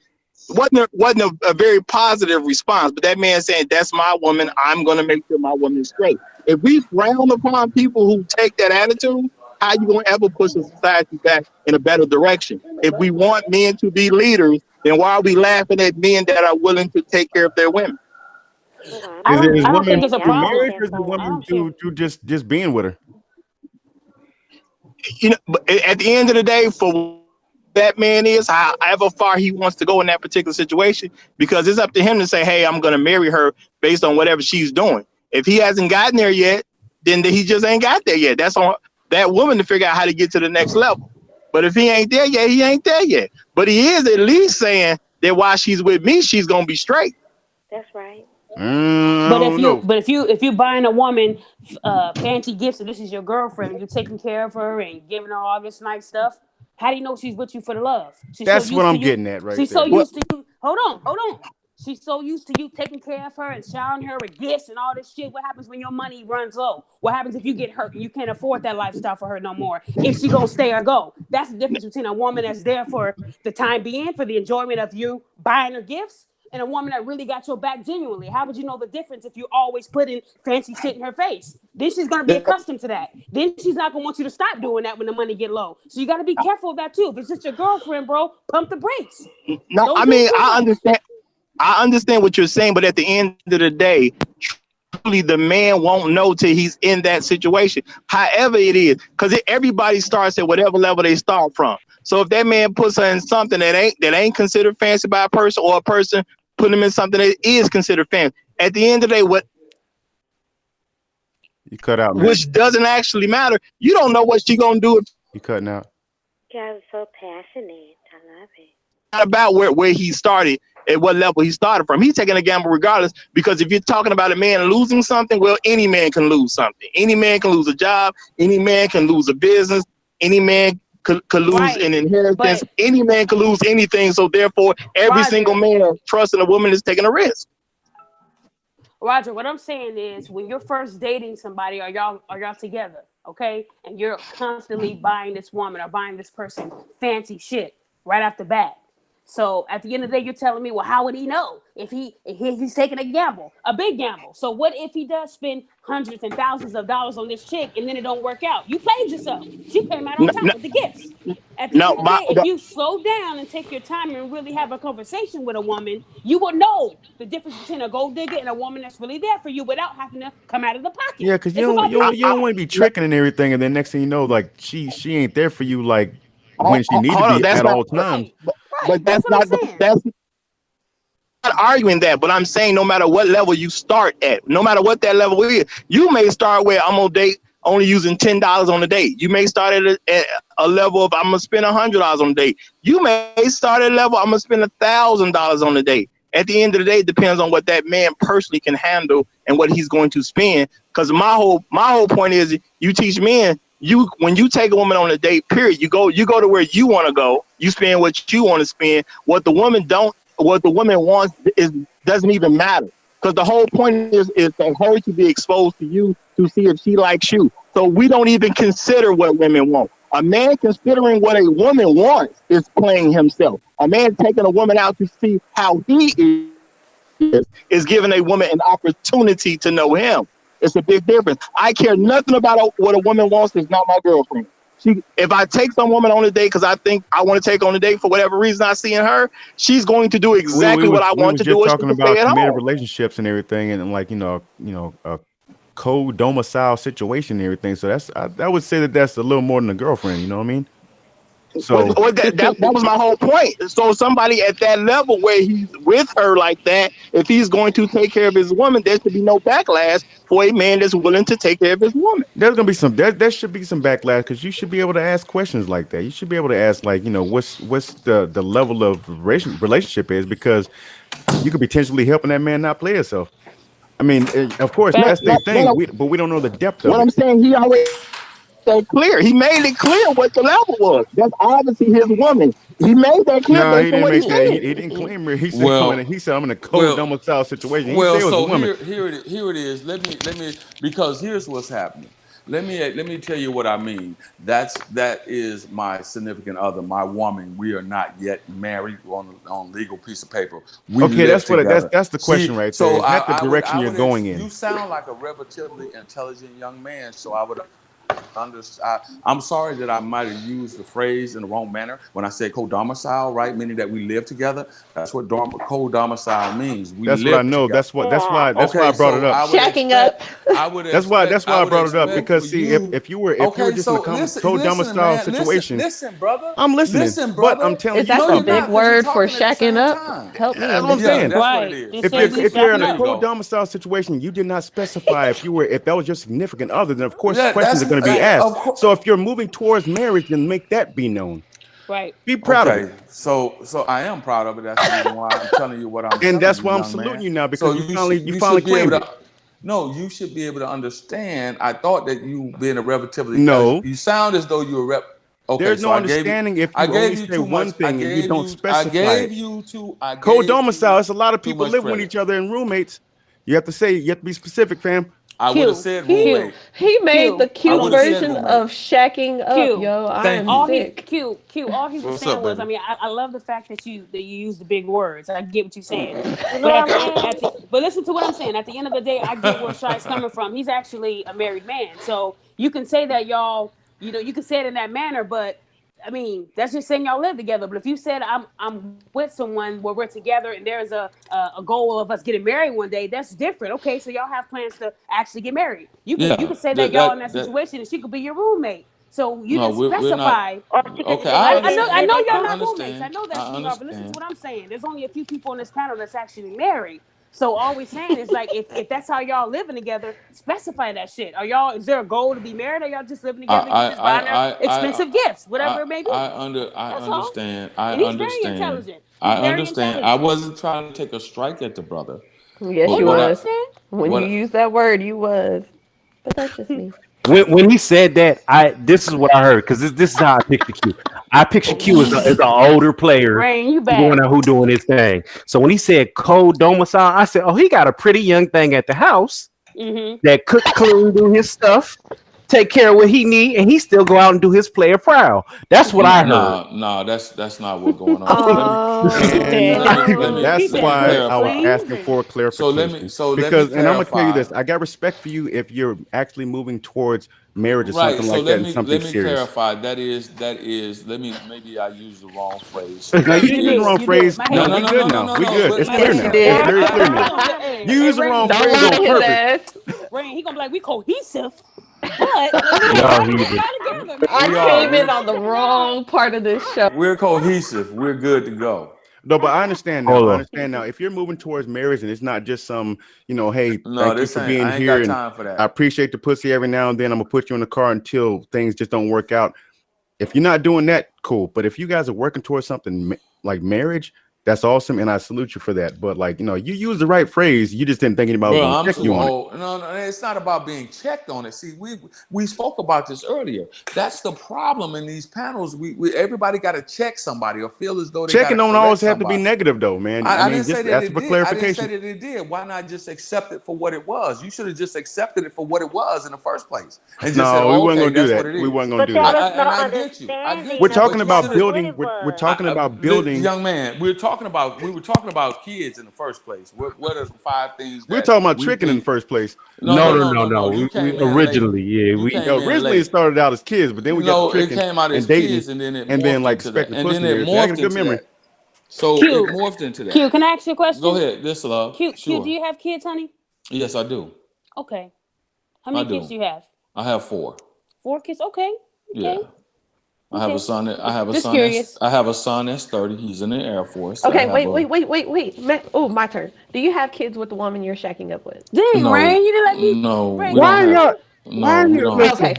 Wasn't a very positive response. But that man saying, "That's my woman. I'm gonna make sure my woman is straight." If we frown upon people who take that attitude, how you gonna ever push a society back in a better direction? If we want men to be leaders, then why are we laughing at men that are willing to take care of their women? I don't think it's a problem. Marriage or is the woman to just being with her? You know, but at the end of the day, for that man is, however far he wants to go in that particular situation, because it's up to him to say, hey, I'm going to marry her based on whatever she's doing. If he hasn't gotten there yet, then he just ain't got there yet. That's on that woman to figure out how to get to the next level. But if he ain't there yet, he ain't there yet. But he is at least saying that while she's with me, she's going to be straight. That's right. But if you buying a woman fancy gifts and this is your girlfriend and you're taking care of her and giving her all this nice stuff, how do you know she's with you for the love? That's what I'm getting at right She's there. so used to you. Hold on. She's so used to you taking care of her and showering her with gifts and all this shit. What happens when your money runs low? What happens if you get hurt and you can't afford that lifestyle for her no more? If she gonna stay or go? That's the difference between a woman that's there for the time being, for the enjoyment of you buying her gifts, and a woman that really got your back genuinely. How would you know the difference if you always putting fancy shit in her face? Then she's gonna be accustomed to that. Then she's not gonna want you to stop doing that when the money get low. So you gotta be careful of that too. If it's just your girlfriend, bro, pump the brakes. No, I mean, I understand what you're saying, but at the end of the day, truly the man won't know till he's in that situation. However it is, because everybody starts at whatever level they start from. So if that man puts her in something that ain't considered fancy by a person, or a person put him in something that is considered fancy, at the end of the day, what you cut out, man. Which doesn't actually matter. You don't know what she's gonna do. You cutting out. Guys are so passionate. I love it. Not about where he started, at what level he started from. He's taking a gamble regardless, because if you're talking about a man losing something, well, any man can lose something. Any man can lose a job. Any man can lose a business. Any man could lose an inheritance. Any man could lose anything. So therefore, every single man trusting a woman is taking a risk. Roger, what I'm saying is, when you're first dating somebody, are y'all together, okay? And you're constantly buying this woman or buying this person fancy shit right off the bat. So at the end of the day, you're telling me, well, how would he know if he's taking a gamble, a big gamble? So what if he does spend hundreds and thousands of dollars on this chick and then it don't work out? You played yourself. She came out on top with the gifts. At the end of the day, if you slow down and take your time and really have a conversation with a woman, you will know the difference between a gold digger and a woman that's really there for you without having to come out of the pocket. Yeah, because you don't want to be tricking and everything, and then next thing you know, like she ain't there for you, like when she needs to be at all times. But that's not arguing that. But I'm saying no matter what level you start at, no matter what that level is, you may start where I'm gonna date only using $10 on a date. You may start at a level of I'm gonna spend $100 on a date. You may start at a level I'm gonna spend $1,000 on a date. At the end of the day, it depends on what that man personally can handle and what he's going to spend. Because my whole point is, you teach men, when you take a woman on a date, period, you go to where you want to go. You spend what you want to spend. What the woman wants doesn't even matter. Because the whole point is for her to be exposed to you, to see if she likes you. So we don't even consider what women want. A man considering what a woman wants is playing himself. A man taking a woman out to see how he is giving a woman an opportunity to know him. It's a big difference. I care nothing about what a woman wants. Is not my girlfriend. If I take some woman on a date because I think I want to take on a date for whatever reason I see in her, she's going to do exactly what I want to do. We're talking about committed relationships and everything, and like a co-domicile situation and everything. So I would say that's a little more than a girlfriend. You know what I mean? So that was my whole point. So somebody at that level where he's with her like that, if he's going to take care of his woman, there should be no backlash for a man that's willing to take care of his woman. There's gonna be there should be some backlash, because you should be able to ask questions like that. You should be able to ask, like, what's the level of relationship is, because you could potentially helping that man not play himself. I mean, of course, that's the thing, but we don't know the depth of it. What I'm saying, he already that clear. He made it clear what the level was. That's obviously his woman. He made that clear. No, he didn't make that. He didn't claim it. He said, I'm in a co-domicile situation. He said it was a woman. Here it is. Let me because here's what's happening. Let me tell you what I mean. That is my significant other, my woman. We are not yet married on legal piece of paper. That's the question right there. That's the direction you're going in. You sound like a relatively intelligent young man, so I would I'm sorry that I might have used the phrase in the wrong manner when I said co-domicile, right? Meaning that we live together. That's what co-domicile means. We That's live what I know. together. That's why I brought it up. Shacking up. That's why I brought it up, because see, if you were just in a co-domicile situation, listen, brother. I'm listening. Listen, brother. But I'm telling Is you that the something. big word for shacking up? Help me. That's what I'm saying. That's what it is. If you're in a co-domicile situation, you did not specify if that was your significant other, then of course questions are going to be asked. So if you're moving towards marriage, then make that be known. Right. Be proud of it. So I am proud of it. That's the reason why I'm telling you what I'm telling And that's why you, I'm young saluting man. you now, because So you finally should be claimed able it. No, you should be able to understand. I thought that you being a relatively you sound as though you're a rep. Okay, There's so no I gave understanding if you I gave only you say too one much. thing and you don't specify. I gave it. you too. Co-domicile. It's a lot of people much live with credit. each other and roommates. You have to be specific, fam. I would have said roommate. He made the I cute would've said version roommate. of shacking up, Q. yo. I Thank am you. All sick. Q. All he was What's saying up, was, baby? I mean, I love the fact that you use the big words. I get what you're saying. You know But what I'm saying? but listen to what I'm saying. At the end of the day, I get where Shy's coming from. He's actually a married man, so you can say that y'all, you can say it in that manner. But I mean, that's just saying y'all live together. But if you said I'm with someone where we're together and there's a goal of us getting married one day, that's different. Okay, so y'all have plans to actually get married. You can say that y'all in that situation, and she could be your roommate. So you No, can we're specify. not. Okay, I know y'all I not roommates. understand. I know that, I sweetheart. But listen to understand. what I'm saying. There's only a few people on this panel that's actually married. So all we're saying is like, if that's how y'all living together, specify that shit. Is there a goal to be married, or y'all just living together and just buying their expensive gifts, whatever it may be? I That's all. understand. And he's very intelligent. I Very understand. I wasn't trying to take a strike at the brother. Yes, But you what I- was. When what you I- used that word, you was. But that's just me. When he said that, this is what I heard, because this is how I picture Q. I picture Q as an older player Rain, you back. who doing his thing. So when he said co-domicile, I said, oh, he got a pretty young thing at the house that cook, clean, do his stuff, take care of what he need, and he still go out and do his player proud. That's what I heard. No, that's not what's going on. That's why I was asking for clarification. Because, and I'm gonna tell you this: I got respect for you if you're actually moving towards marriage or Right. something So like that, and something let me serious. clarify. That is. Maybe I used the wrong phrase. No, you didn't use the wrong phrase. No, we good now. We good. It's clear now. It's very clear now. You use the wrong phrase on purpose. Rain, he gonna be like, we cohesive. But I came in on the wrong part of this show. We're cohesive. We're good to go. No, but I understand now. Hold on. I understand now. If you're moving towards marriage and it's not just some, hey, No, thank you this for ain't- being I ain't here, got and time for that. I appreciate the pussy every now and then. I'm gonna put you in the car until things just don't work out. If you're not doing that, cool. But if you guys are working towards something like marriage, that's awesome, and I salute you for that. But you use the right phrase. You just didn't think about Bro, being I'm checked too you on it. old. No, it's not about being checked on it. See, we spoke about this earlier. That's the problem in these panels. We everybody got to check somebody or feel as though they Checking gotta don't always correct have to be somebody. negative, though, man. I mean, didn't say just that ask it for did. clarification. I didn't say that it did. Why not just accept it for what it was? You should have just accepted it for what it was in the first place, and just said, No, we "Oh, weren't okay, gonna do that's that. what it is." We weren't gonna But do there that. was no I get you. I get understanding. you. We're of talking about what building. it We're was. talking about building. Young man, we were talking about kids in the first place. What are the 5 things We're that talking about we tricking in think? the first place. No. You We came in originally, late. You came in Originally, it late. started out as kids, but then we got to It tricking came out as and dating, kids, and then it and then morphed into that, expecting and pussy. then it I got a morphed good into memory. that. So Q. it morphed into that. Q, can I ask you a question? Go ahead, this love. Q, Sure. do you have kids, honey? Yes, I do. Okay. How many kids do you have? I have 4. 4 kids. Okay. Yeah. I have a son. I have a Just son. curious. I have a son that's 30. He's in the Air Force. I Okay, have wait. Oh, my turn. Do you have kids with the woman you're shacking up with? Dang, No. Rain, you didn't let me. No, Rain, we Why don't y'all? have. Why No, we you don't. listen? Okay.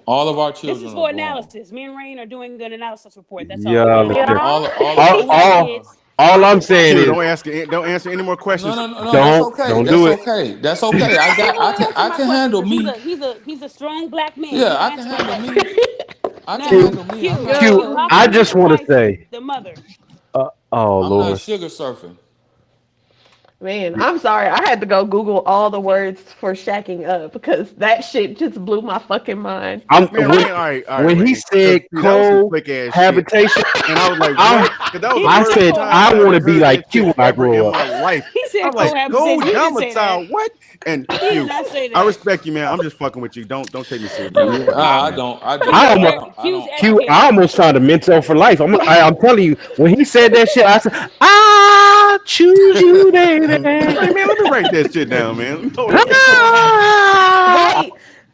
All of our This children is are for grown. analysis. Me and Rain are doing an analysis report. That's Yeah, all. look Rain, at- All all I'm saying Q, is don't answer any more questions. No, that's okay. don't That's do it. okay. That's okay. I can handle me. He's a strong black man. Yeah, I can handle me. I can handle me. I'm not, Q, I just want to say, the mother. oh I'm Lord, not sugar surfing. Man, I'm sorry. I had to go Google all the words for shacking up because that shit just blew my fucking mind. Man, Rain, all right, when he Rain. said That was some quick ass shit. cohabitation, and I was like, I what? 'Cause that was the I first said time I ever want to be heard like that Q shit when I ever in grow up. my life. He said said I'm like, cohabitation. no He didn't say that. domicile. What? And He did you, not say I that. respect you, man. I'm just fucking with you. Don't take me serious. I don't. I almost found a mentor for life. I'm telling you, when he said that shit, I said, I choose you, baby. Hey, man, let me write that shit down, man. Right.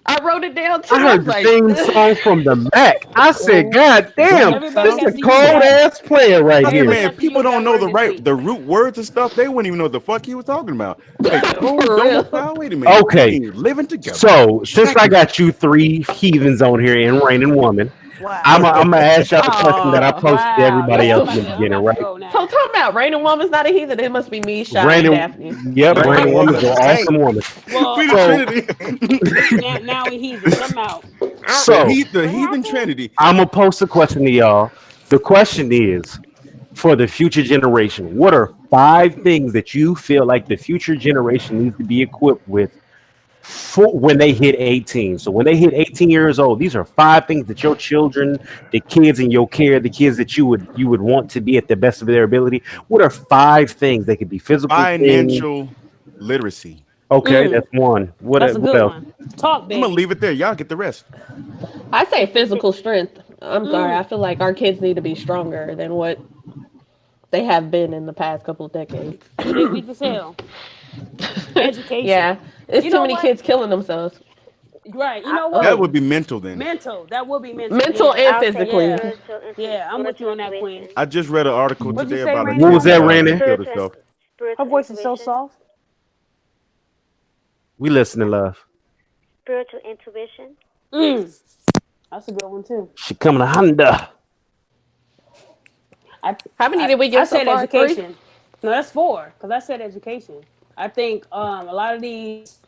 I wrote it down too. I heard the theme song from the Mac. I said, God damn, this is a cold ass player right Hey, here. man, people don't know the root words and stuff. They wouldn't even know what the fuck he was talking about. Wait, domicile? Wait a minute. Okay, We ain't living together. so since I got you three heathens on here in Raining Woman, I'm gonna ask y'all the question that I posted to everybody else in the beginning, right? So talking about Raining Woman's not a heathen. It must be me, Shy, and Raining, Daphne. yep, Raining Woman's an awesome woman. Well, We the Trinity. now he's I'm out. So the heathen Trinity. I'm gonna post a question to y'all. The question is, for the future generation, what are 5 things that you feel like the future generation needs to be equipped with for when they hit 18? So when they hit 18 years old, these are 5 things that your children, the kids in your care, the kids that you would want to be at the best of their ability. What are 5 things? They could be physical, Financial literacy. Okay, that's one. That's a what good else? one. Talk, baby. I'm gonna leave it there. Y'all get the rest. I say physical strength. I'm sorry. I feel like our kids need to be stronger than what they have been in the past couple of decades. They weak as hell. Education. Yeah, it's You too know many what? kids killing themselves. Right. You know what? That would be mental then. Mental. That would be mental. Mental and I'll take physically. that. Yeah, I'm with you on that, Queen. I just read an article What'd you today say, about Randy? What was that, Randy? killed herself. Her voice is so soft. We listening, love. Spiritual intuition. That's a good one too. She coming to Honda. How many did we get I so said far? education. No, that's 4 because I said education. I think a lot of these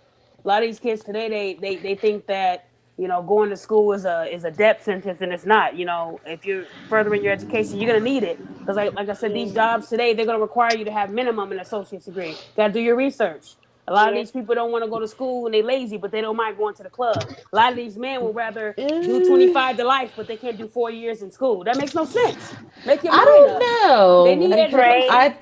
kids today they think that going to school is a death sentence, and it's not. If you're furthering your education, you're gonna need it because like I said, these jobs today they're gonna require you to have minimum an associate's degree. Gotta do your research. A lot of these people don't want to go to school and they lazy, but they don't mind going to the club. A lot of these men will rather do 25 to life, but they can't do 4 years in school. That makes no sense. Make your I mind don't up. know. They need education.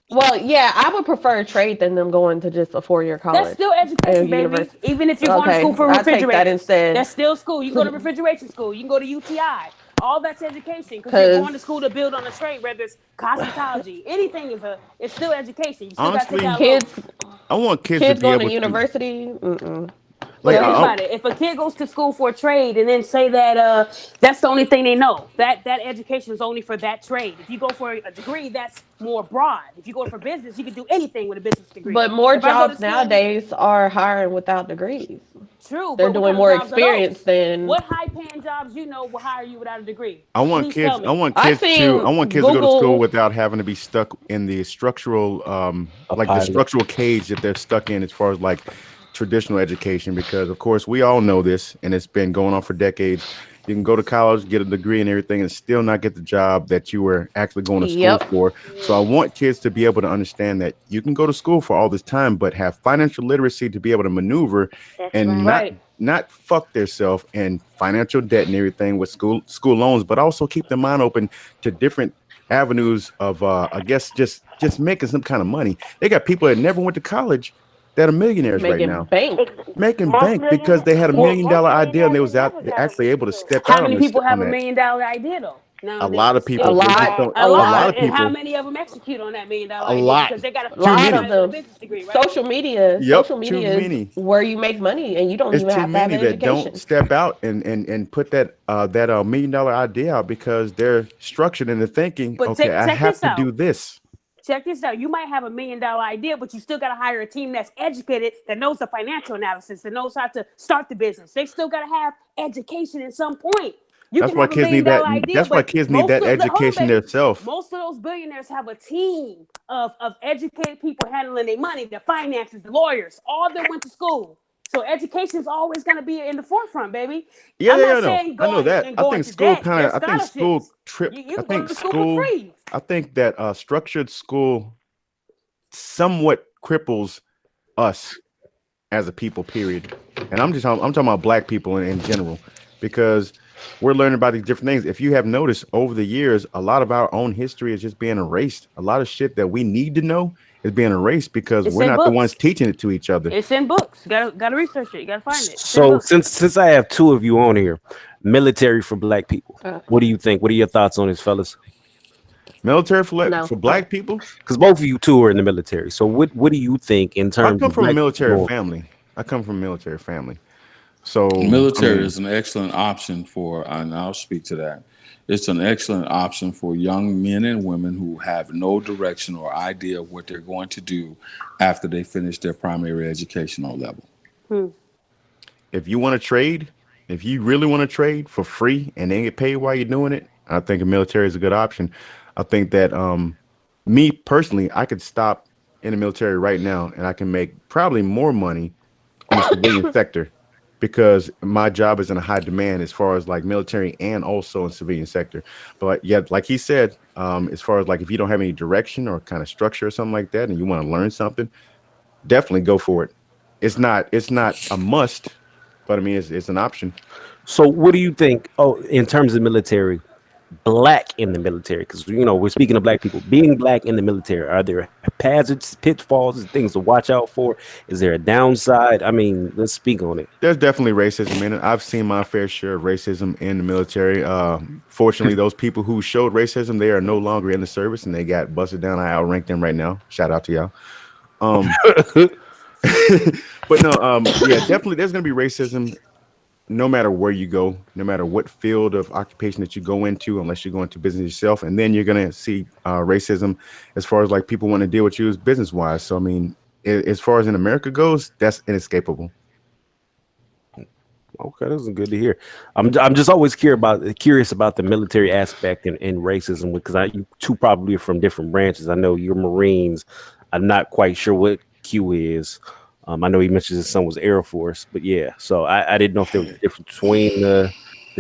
Well, yeah, I would prefer a trade than them going to just a 4-year college. That's still education, baby. University. Even if you're going to school for I'll take that refrigerators, instead. that's still school. You can go to refrigeration school. You can go to UTI. All that's education because you're going to school to build on a trade, whether it's cosmetology, anything it's still education. You still Honestly, got to take out I want kids to be going able to university. Mm-mm. Like, think about it. If a kid goes to school for a trade and then say that that's the only thing they know, that education is only for that trade. If you go for a degree, that's more broad. If you go for business, you can do anything with a business degree. But more If I go to jobs school- nowadays are hiring without degrees. True. They're but doing what more kind of jobs are experience those? than. What high-paying jobs will hire you without a degree? I want Please kids. tell me. I want I kids seen to go to Google- school without having to be stuck in the structural, like the pilot. structural cage that they're stuck in, as far as like traditional education. Because of course we all know this, and it's been going on for decades. You can go to college, get a degree and everything, and still not get the job that you were actually going to school Yep. for. So I want kids to be able to understand that you can go to school for all this time, but have financial literacy to be able to maneuver and not fuck themselves in financial debt and everything with school loans, but also keep their mind open to different avenues of I guess just making some kind of money. They got people that never went to college that are millionaires right now. Making bank because they had $1 million idea and they was actually able to step out. How many on people this- have on $1 that. million idea though? A lot of people. A they just lot. don't- A a lot lot. of And how people. many of them execute on that $1 million A idea? lot. Because they got a Too many. of them. business degree, right? Social media. Yep, Social too media many. is where you make money, and you don't It's even too have to have many an that education. don't step out and put that $1 million idea out because they're structured in the thinking. But Okay, I check have this to out. do this. Check this out. You might have $1 million idea, but you still got to hire a team that's educated, that knows the financial analysis, that knows how to start the business. They still got to have education at some point. You That's can why have a kids $1 need million that. idea, That's why but kids need most that of the- hold on, education baby. themselves. Most of those billionaires have a team of educated people handling their money, their finances, the lawyers. All of them went to school. So education is always going to be in the forefront, baby. Yeah, I'm yeah, not I know. saying I know going that. and I going think to school debt. kind of. There's I think school scholarships. trip. You I can go think to school for free. I think that structured school somewhat cripples us as a people. Period. And I'm talking about black people in general, because we're learning about these different things. If you have noticed over the years, a lot of our own history is just being erased. A lot of shit that we need to know is being erased because It's we're in not the books. ones teaching it to each other. It's in books. Gotta research it. You gotta find it. It's in So books. since I have two of you on here, military for black people. What do you think? What are your thoughts on this, fellas? Military for No. black people? Because both of you two are in the military. So what do you think in I terms come of from a black military people? family. I come from a military family. So Military I mean, is an excellent option for, and I'll speak to that. It's an excellent option for young men and women who have no direction or idea of what they're going to do after they finish their primary educational level. if you want to trade, if you really want to trade for free and then get paid while you're doing it, I think the military is a good option. I think that me personally, I could stop in the military right now and I can make probably more money in the civilian sector because my job is in a high demand as far as like military and also in civilian sector. But yeah, like he said, as far as like if you don't have any direction or kind of structure or something like that and you want to learn something, definitely go for it. It's not a must, but I mean it's an option. So what do you think? Oh, in terms of military, black in the military, because we're speaking of black people being black in the military. Are there hazards, pitfalls, and things to watch out for? Is there a downside? I mean, let's speak on it. There's definitely racism in it. I've seen my fair share of racism in the military. Fortunately, those people who showed racism, they are no longer in the service and they got busted down. I outrank them right now. Shout out to y'all. But no, yeah, definitely there's gonna be racism no matter where you go, no matter what field of occupation that you go into, unless you're going to business yourself. And then you're going to see racism as far as like people want to deal with you as business wise. So, I mean, as far as in America goes, that's inescapable. Okay, this is good to hear. I'm just always curious about the military aspect and racism because you two probably are from different branches. I know you're Marines. I'm not quite sure what Q is. I know he mentioned his son was Air Force, but yeah. So I didn't know if there was a difference between the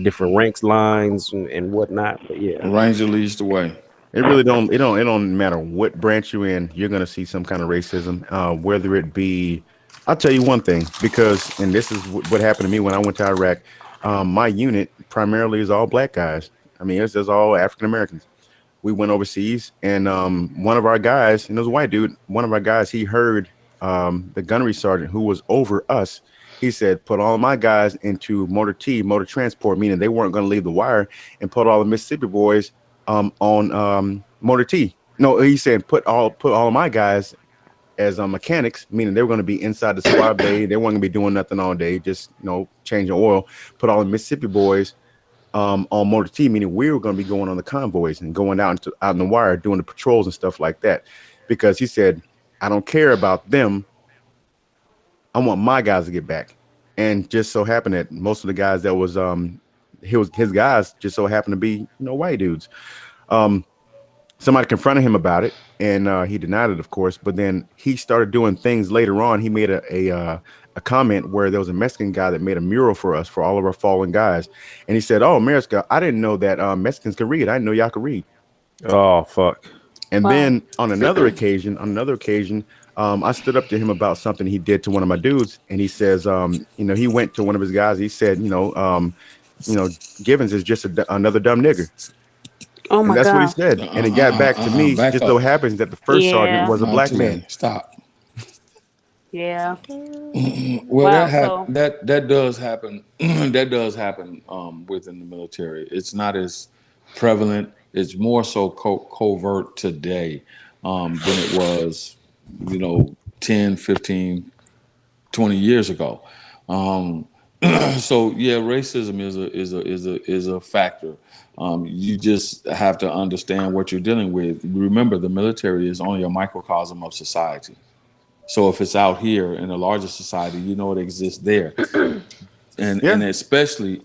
different ranks lines and whatnot. But yeah, Ranger leads the way. It really don't matter what branch you're in. You're gonna see some kind of racism, whether it be. I'll tell you one thing because, and this is what happened to me when I went to Iraq. My unit primarily is all black guys. I mean, it's just all African Americans. We went overseas, and one of our guys, and it was a white dude. One of our guys, he heard the gunnery sergeant who was over us. He said, "Put all my guys into motor transport," meaning they weren't going to leave the wire, and put all the Mississippi boys on motor T. No, he said, put all of my guys as mechanics, meaning they were going to be inside the squad bay. They weren't going to be doing nothing all day, just changing oil. Put all the Mississippi boys on motor T, meaning we were going to be going on the convoys and going out in the wire, doing the patrols and stuff like that. Because he said, I don't care about them. I want my guys to get back. And just so happened that most of the guys that was his guys just so happened to be white dudes. Somebody confronted him about it, and he denied it, of course. But then he started doing things later on. He made a comment where there was a Mexican guy that made a mural for us for all of our fallen guys, and he said, "Oh, America, I didn't know that Mexicans could read. I didn't know y'all could read." Oh, fuck. And then on another occasion, I stood up to him about something he did to one of my dudes, and he says, he went to one of his guys. He said, Givens is just another dumb nigger. Oh my and that's God. what he said. And it got back to me. Just so happens that the first sergeant was a black man. Stop. Yeah. Well, Wow, that does happen. That does happen within the military. It's not as prevalent. It's more so covert today than it was, 10, 15, 20 years ago. So yeah, racism is a factor. You just have to understand what you're dealing with. Remember, the military is only a microcosm of society. So if it's out here in a larger society, it exists there, and especially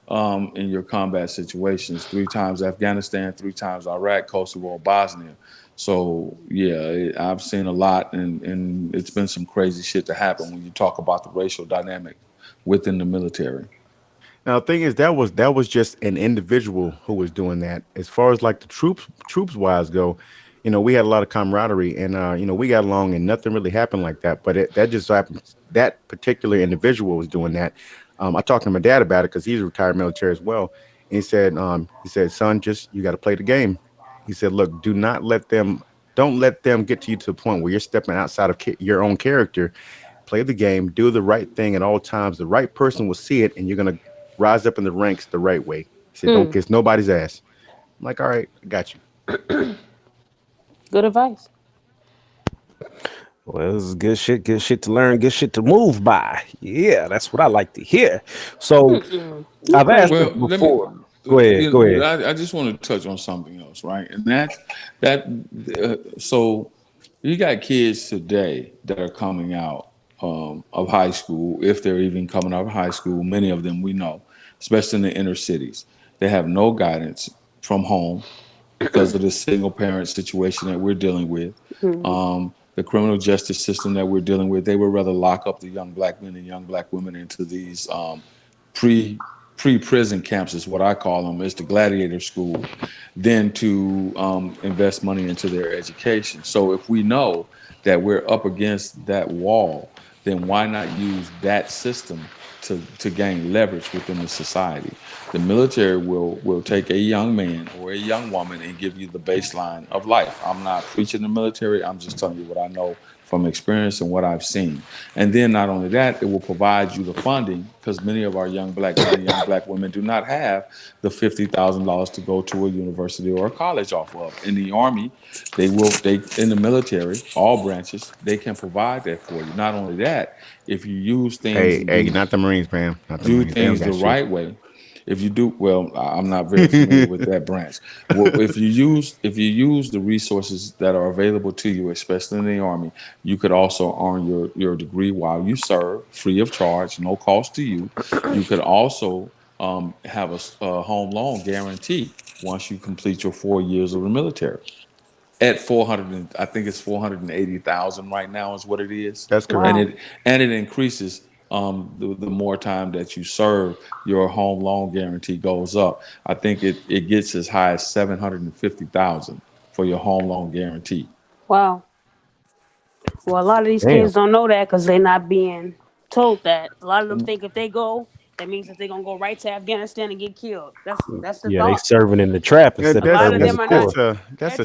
in your combat situations, 3 times Afghanistan, 3 times Iraq, Kosovo, Bosnia. So yeah, I've seen a lot, and it's been some crazy shit to happen when you talk about the racial dynamic within the military. Now the thing is, that was just an individual who was doing that. As far as like the troops wise go, we had a lot of camaraderie, and we got along, and nothing really happened like that. But that just happened. That particular individual was doing that. I talked to my dad about it because he's a retired military as well. And he said, son, just you got to play the game. He said, look, do not let them Don't let them get to you to the point where you're stepping outside of your own character. Play the game, do the right thing at all times. The right person will see it, and you're gonna rise up in the ranks the right way. He said, "Don't kiss nobody's ass." I'm like, all right, I got you. Good advice. Well, this is good shit to learn, good shit to move by. Yeah, that's what I like to hear. So I've asked Well, this before. Go you ahead. know, I just want to touch on something else, right? And so you got kids today that are coming out of high school, if they're even coming out of high school. Many of them we know, especially in the inner cities, they have no guidance from home because of the single parent situation that we're dealing with. The criminal justice system that we're dealing with, they would rather lock up the young black men and young black women into these pre-prison camps, is what I call them, is the gladiator school, than to invest money into their education. So if we know that we're up against that wall, then why not use that system to gain leverage within the society? The military will take a young man or a young woman and give you the baseline of life. I'm not preaching the military. I'm just telling you what I know from experience and what I've seen. And then not only that, it will provide you the funding, because many of our young black men and young black women do not have the $50,000 to go to a university or a college off of. In the Army, in the military, all branches, they can provide that for you. Not only that, if you use things, Not the Marines, man. Not the do Marines. They don't things the got shit. right way. If you do, well, I'm not very familiar with that branch. Well, if you use the resources that are available to you, especially in the Army, you could also earn your degree while you serve, free of charge, no cost to you. You could also have a home loan guarantee once you complete your 4 years of the military. At 400, I think it's 480,000 right now is what it is. That's correct. And it increases. The more time that you serve, your home loan guarantee goes up. I think it gets as high as 750,000 for your home loan guarantee. Wow. Well, a lot of these Damn. kids don't know that because they're not being told that. A lot of them think if they go, that means that they're gonna go right to Afghanistan and get killed. That's the Yeah, they thought. serving in the trap instead of serving in the core. That's a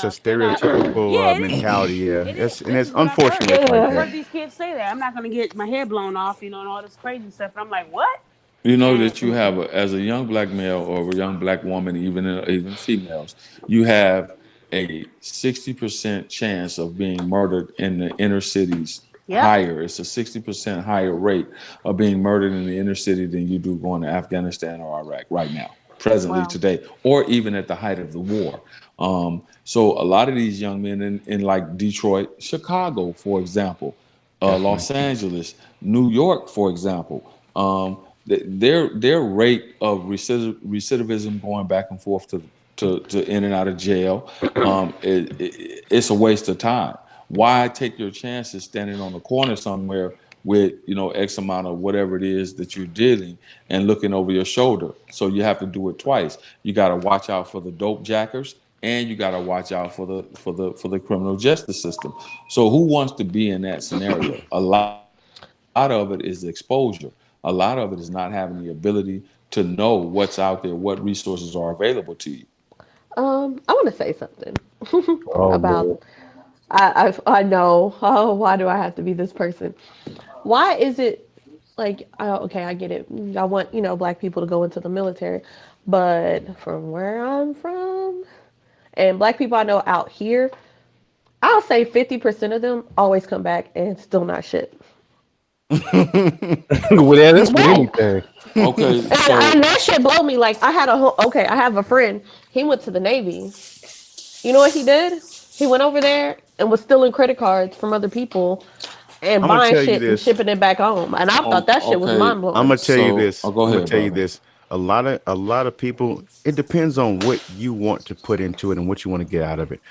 stereotypical mentality. Yeah, it's unfortunate. I've Like heard that. these kids say that. I'm not gonna get my hair blown off, and all this crazy stuff. And I'm like, what? You know that you have, as a young black male or a young black woman, even females, you have a 60% chance of being murdered in the inner cities. Yep. Higher. It's a 60% higher rate of being murdered in the inner city than you do going to Afghanistan or Iraq right now, presently today, or even at the height of the war. So a lot of these young men in like Detroit, Chicago, for example, Los Angeles, New York, for example, their rate of recidivism going back and forth to in and out of jail, it's a waste of time. Why take your chances standing on the corner somewhere with, X amount of whatever it is that you're dealing and looking over your shoulder? So you have to do it twice. You got to watch out for the dope jackers, and you got to watch out for the criminal justice system. So who wants to be in that scenario? A lot of it is exposure. A lot of it is not having the ability to know what's out there, what resources are available to you. I want to say something about. I know. Oh, why do I have to be this person? Why is it like? Okay, I get it. I want black people to go into the military, but from where I'm from, and black people I know out here, I'll say 50% of them always come back and still not shit. Well, that's with anything. Okay, and that shit blow me. Like I have a friend. He went to the Navy. You know what he did? He went over there and was stealing credit cards from other people and buying shit and shipping it back home. And I thought that shit was mind blowing. I'm gonna tell you this. Go ahead, I'm gonna tell you this. A lot of people. It depends on what you want to put into it and what you want to get out of it.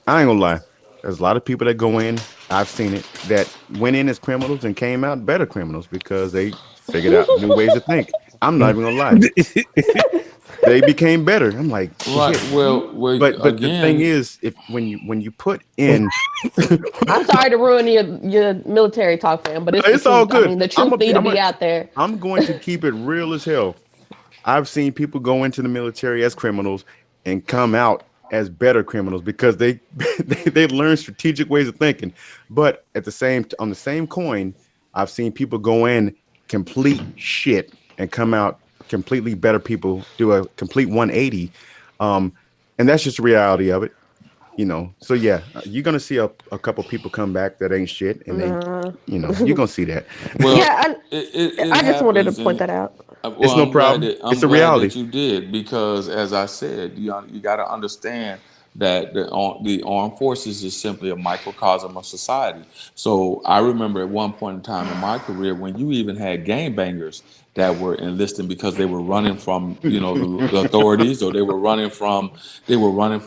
I ain't gonna lie. There's a lot of people that go in. I've seen it that went in as criminals and came out better criminals because they figured out new ways to think. I'm not even gonna lie. They became better. I'm like, right. Well, but the thing is, when you put in, I'm sorry to ruin your military talk, fam, but it's all good. I mean, the truth need to be out there. I'm going to keep it real as hell. I've seen people go into the military as criminals and come out as better criminals because they they learn strategic ways of thinking. But at the same on the same coin, I've seen people go in complete shit and come out completely better people, do a complete 180. And that's just the reality of it, you know. So yeah, you're gonna see a couple people come back that ain't shit, and they, you know, you're gonna see that. Well, Yeah, I just wanted to happens, point and that out. It's no problem. It's a reality. That you did, because as I said, you got to understand that the armed forces is simply a microcosm of society. So I remember at one point in time in my career when you even had gangbangers that were enlisting because they were running from, you know, the authorities, or they were running from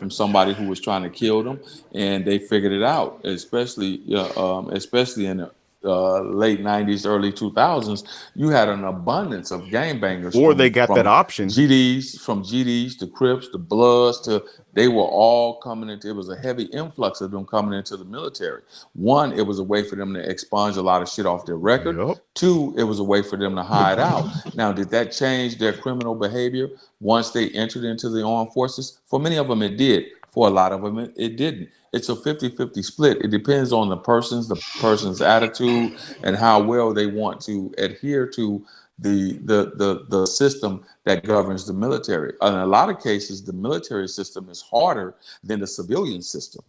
somebody who was trying to kill them, and they figured it out, especially in the late 90s, early 2000s. You had an abundance of gangbangers, or they got that option. GDs to Crips to Bloods to, they were all coming into, it was a heavy influx of them coming into the military. One, it was a way for them to expunge a lot of shit off their record. Yep. Two, it was a way for them to hide out. Now, did that change their criminal behavior once they entered into the armed forces? For many of them, it did. For a lot of them, it didn't. It's a 50-50 split. It depends on the person's attitude and how well they want to adhere to the system that governs the military. In a lot of cases, the military system is harder than the civilian system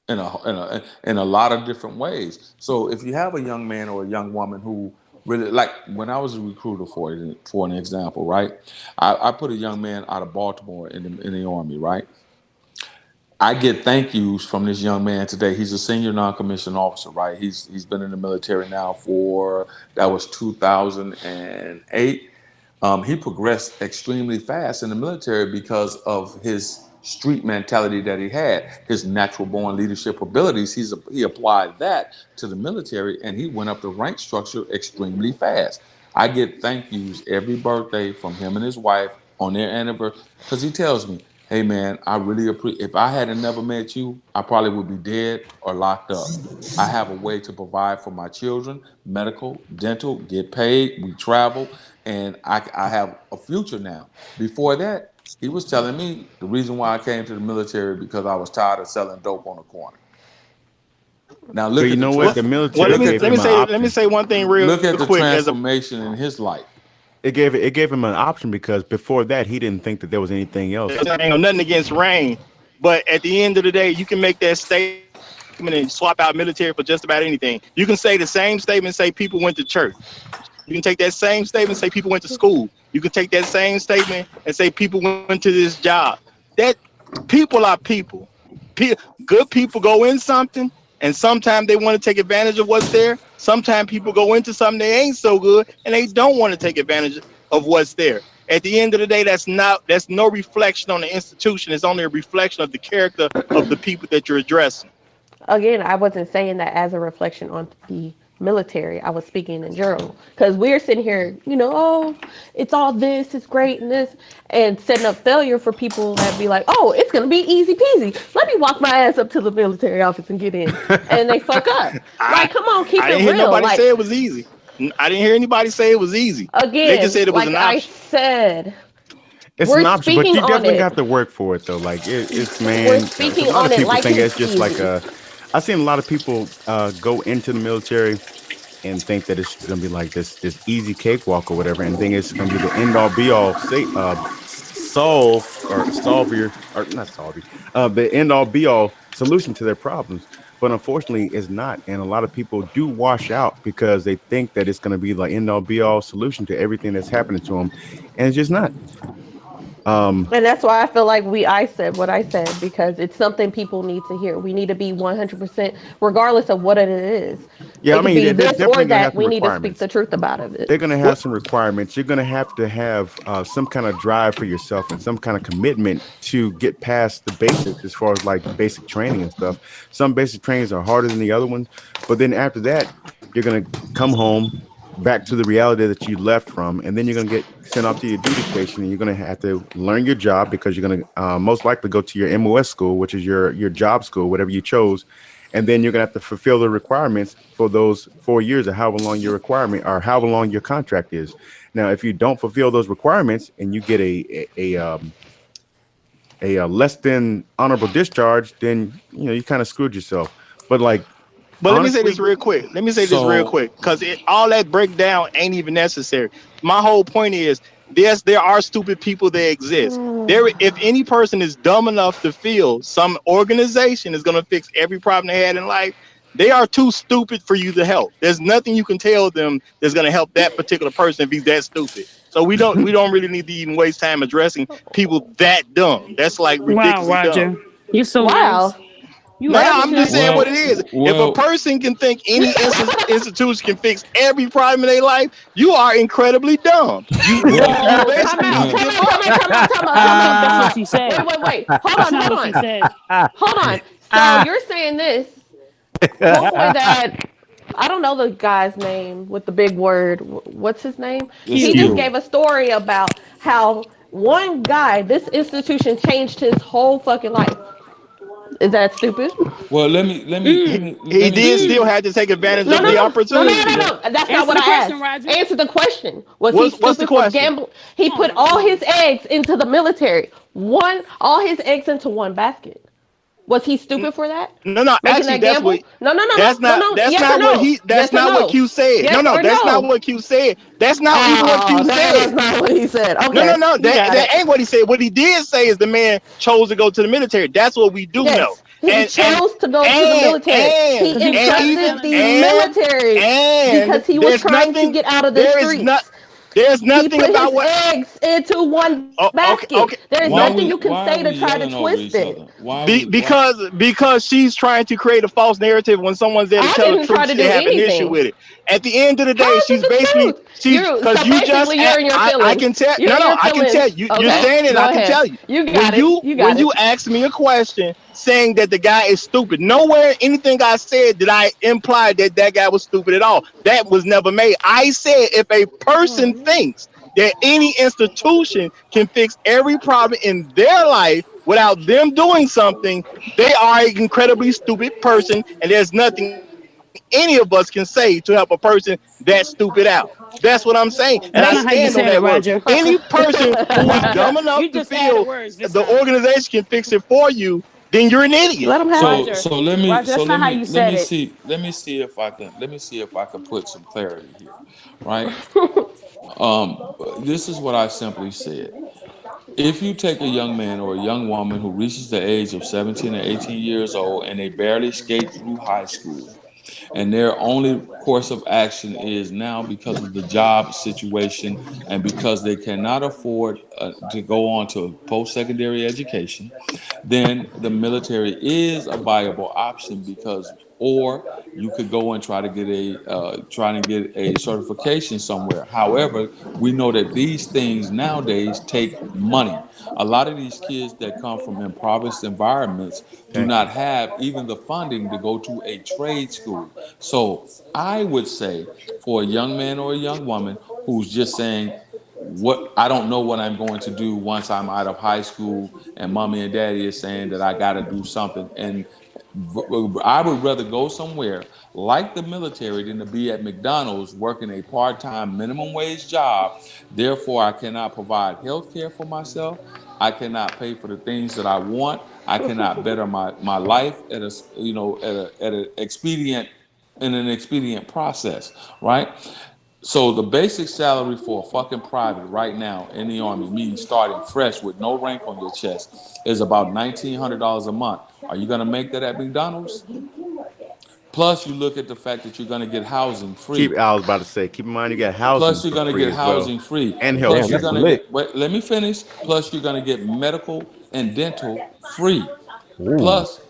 in a lot of different ways. So if you have a young man or a young woman who really, like when I was a recruiter for an example, right? I put a young man out of Baltimore in the Army, right? I get thank yous from this young man today. He's a senior non-commissioned officer, right? He's been in the military now that was 2008. He progressed extremely fast in the military because of his street mentality that he had, his natural born leadership abilities. He applied that to the military, and he went up the rank structure extremely fast. I get thank yous every birthday from him and his wife on their anniversary, because he tells me, hey man, I really appreciate, if I hadn't never met you, I probably would be dead or locked up. I have a way to provide for my children, medical, dental, get paid, we travel, and I have a future now. Before that, he was telling me the reason why I came to the military because I was tired of selling dope on the corner. Now look, so what? The military. Let me say one thing real quick. Look at the transformation in his life. It gave him an option, because before that he didn't think that there was anything else. Ain't no nothing against Rain, but at the end of the day, you can make that statement and swap out military for just about anything. You can say the same statement, say people went to church. You can take that same statement, say people went to school. You can take that same statement and say people went to this job. That people are people. Good people go in something, and sometimes they want to take advantage of what's there. Sometimes people go into something they ain't so good, and they don't want to take advantage of what's there. At the end of the day, that's no reflection on the institution. It's only a reflection of the character of the people that you're addressing. Again, I wasn't saying that as a reflection on the military. I was speaking in general, because we're sitting here, you know, oh, it's all this, it's great and this, and setting up failure for people that be like, oh, it's gonna be easy peasy. Let me walk my ass up to the military office and get in, and they fuck up. Like, come on, keep it real. I didn't hear nobody say it was easy. I didn't hear anybody say it was easy. Again, they just said it was an option. I said, it's an option, but you definitely have to work for it though. Like it's man. We're speaking on it like it's just like a. I've seen a lot of people go into the military and think that it's gonna be like this easy cakewalk or whatever, and think it's gonna be the end all be all the end all be all solution to their problems. But unfortunately, it's not, and a lot of people do wash out because they think that it's gonna be the end all be all solution to everything that's happening to them, and it's just not. And that's why I feel like I said what I said, because it's something people need to hear. We need to be 100%, regardless of what it is. Yeah, I mean, this or that. We need to speak the truth about it. They're going to have some requirements. You're going to have some kind of drive for yourself and some kind of commitment to get past the basics, as far as like basic training and stuff. Some basic trainings are harder than the other ones, but then after that, you're going to come home back to the reality that you left from, and then you're going to get sent off to your duty station, and you're going to have to learn your job, because you're going to most likely go to your MOS school, which is your job school, whatever you chose, and then you're going to have to fulfill the requirements for those 4 years, or however long your requirement or however long your contract is. Now, if you don't fulfill those requirements and you get a a less than honorable discharge, then you kind of screwed yourself. But like, But let me say honestly, this real quick. Because all that breakdown ain't even necessary. My whole point is, yes, there are stupid people that exist. If any person is dumb enough to feel some organization is going to fix every problem they had in life, they are too stupid for you to help. There's nothing you can tell them that's going to help that particular person if he's that stupid. So we don't really need to even waste time addressing people that dumb. That's like Wow, ridiculously Roger. dumb. You're so Wow. nice. No, I'm just saying what it is. If a Well, person can think any institution can fix every problem in their life, you are incredibly dumb. You well, basically Come need to give out. That's what Wait. she said. Wait. That's not what she said. Hold on. So you're saying this homeboy that I don't know the guy's name with the big word. What's his name? it's He just Q. gave a story about how one guy, this institution changed his whole fucking life. Is that stupid? Well, let me He did see. still have to take advantage No, of no, the no. opportunity. That's Answer not what the I question, asked. Roger. Answer the question. Was What's he the stupid for question? gambling? He put all his eggs into the military. All his eggs into one basket. Was he stupid for that? No, Making actually, that gamble? No. that's not Yes or no? that's Yes or not what no? Q said. Yes No, or that's not no? what Q said. That's not even what Q Oh, no, that's said. not what he said. No, Okay, you got that it. ain't what he said. What he did say is the man chose to go to the military. That's what we do know. Yes, he chose to go to the military. He he was tired of entrusted failing the military. military because he was trying to get out of the streets. There's He nothing put about his what. eggs into one Okay. basket. There is Why nothing you can why say are to we try to yelling over twist each it. other? Why? Because she's trying to create a false narrative when someone's there to I tell the didn't try truth. to They do have an issue anything. with it. At the end of the How day, is it she's the basically truth? because you just you're in your I feelings. can tell You're in your I can feelings. tell you you're Okay, saying it. go I can ahead. tell you You got it. You got when it. you ask me a question saying that the guy is stupid. Nowhere in anything I said did I imply that that guy was stupid at all. That was never made. I said if a person thinks that any institution can fix every problem in their life without them doing something, they are an incredibly stupid person, and there's nothing any of us can say to help a person that stupid out. That's what I'm saying, and That's I not how you stand on said it, that word. Roger. Any person who is dumb Roger, enough you to just added feel words this the time. organization can fix it for you, then you're an idiot. Let him have it. So let me Roger, that's not how you said it. let me see if I can put some clarity here, right? This is what I simply said. If you take a young man or a young woman who reaches the age of 17 or 18 years old and they barely skate through high school, and their only course of action is now because of the job situation and because they cannot afford to go on to post-secondary education, then the military is a viable option because or you could go and try to get a certification somewhere. However, we know that these things nowadays take money. A lot of these kids that come from impoverished environments do not have even the funding to go to a trade school. So I would say for a young man or a young woman who's just saying, what I don't know what I'm going to do once I'm out of high school, and mommy and daddy is saying that I got to do something, and I would rather go somewhere like the military than to be at McDonald's working a part-time minimum wage job. Therefore, I cannot provide health care for myself. I cannot pay for the things that I want. I cannot better my life at an expedient process, right? So the basic salary for a fucking private right now in the Army, meaning starting fresh with no rank on your chest, is about $1,900 a month. Are you going to make that at McDonald's? Plus, you look at the fact that you're going to get housing free. I was about to say, keep in mind you got housing Plus, you're for going to free get as well, housing free. and Plus, health you're care. going to get, wait, let me finish. Plus, you're going to get medical and dental free. Plus,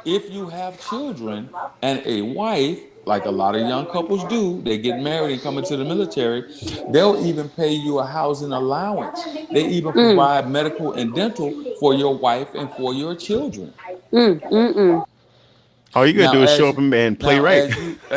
if you have children and a wife, like a lot of young couples do, they get married and come into the military, they'll even pay you a housing allowance. They even provide medical and dental for your wife and for your children. All you gotta Now, do is show up and play right.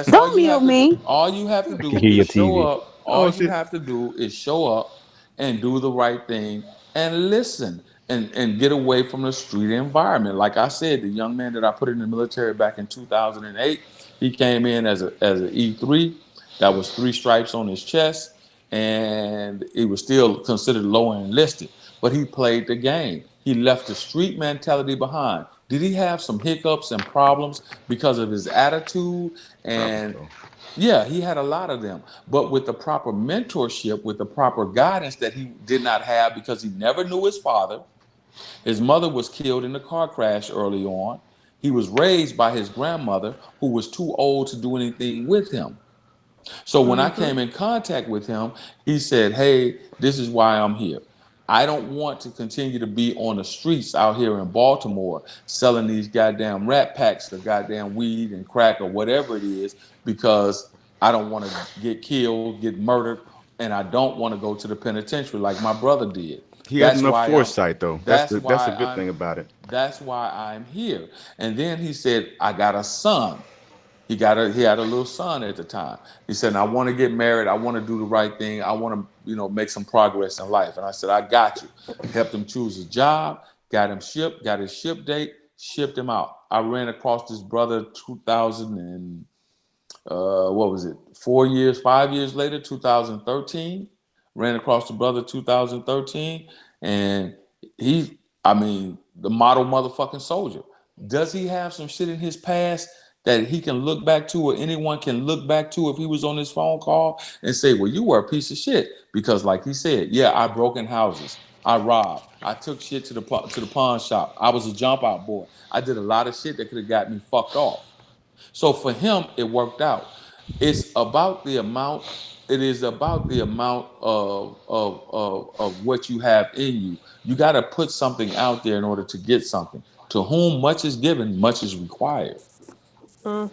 Don't mute me. All you have to I can do hear your is show TV. up. All you have to do is show up and do the right thing and listen and get away from the street environment. Like I said, the young man that I put in the military back in 2008, he came in as an E3. That was 3 stripes on his chest, and he was still considered low enlisted. but he played the game. He left the street mentality behind. Did he have some hiccups and problems because of his attitude? And yeah, he had a lot of them. But with the proper mentorship, with the proper guidance that he did not have because he never knew his father. His mother was killed in a car crash early on. He was raised by his grandmother, who was too old to do anything with him. So when I came in contact with him, he said, hey, this is why I'm here. I don't want to continue to be on the streets out here in Baltimore selling these goddamn rat packs of goddamn weed and crack or whatever it is, because I don't want to get killed, get murdered, and I don't want to go to the penitentiary like my brother did. He has enough foresight, though. That's a good thing about it. That's why I'm here. And then he said, I got a son. He had a little son at the time. He said, I want to get married. I want to do the right thing. I want to, make some progress in life. And I said, I got you. Helped him choose a job, got him shipped, got his ship date, shipped him out. I ran across this brother 2000 and, 5 years later, 2013. Ran across the brother 2013. And the model motherfucking soldier. Does he have some shit in his past that he can look back to, or anyone can look back to if he was on this phone call and say, well, you were a piece of shit? Because like he said, yeah, I broke in houses. I robbed. I took shit to the pawn shop. I was a jump out boy. I did a lot of shit that could have got me fucked off. So for him, it worked out. It's about the amount. It is about the amount of what you have in you. You got to put something out there in order to get something. To whom much is given, much is required. So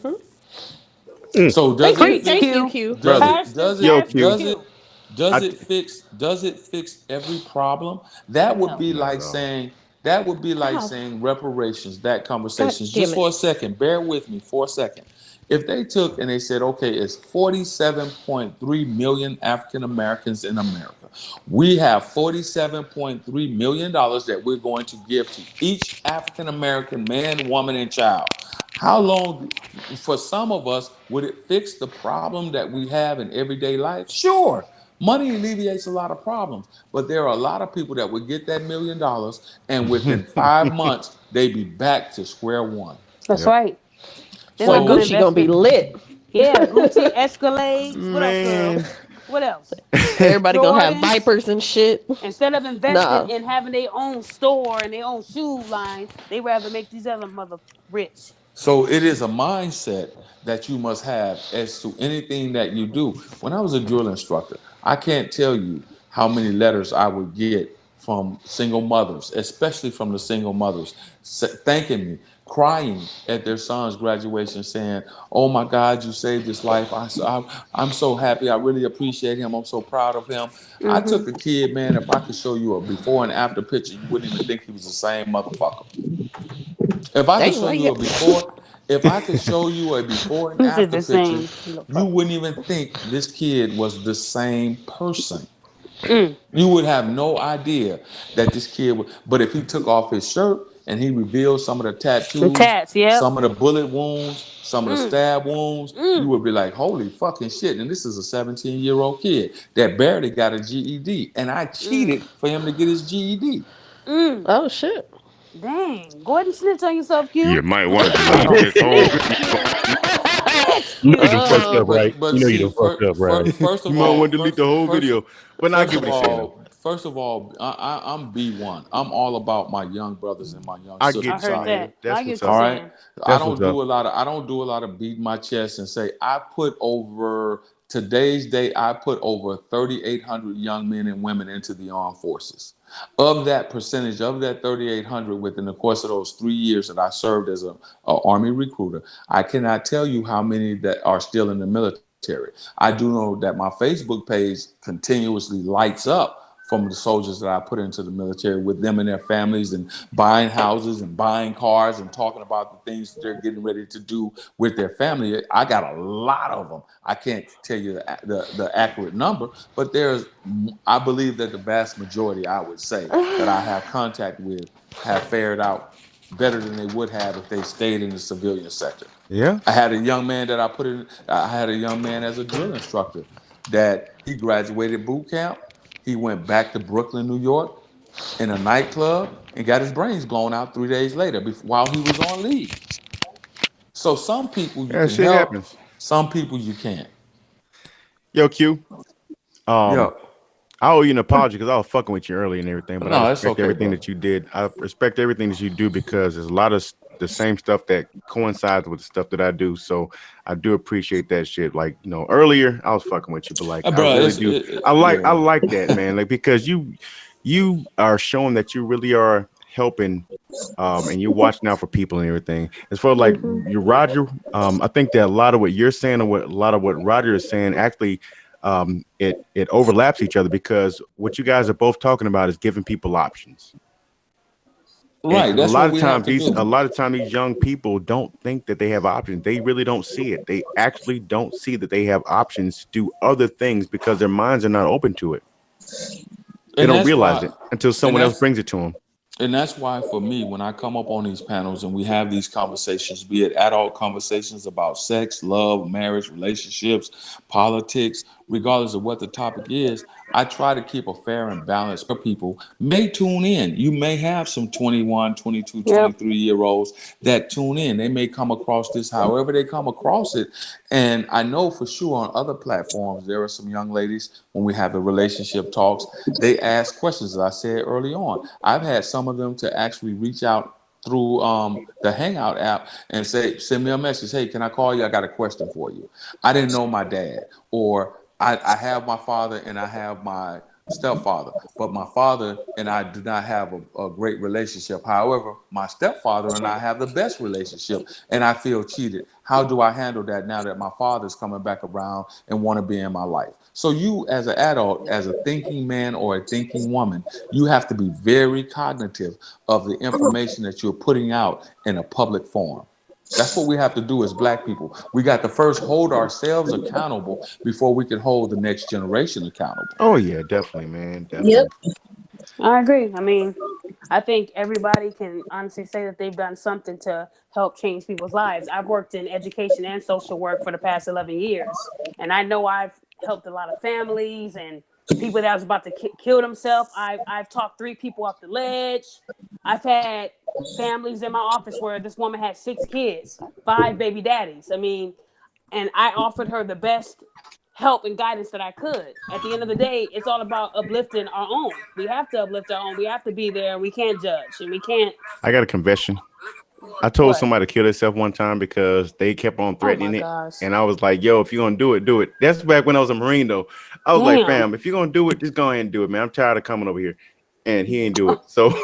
does it fix every problem? That would be like saying reparations, that conversation. Just for a second, bear with me for a second. If they took and they said, okay, it's 47.3 million African Americans in America. We have $47.3 million that we're going to give to each African American man, woman, and child. How long, for some of us, would it fix the problem that we have in everyday life? Sure. Money alleviates a lot of problems, but there are a lot of people that would get that $1 million, and within 5 months, they'd be back to square one. That's right. Boy, Gucci gonna be lit. Yeah, Gucci, Escalades. What else, girl? What else? Everybody gonna have Vipers and shit. Instead of investing in having their own store and their own shoe line, they rather make these other mother rich. So it is a mindset that you must have as to anything that you do. When I was a drill instructor, I can't tell you how many letters I would get from single mothers, especially from the single mothers, thanking me, crying at their son's graduation, saying, oh my God, you saved his life. I'm so happy. I really appreciate him. I'm so proud of him. I took a kid, man, if I could show you a before and after picture, you wouldn't even think he was the same motherfucker. If I could show you a before, if I could show you a before and after picture, you wouldn't even think this kid was the same person. You would have no idea that this kid would. But if he took off his shirt and he revealed some of the tattoos, some of the bullet wounds, some of the stab wounds, you would be like, holy fucking shit. And this is a 17-year-old kid that barely got a GED. And I cheated for him to get his GED. Oh, shit. Dang. Go ahead and snitch on yourself, Q. You might want to delete this whole You know you fucked up, right? But You know see, you fucked up, right? First of You might all, want to delete the whole video. But I give it a shot. First of all, I'm B1. I'm all about my young brothers and my young I sisters. get you. out here. That's what's All up. right. I That's don't what's do up. a lot of beating my chest and say I put over today's day. I put over 3,800 young men and women into the armed forces. Of that percentage, of that 3,800, within the course of those 3 years that I served as a Army recruiter, I cannot tell you how many that are still in the military. I do know that my Facebook page continuously lights up from the soldiers that I put into the military, with them and their families, and buying houses and buying cars and talking about the things that they're getting ready to do with their family. I got a lot of them. I can't tell you the accurate number, but I believe that the vast majority, I would say, that I have contact with have fared out better than they would have if they stayed in the civilian sector. Yeah. I had a young man that I had a young man as a drill instructor that he graduated boot camp. He went back to Brooklyn, New York. in a nightclub and got his brains blown out 3 days later while he was on leave. So some people you Yeah, can shit help, happens. some people you can't. Yo, Q. Yo. I owe you an apology because I was fucking with you earlier and everything, but No, I it's respect okay, everything bro. that you did. I respect everything that you do because there's a lot of the same stuff that coincides with the stuff that I do. So I do appreciate that shit. Like, you know, earlier I was fucking with you, but like I Bro, really do. I yeah. like that, man. Like because you are showing that you really are helping and you're watching out for people and everything. As far as like you, Roger, I think that a lot of what you're saying and a lot of what Roger is saying actually it overlaps each other because what you guys are both talking about is giving people options. Right, And that's what we have to a do. lot of time these young people don't think that they have options. They really don't see it. They actually don't see that they have options to do other things because their minds are not open to it. They And don't that's realize why, it until and someone else that's brings it to them. And that's why, for me, when I come up on these panels and we have these conversations, be it adult conversations about sex, love, marriage, relationships, politics, regardless of what the topic is, I try to keep a fair and balanced for people may tune in. You may have some 21, 22, 23-year-olds that tune in. They may come across this however they come across it. And I know for sure on other platforms, there are some young ladies, when we have the relationship talks, they ask questions, as I said early on. I've had some of them to actually reach out through the Hangout app and say, send me a message. Hey, can I call you? I got a question for you. I didn't know my dad, or I have my father and I have my stepfather, but my father and I do not have a great relationship. However, my stepfather and I have the best relationship and I feel cheated. How do I handle that now that my father's coming back around and want to be in my life? So you as an adult, as a thinking man or a thinking woman, you have to be very cognitive of the information that you're putting out in a public forum. That's what we have to do as Black people. We got to first hold ourselves accountable before we can hold the next generation accountable. Oh yeah, definitely, man. Definitely. I agree. I mean, I think everybody can honestly say that they've done something to help change people's lives. I've worked in education and social work for the past 11 years, and I know I've helped a lot of families and people that was about to kill themselves. I've talked 3 people off the ledge. I've had families in my office where this woman had 6 kids, 5 baby daddies. I mean, and I offered her the best help and guidance that I could. At the end of the day, it's all about uplifting our own. We have to uplift our own. We have to be there. We can't judge, and we can't. I got a confession. I told What? somebody to kill themselves one time because they kept on threatening it. gosh. And I was like, yo, if you're going to do it, do it. That's back when I was a Marine, though. I was like, Damn. fam, if you're going to do it, just go ahead and do it, man. I'm tired of coming over here. And he ain't do it. So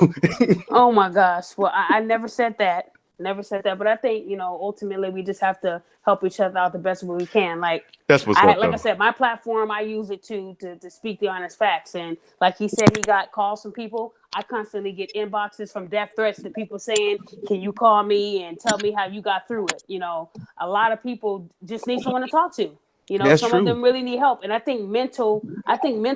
Oh my gosh. Well, I never said that. Never said that. But I think, ultimately we just have to help each other out the best way we can. Like that's what's I up, like though. I said, my platform, I use it to speak the honest facts. And like he said, he got calls from people. I constantly get inboxes from death threats to people saying, can you call me and tell me how you got through it? A lot of people just need someone to talk to. That's Some true. of them really need help. And I think mental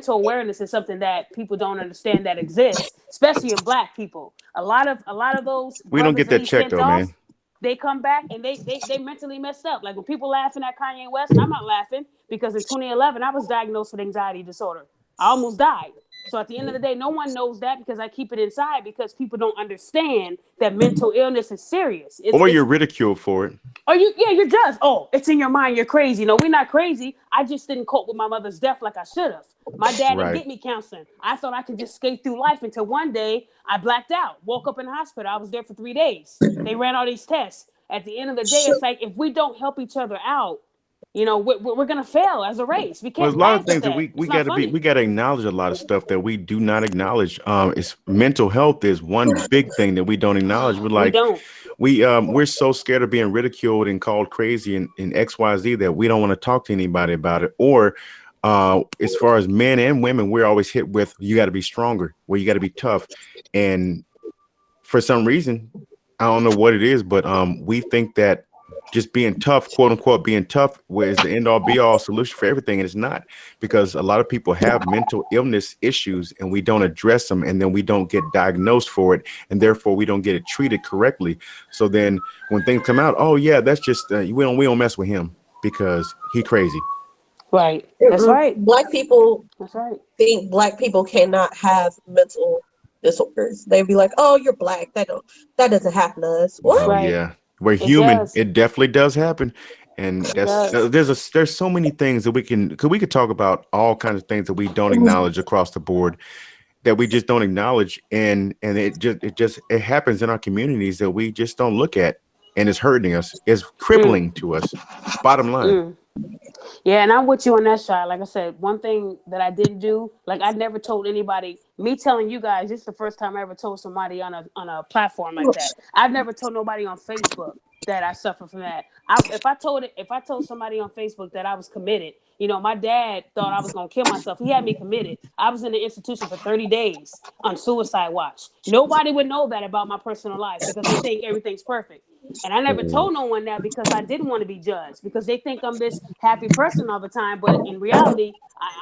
awareness is something that people don't understand that exists, especially in Black people. A lot of those We don't get brothers that checked, sent though, off, man. they come back and they mentally messed up. Like when people laughing at Kanye West, I'm not laughing because in 2011 I was diagnosed with anxiety disorder. I almost died. So at the end of the day, no one knows that because I keep it inside because people don't understand that mental illness is serious. Or you're ridiculed for it. You're just, it's in your mind, you're crazy. No, we're not crazy. I just didn't cope with my mother's death like I should have. My dad didn't Right. get me counseling. I thought I could just skate through life until one day I blacked out, woke up in the hospital. I was there for 3 days. They ran all these tests. At the end of the day, it's like if we don't help each other out, we're gonna fail as a race. We Well, can't there's a lot laugh of things at that that. we gotta acknowledge a lot of stuff that we do not acknowledge. It's mental health is one big thing that we don't acknowledge. We're so scared of being ridiculed and called crazy and XYZ that we don't want to talk to anybody about it. Or as far as men and women, we're always hit with you got to be stronger, where you got to be tough. And for some reason, I don't know what it is, but we think that just being tough, quote unquote, being tough is the end all be all solution for everything. And it's not, because a lot of people have mental illness issues and we don't address them, and then we don't get diagnosed for it, and therefore we don't get it treated correctly. So then when things come out, oh yeah, that's just we don't mess with him because he crazy. Right. That's right. Black people That's right. think Black people cannot have mental disorders. They'd be like, "Oh, you're black. That doesn't happen to us." What? Oh yeah, we're It human. does. It definitely does happen, and It that's does. there's so many things that we could talk about all kinds of things that we don't acknowledge across the board that we just don't acknowledge, and it happens in our communities that we just don't look at, and it's hurting us. It's crippling to us. Bottom line. Yeah, and I'm with you on that side. Like I said, one thing that I didn't do, like I never told anybody. Me telling you guys, this is the first time I ever told somebody on a platform like that. I've never told nobody on Facebook that I suffer from that. If I told somebody on Facebook that I was committed, you know, my dad thought I was gonna kill myself. He had me committed. I was in the institution for 30 days on suicide watch. Nobody would know that about my personal life because they think everything's perfect. And I never told no one that because I didn't want to be judged, because they think I'm this happy person all the time. But in reality,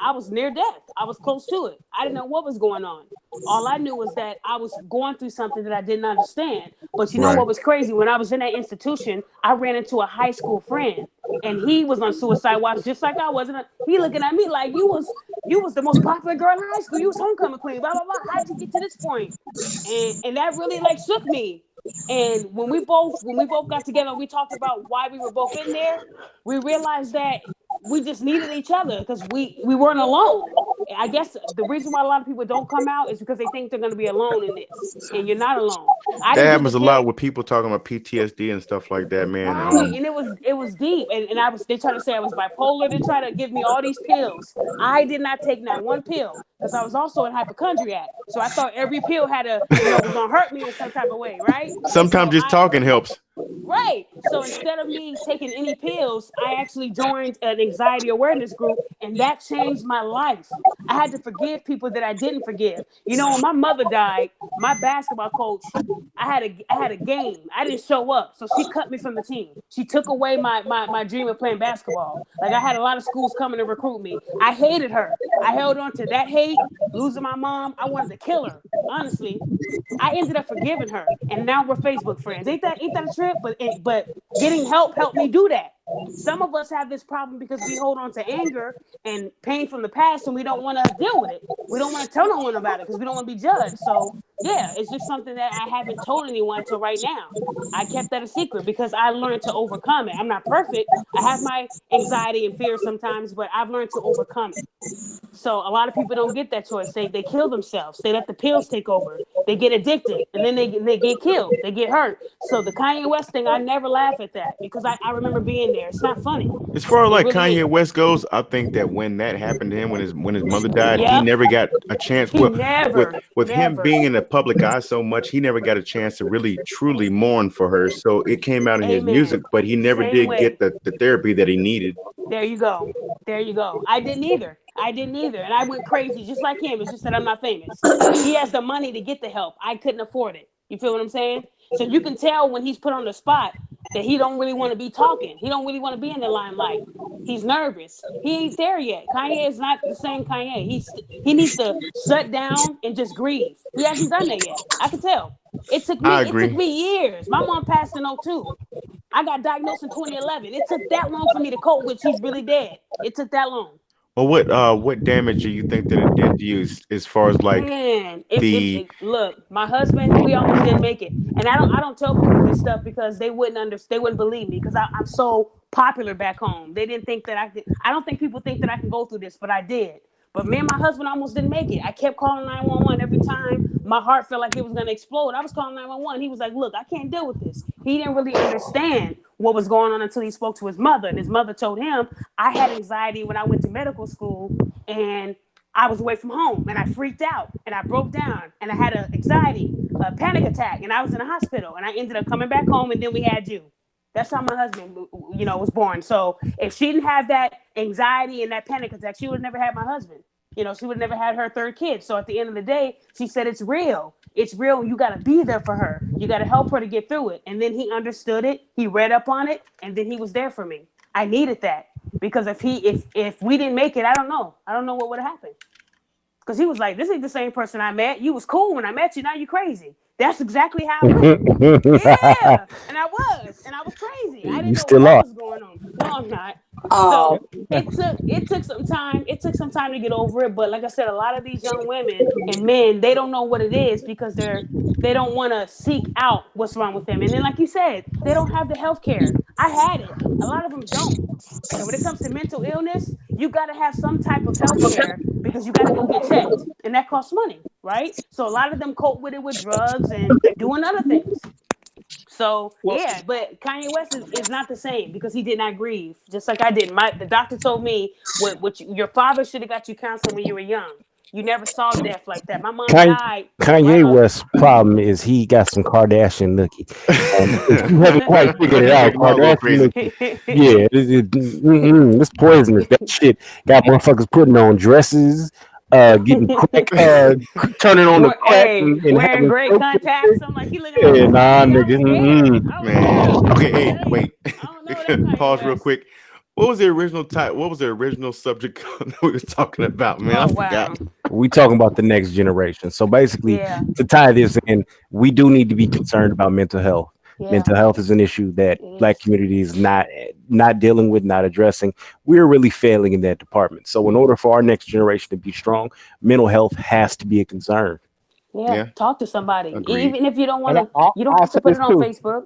I was near death. I was close to it. I didn't know what was going on. All I knew was that I was going through something that I didn't understand. But you know what was crazy? When I was in that institution, I ran into a high school friend, and he was on suicide watch just like I was. And he looking at me like, you was the most popular girl in high school. You was homecoming queen. Blah blah blah. How'd you get to this point? And that really like shook me. And when we both got together and we talked about why we were both in there, we realized that we just needed each other because we weren't alone. I guess the reason why a lot of people don't come out is because they think they're going to be alone in this, and you're not alone. That happens a lot with people talking about PTSD and stuff like that, man. Right, and it was deep, and they tried to say I was bipolar. They tried to give me all these pills. I did not take not one pill because I was also in hypochondriac. So I thought every pill had was gonna hurt me in some type of way, right? Sometimes just talking helps. Right. So instead of me taking any pills, I actually joined an anxiety awareness group, and that changed my life. I had to forgive people that I didn't forgive. You know, when my mother died, my basketball coach, I had a game. I didn't show up, so she cut me from the team. She took away my dream of playing basketball. Like I had a lot of schools coming to recruit me. I hated her. I held on to that hate, losing my mom. I wanted to kill her. Honestly, I ended up forgiving her, and now we're Facebook friends. Ain't that a trip? But getting help helped me do that. Some of us have this problem because we hold on to anger and pain from the past, and we don't want to deal with it. We don't want to tell no one about it because we don't want to be judged. So yeah, it's just something that I haven't told anyone until right now. I kept that a secret because I learned to overcome it. I'm not perfect. I have my anxiety and fear sometimes, but I've learned to overcome it. So a lot of people don't get that choice. They kill themselves. They let the pills take over. They get addicted, and then they get killed. They get hurt. So the Kanye West thing, I never laugh at that because I remember being there. It's not funny. As far as like It really Kanye is. West goes, I think that when that happened to him, when his mother died, he Yep. never got a chance. He never, With him never. being in the public eye so much, he never got a chance to really truly mourn for her. So it came out in his Amen. music, but he never Same did way. get the therapy that he needed. There you go. There you go. I didn't either. And I went crazy just like him. It's just that I'm not famous. He has the money to get the help. I couldn't afford it. You feel what I'm saying? So you can tell when he's put on the spot that he don't really want to be talking. He don't really want to be in the limelight. He's nervous. He ain't there yet. Kanye is not the same Kanye. He needs to shut down and just grieve. He hasn't done that yet. I can tell. It took I me agree. years. My mom passed in 2002. I got diagnosed in 2011. It took that long for me to cope with she's really dead. It took that long. Well, what damage do you think that it did to you as far as like Man, look, my husband, we almost didn't make it, and I don't tell people this stuff because they wouldn't believe me because I'm so popular back home. They didn't think that I could. I don't think people think that I can go through this, but I did. But me and my husband almost didn't make it. I kept calling 911 every time my heart felt like it was gonna explode. I was calling 911. He was like, "Look, I can't deal with this." He didn't really understand what was going on until he spoke to his mother, and his mother told him I had anxiety when I went to medical school, and I was away from home, and I freaked out, and I broke down, and I had a panic attack, and I was in the hospital, and I ended up coming back home, and then we had you. That's how my husband, was born. So if she didn't have that anxiety and that panic attack, she would have never had my husband. She would have never had her third kid. So at the end of the day, she said, it's real. It's real. You got to be there for her. You got to help her to get through it. And then he understood it. He read up on it. And then he was there for me. I needed that because if we didn't make it, I don't know what would have happened. Because he was like, this ain't the same person I met. You was cool when I met you. Now you crazy. That's exactly how I went. Yeah. And I was crazy. I didn't You know still what are. was going on. No, I'm not. So it took some time. It took some time to get over it. But like I said, a lot of these young women and men, they don't know what it is because they don't want to seek out what's wrong with them. And then, like you said, they don't have the health care. I had it. A lot of them don't. And when it comes to mental illness, you got to have some type of health care because you got to go get checked, and that costs money, right? So a lot of them cope with it with drugs and doing other things. So yeah, but Kanye West is not the same because he did not grieve, just like I did. The doctor told me your father should have got you counseling when you were young. You never saw death like that. My mom died. Kanye West's problem is he got some Kardashian looky. You haven't quite figured it out. Kardashian looky. Yeah, this poisonous. That shit got motherfuckers putting on dresses. Getting crack, turning on the crack, and wearing great contacts. I'm like, he looking like nigga. Man, okay, hey, wait. Pause real quick. What was the original What was the original subject that we was talking about, man? I forgot. We talking about the next generation. So basically, to tie this in, we do need to be concerned about mental health. Mental health is an issue that Black community is not dealing with, not addressing. We're really failing in that department. So in order for our next generation to be strong, mental health has to be a concern. Yeah. Talk to somebody. Agreed. Even if you don't want to, you don't have to put it on Facebook.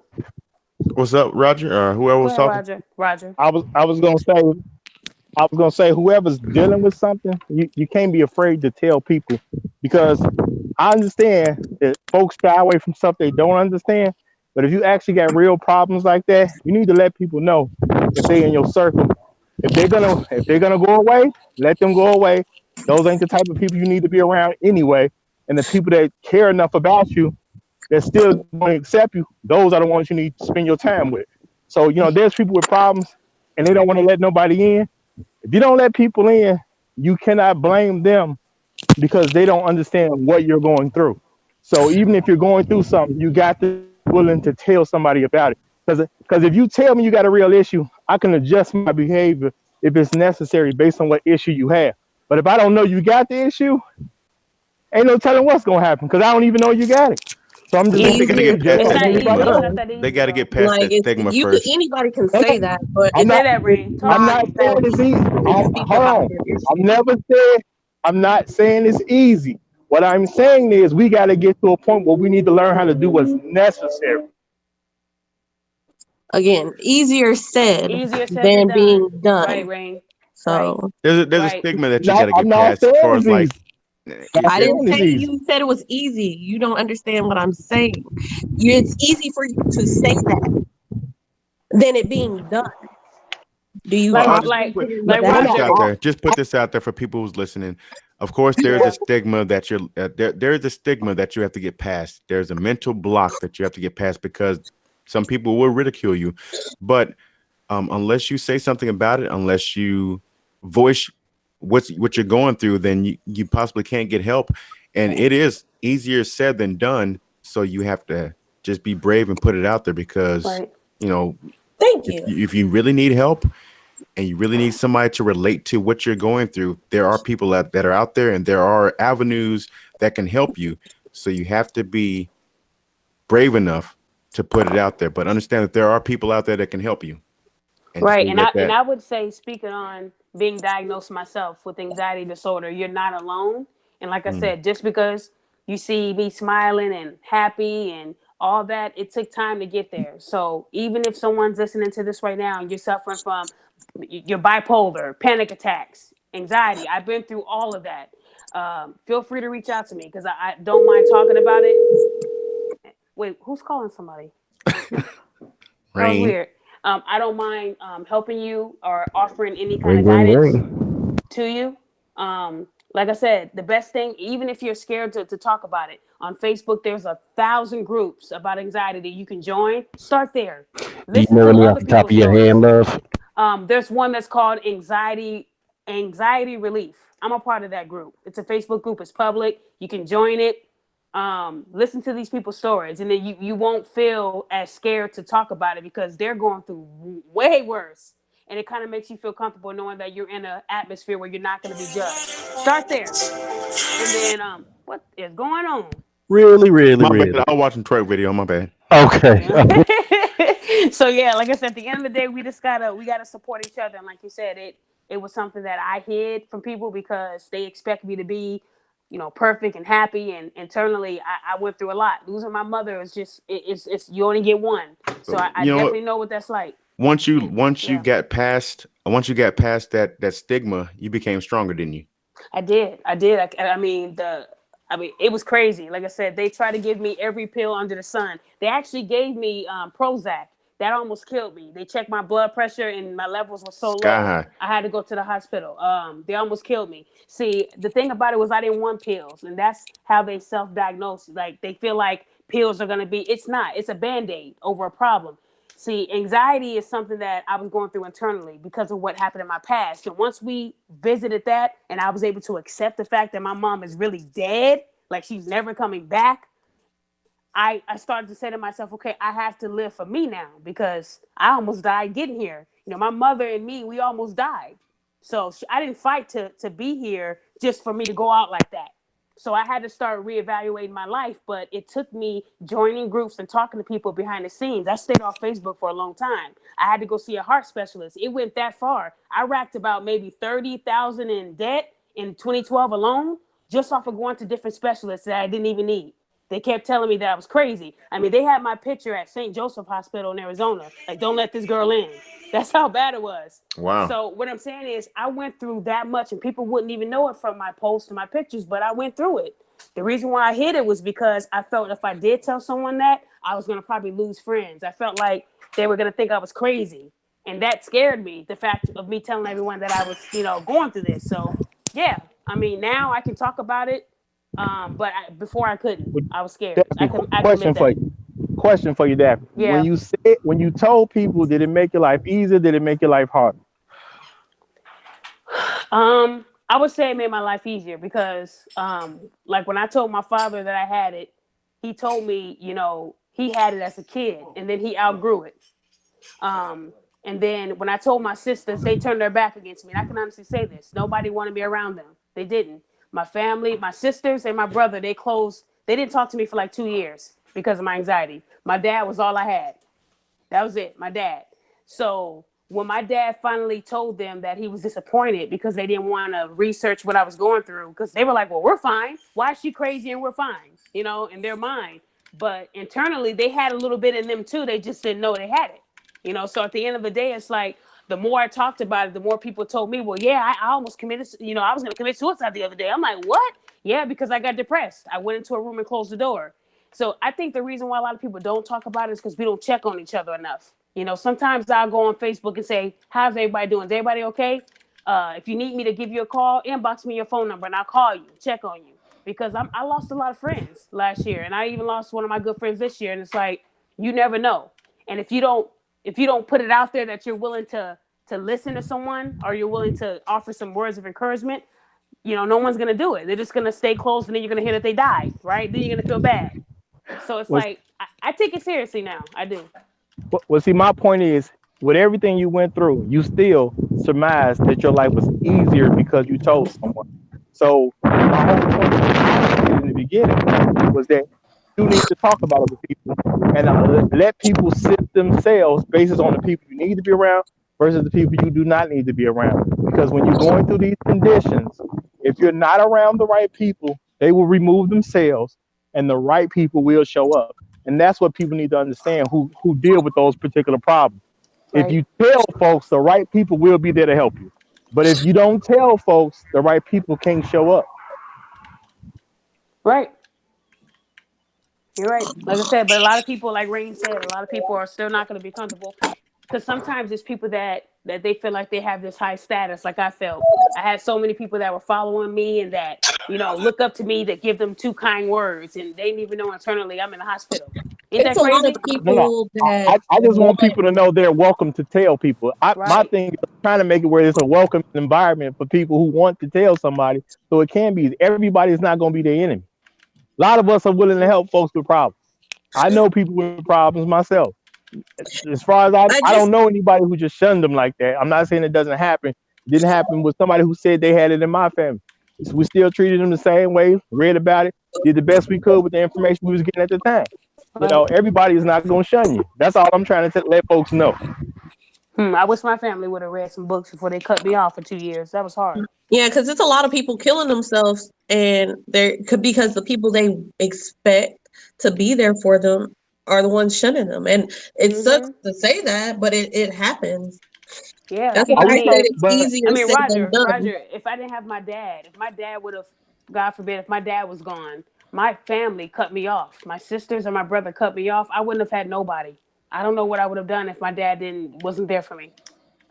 What's up, Roger? Whoever was talking? Roger. I was gonna say whoever's dealing with something, you can't be afraid to tell people, because I understand that folks shy away from stuff they don't understand. But if you actually got real problems like that, you need to let people know if they in your circle. If they're gonna go away, let them go away. Those ain't the type of people you need to be around anyway. And the people that care enough about you that still want to accept you, those are the ones you need to spend your time with. So, there's people with problems and they don't want to let nobody in. If you don't let people in, you cannot blame them because they don't understand what you're going through. So even if you're going through something, you got to be willing to tell somebody about it. Because if you tell me you got a real issue, I can adjust my behavior if it's necessary based on what issue you have. But if I don't know you got the issue, ain't no telling what's going to happen because I don't even know you got it. So I'm just they got to get past that stigma first. Anybody can say that, but I'm not saying it's easy. I'm not saying it's easy. What I'm saying is we got to get to a point where we need to learn how to do what's necessary. Again, easier said than being done. Right, Rain. So there's a stigma that you got to get past as far as like. I didn't say you said it was easy. You don't understand what I'm saying. It's easy for you to say that than it being done. Do you just put this out there for people who's listening? Of course, there's a stigma that there's a stigma that you have to get past. There's a mental block that you have to get past because some people will ridicule you. But unless you say something about it, unless you voice what you're going through, then you possibly can't get help. And it is easier said than done. So you have to just be brave and put it out there because, Thank you. If you really need help and you really need somebody to relate to what you're going through, there are people that are out there and there are avenues that can help you. So you have to be brave enough to put it out there, but understand that there are people out there that can help you. Right. And I would say, speaking on being diagnosed myself with anxiety disorder, you're not alone. And like I said, just because you see me smiling and happy and all that, it took time to get there. So even if someone's listening to this right now and you're suffering from your bipolar, panic attacks, anxiety, I've been through all of that. Feel free to reach out to me because I don't mind talking about it. Wait, who's calling somebody? That was weird. I don't mind helping you or offering any kind of guidance to you. Like I said, the best thing, even if you're scared to talk about it, on Facebook, there's 1,000 groups about anxiety that you can join. Start there. Do you know any off the top of your hand, love? There's one that's called Anxiety Relief. I'm a part of that group. It's a Facebook group. It's public. You can join it. Listen to these people's stories, and then you won't feel as scared to talk about it because they're going through way worse. And it kind of makes you feel comfortable knowing that you're in an atmosphere where you're not going to be judged. Start there. And then, what is going on? Really? My bad. I was watching Troy video. My bad. Okay. So yeah, like I said, at the end of the day, we gotta support each other. And like you said, it was something that I hid from people because they expect me to be, perfect and happy. And internally, I went through a lot. Losing my mother is just it's you only get one. So I You know definitely know what that's like. Once you got past that stigma, you became stronger, didn't you? I did. I mean, it was crazy. Like I said, they tried to give me every pill under the sun. They actually gave me Prozac. That almost killed me. They checked my blood pressure and my levels were so Sky low. high. I had to go to the hospital. They almost killed me. See, the thing about it was I didn't want pills, and that's how they self-diagnose. Like they feel like pills are gonna be. It's not. It's a Band-Aid over a problem. See, anxiety is something that I was going through internally because of what happened in my past. And once we visited that and I was able to accept the fact that my mom is really dead, like she's never coming back, I started to say to myself, okay, I have to live for me now because I almost died getting here. My mother and me, we almost died. So I didn't fight to be here just for me to go out like that. So I had to start reevaluating my life, but it took me joining groups and talking to people behind the scenes. I stayed off Facebook for a long time. I had to go see a heart specialist. It went that far. I racked about maybe 30,000 in debt in 2012 alone, just off of going to different specialists that I didn't even need. They kept telling me that I was crazy. I mean, they had my picture at St. Joseph Hospital in Arizona. Like, don't let this girl in. That's how bad it was. Wow. So what I'm saying is I went through that much and people wouldn't even know it from my posts and my pictures, but I went through it. The reason why I hid it was because I felt if I did tell someone that, I was going to probably lose friends. I felt like they were going to think I was crazy. And that scared me, the fact of me telling everyone that I was, going through this. So, yeah, I mean, now I can talk about it. But before I couldn't. I was scared. Question for you, Daphne. Yeah. When you told people, did it make your life easier? Did it make your life harder? I would say it made my life easier because, like when I told my father that I had it, he told me, he had it as a kid and then he outgrew it. And then when I told my sisters, they turned their back against me. And I can honestly say this: nobody wanted me around them. They didn't. My family, my sisters, and my brother, they didn't talk to me for like 2 years because of my anxiety. My dad was all I had. That was it, my dad. So when my dad finally told them that he was disappointed because they didn't want to research what I was going through, because they were like, well, we're fine. Why is she crazy and we're fine? In their mind. But internally, they had a little bit in them too. They just didn't know they had it. So at the end of the day, it's like, the more I talked about it, the more people told me, well, yeah, I almost committed, I was going to commit suicide the other day. I'm like, what? Yeah, because I got depressed. I went into a room and closed the door. So I think the reason why a lot of people don't talk about it is because we don't check on each other enough. Sometimes I'll go on Facebook and say, how's everybody doing? Is everybody okay? If you need me to give you a call, inbox me your phone number and I'll call you, check on you. Because I lost a lot of friends last year. And I even lost one of my good friends this year. And it's like, you never know. And if you don't put it out there that you're willing to listen to someone or you're willing to offer some words of encouragement, no one's going to do it. They're just going to stay close and then you're going to hear that they died, right? Then you're going to feel bad. So it's like, I take it seriously now. I do. Well, see, my point is, with everything you went through, you still surmised that your life was easier because you told someone. So my whole point in the beginning was that you need to talk about other people and let people sift themselves based on the people you need to be around versus the people you do not need to be around. Because when you're going through these conditions, if you're not around the right people, they will remove themselves and the right people will show up. And that's what people need to understand who deal with those particular problems. Right. If you tell folks, the right people will be there to help you. But if you don't tell folks, the right people can't show up. Right. You're right. Like I said, but a lot of people, like Rain said, a lot of people are still not going to be comfortable because sometimes it's people that they feel like they have this high status. Like I felt, I had so many people that were following me and that, look up to me, that give them 2 kind words, and they didn't even know internally I'm in the hospital. Ain't It's that a lot crazy? of people that I just want people to know they're welcome to tell people. My thing is trying to make it where it's a welcome environment for people who want to tell somebody, so it can be. Everybody's not going to be their enemy. A lot of us are willing to help folks with problems. I know people with problems myself. As far as I don't know anybody who just shunned them like that. I'm not saying it doesn't happen. It didn't happen with somebody who said they had it in my family. We still treated them the same way, read about it, did the best we could with the information we was getting at the time. You know, everybody is not going to shun you. That's all I'm trying to let folks know. I wish my family would have read some books before they cut me off for 2 years. That was hard. Yeah, because it's a lot of people killing themselves, and because the people they expect to be there for them are the ones shunning them, and it sucks to say that, but it happens. Yeah, That's why I said it's easier said than done. Roger, if I didn't have my dad, if my dad would have, God forbid, if my dad was gone, my family cut me off. My sisters and my brother cut me off. I wouldn't have had nobody. I don't know what I would have done if my dad wasn't there for me.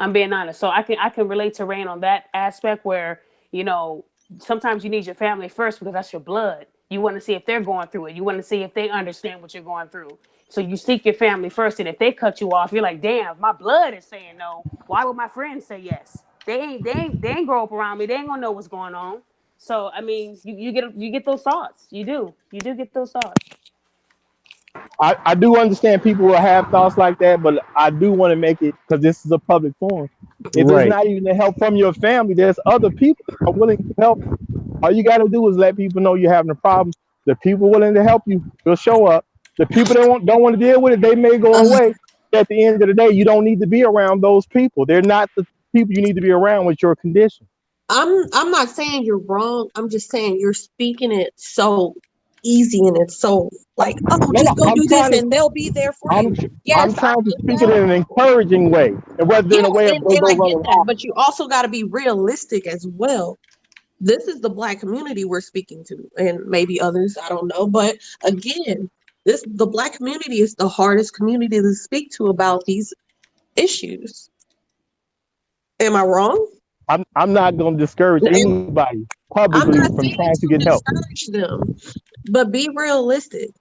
I'm being honest. So I can relate to Rain on that aspect where, you know, sometimes you need your family first because that's your blood. You want to see if they're going through it. You want to see if they understand what you're going through. So you seek your family first, and if they cut you off, you're like, damn, my blood is saying no. Why would my friends say yes? They ain't grow up around me. They ain't gonna know what's going on. So I mean, you get those thoughts. You do get those thoughts. I do understand people will have thoughts like that, but I do want to make it, because this is a public forum. If it's not even the help from your family, there's other people that are willing to help. All you got to do is let people know you're having a problem. The people willing to help you will show up. The people that don't want to deal with it, they may go away. At the end of the day, you don't need to be around those people. They're not the people you need to be around with your condition. I'm not saying you're wrong. I'm just saying you're speaking it so easy, and it's so like, oh, just go do this and they'll be there for you. Yes, I'm trying to speak it in an encouraging way, and whether in a way of and I get that, but you also got to be realistic as well. This is the Black community we're speaking to, and maybe others, I don't know. But again, the Black community is the hardest community to speak to about these issues. Am I wrong? I'm not going to discourage anybody publicly from trying to get help. Them, but be realistic.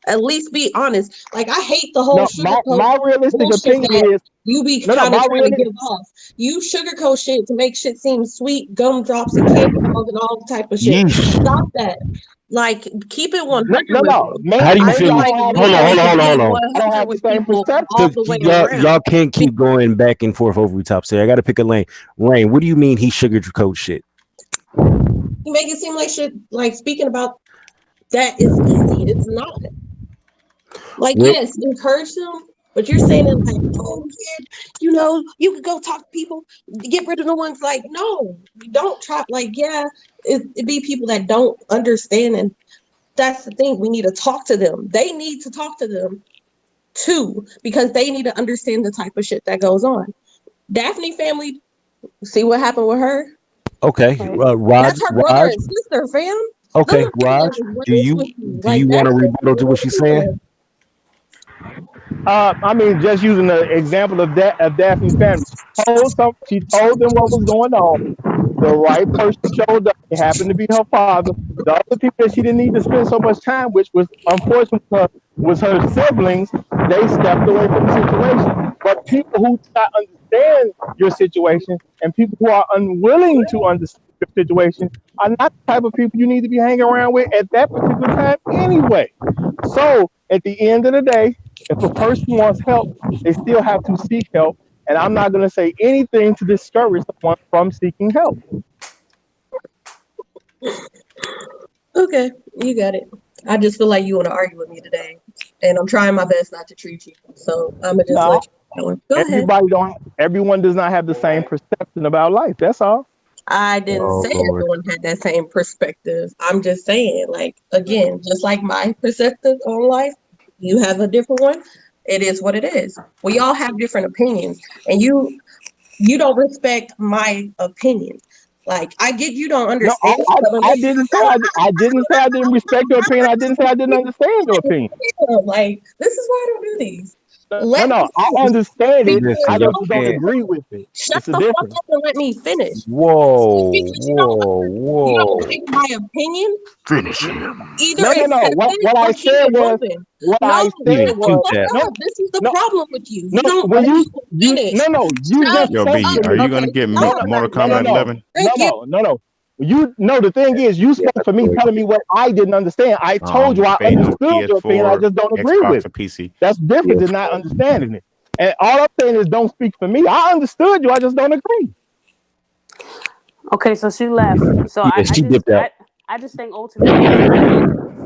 At least be honest. Like, I hate the whole sugarcoat. My realistic opinion is you be trying to give off. You sugarcoat shit to make shit seem sweet, gumdrops and candy balls and all type of shit. Stop that. Like, keep it 100. No. How do you feel? Hold on. I don't have the same perspective. Y'all can't keep going back and forth over the top. So I got to pick a lane. Rain, what do you mean he sugarcoat shit? You make it seem like shit. Like, speaking about that is easy. It's not. Like, yes, encourage them, but you're saying it like, oh, yeah, you know, you could go talk to people, get rid of the ones. Like, no, don't try. Like, yeah, it be people that don't understand, and that's the thing. We need to talk to them. They need to talk to them too, because they need to understand the type of shit that goes on. Daphne family, see what happened with her? Okay, Raj. That's her brother and sister, fam. Okay, Raj, do you want to rebuttal to what she's saying? I mean, just using the example of Daphne's family. She told them what was going on. The right person showed up. It happened to be her father. The other people that she didn't need to spend so much time with, was unfortunately was her siblings. They stepped away from the situation. But people who do not understand your situation, and people who are unwilling to understand your situation, are not the type of people you need to be hanging around with at that particular time anyway. So at the end of the day, if a person wants help, they still have to seek help. And I'm not going to say anything to discourage someone from seeking help. Okay, you got it. I just feel like you want to argue with me today, and I'm trying my best not to treat you. So I'm gonna just let you go. Everyone does not have the same perception about life. That's all. I didn't say everyone had that same perspective. I'm just saying, like, again, just like my perspective on life, you have a different one. It is what it is. We all have different opinions, and you don't respect my opinion. Like, I get you don't understand. No, I didn't say I didn't respect your opinion. I didn't say I didn't understand your opinion. Like, this is why I don't do these. No, I understand it. I just don't agree with it. Shut the fuck up and let me finish. Whoa. You don't take my opinion. Finish him. No. What I said was. This is the problem with you. You don't finish. You just. Yo, B, are you gonna get Mortal Kombat 11? No. The thing is, you spoke for me, telling me what I didn't understand. I told you I understood your opinion. I just don't agree with it. That's different than not understanding it. And all I'm saying is, don't speak for me. I understood you. I just don't agree. Okay, so she left. So she dipped out. I just think ultimately,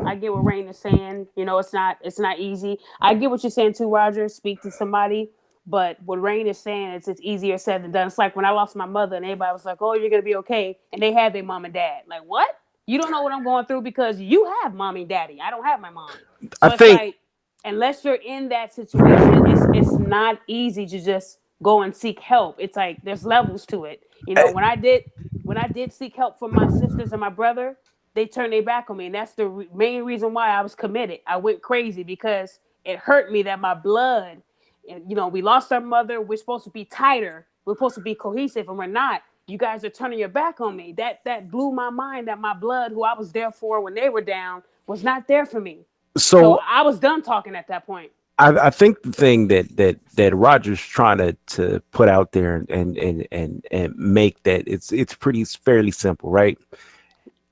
I get what Rain is saying. You know, it's not easy. I get what you're saying too, Roger. Speak to somebody, but what Rain is saying is it's easier said than done. It's like when I lost my mother, and everybody was like, "Oh, you're gonna be okay," and they had their mom and dad. Like, what? You don't know what I'm going through because you have mommy and daddy. I don't have my mom. So I it's think like, unless you're in that situation, it's not easy to just go and seek help. It's like there's levels to it. You know, when I did seek help from my sisters and my brother, they turned their back on me, and that's the main reason why I was committed. I went crazy because it hurt me that my blood, and you know, we lost our mother. We're supposed to be tighter. We're supposed to be cohesive, and we're not. You guys are turning your back on me. That blew my mind that my blood, who I was there for when they were down, was not there for me. So so. I was done talking at that point. I think the thing that Roger's trying to put out there and make that it's fairly simple, right?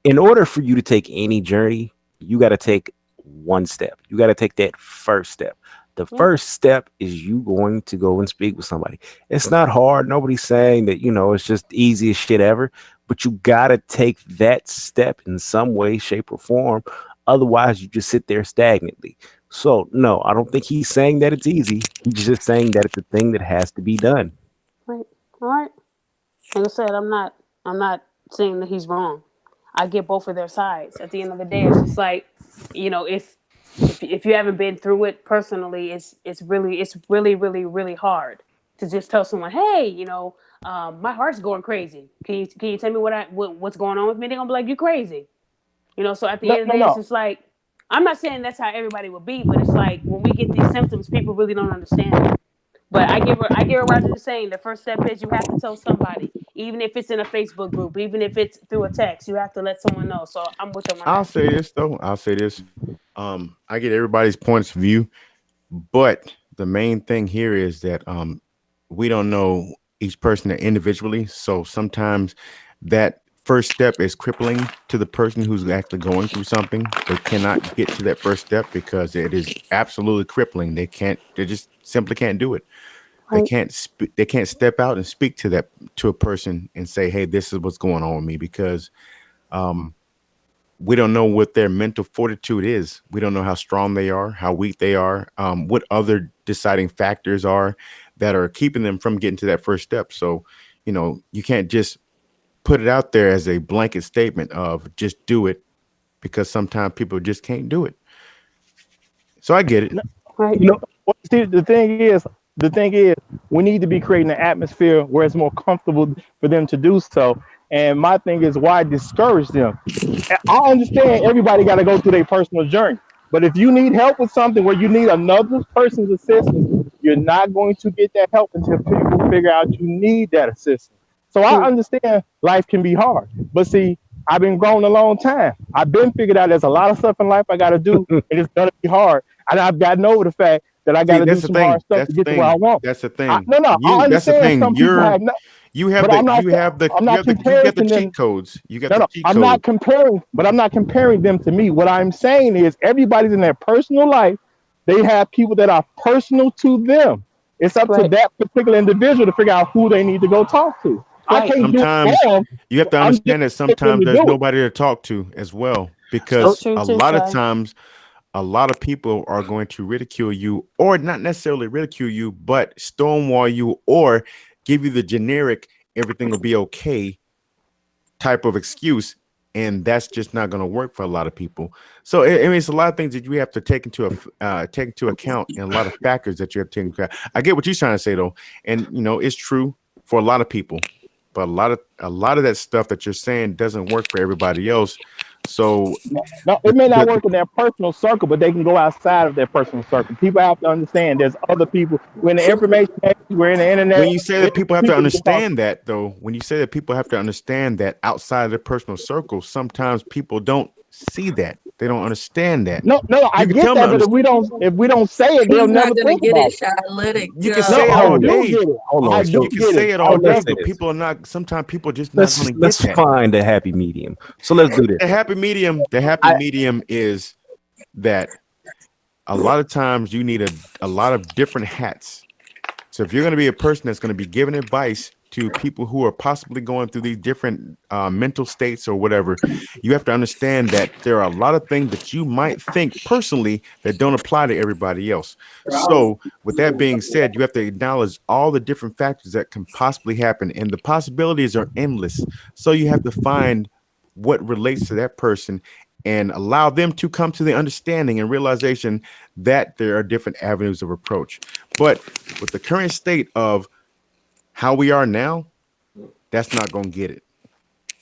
In order for you to take any journey, you got to take one step. You got to take that first step. The first step is you going to go and speak with somebody. It's not hard. Nobody's saying that, you know, it's just the easiest shit ever, but you got to take that step in some way, shape, or form. Otherwise, you just sit there stagnantly. So, no, I don't think he's saying that it's easy. He's just saying that it's a thing that has to be done. Right. All right. Like I said, I'm not saying that he's wrong. I get both of their sides. At the end of the day, it's just like, you know, if you haven't been through it personally, it's really hard to just tell someone, hey, you know, my heart's going crazy. Can you tell me what's going on with me? They're gonna be like, you crazy. You know, so at the end of the day, it's just like, I'm not saying that's how everybody would be, but it's like when we get these symptoms, people really don't understand it. But I get what Roger is saying. The first step is you have to tell somebody, even if it's in a Facebook group, even if it's through a text, you have to let someone know. So I'm with you on I'll that. say this though. I get everybody's points of view, but the main thing here is that we don't know each person individually. So sometimes that first step is crippling to the person who's actually going through something. They cannot get to that first step because it is absolutely crippling. They just simply can't do it. Right. They can't step out and speak to a person and say, hey, this is what's going on with me, because we don't know what their mental fortitude is. We don't know how strong they are, how weak they are, what other deciding factors are that are keeping them from getting to that first step. So, you know, you can't just put it out there as a blanket statement of just do it, because sometimes people just can't do it. So I get it. Right. You know, see, the thing is, we need to be creating an atmosphere where it's more comfortable for them to do so. And my thing is, why discourage them? I understand everybody got to go through their personal journey, but if you need help with something where you need another person's assistance, you're not going to get that help until people figure out you need that assistance. So I understand life can be hard, but see, I've been grown a long time. I've been figured out there's a lot of stuff in life I got to do, and it's gonna be hard. And I've gotten over the fact that I got to do some hard stuff to get to where I want. That's the thing. I That's the understand thing. some people have not. You have But the cheat codes. You got the cheat I'm code. not comparing, but I'm not comparing them to me. What I'm saying is everybody's in their personal life. They have people that are personal to them. It's up to that particular individual to figure out who they need to go talk to. I can't Sometimes do it for them. you have to I'm understand that just them sometimes to there's do it. nobody to talk to as well, because So true a too, lot of Ty. times a lot of people are going to ridicule you, or not necessarily ridicule you, but stonewall you or give you the generic everything will be okay type of excuse. And that's just not going to work for a lot of people. So I mean, it's a lot of things that you have to take into account, and a lot of factors that you have to take into account. I get what you're trying to say though, and you know it's true for a lot of people, but a lot of that stuff that you're saying doesn't work for everybody else. So No, it may not work in their personal circle, but they can go outside of their personal circle. People have to understand there's other people. We're in the information age, we're in the internet. When you say that people have to People can understand that, though, when you say that people have to understand that outside of their personal circle, sometimes people don't see that. They don't understand that. No, I You can get tell that, them but if we don't say it, they'll He's never not gonna think get about it, it. Shy. Let it You can go. say it I all do day. get it. Hold on, I so do You can get say it. it all I day, love but it. people are not. Sometimes people just not going to get let's that. find a happy medium. So let's do this. The happy medium. The happy medium is that a lot of times you need a lot of different hats. So if you're going to be a person that's going to be giving advice to people who are possibly going through these different mental states or whatever, you have to understand that there are a lot of things that you might think personally that don't apply to everybody else. So with that being said, you have to acknowledge all the different factors that can possibly happen, and the possibilities are endless. So you have to find what relates to that person and allow them to come to the understanding and realization that there are different avenues of approach. But with the current state of how we are now, that's not going to get it,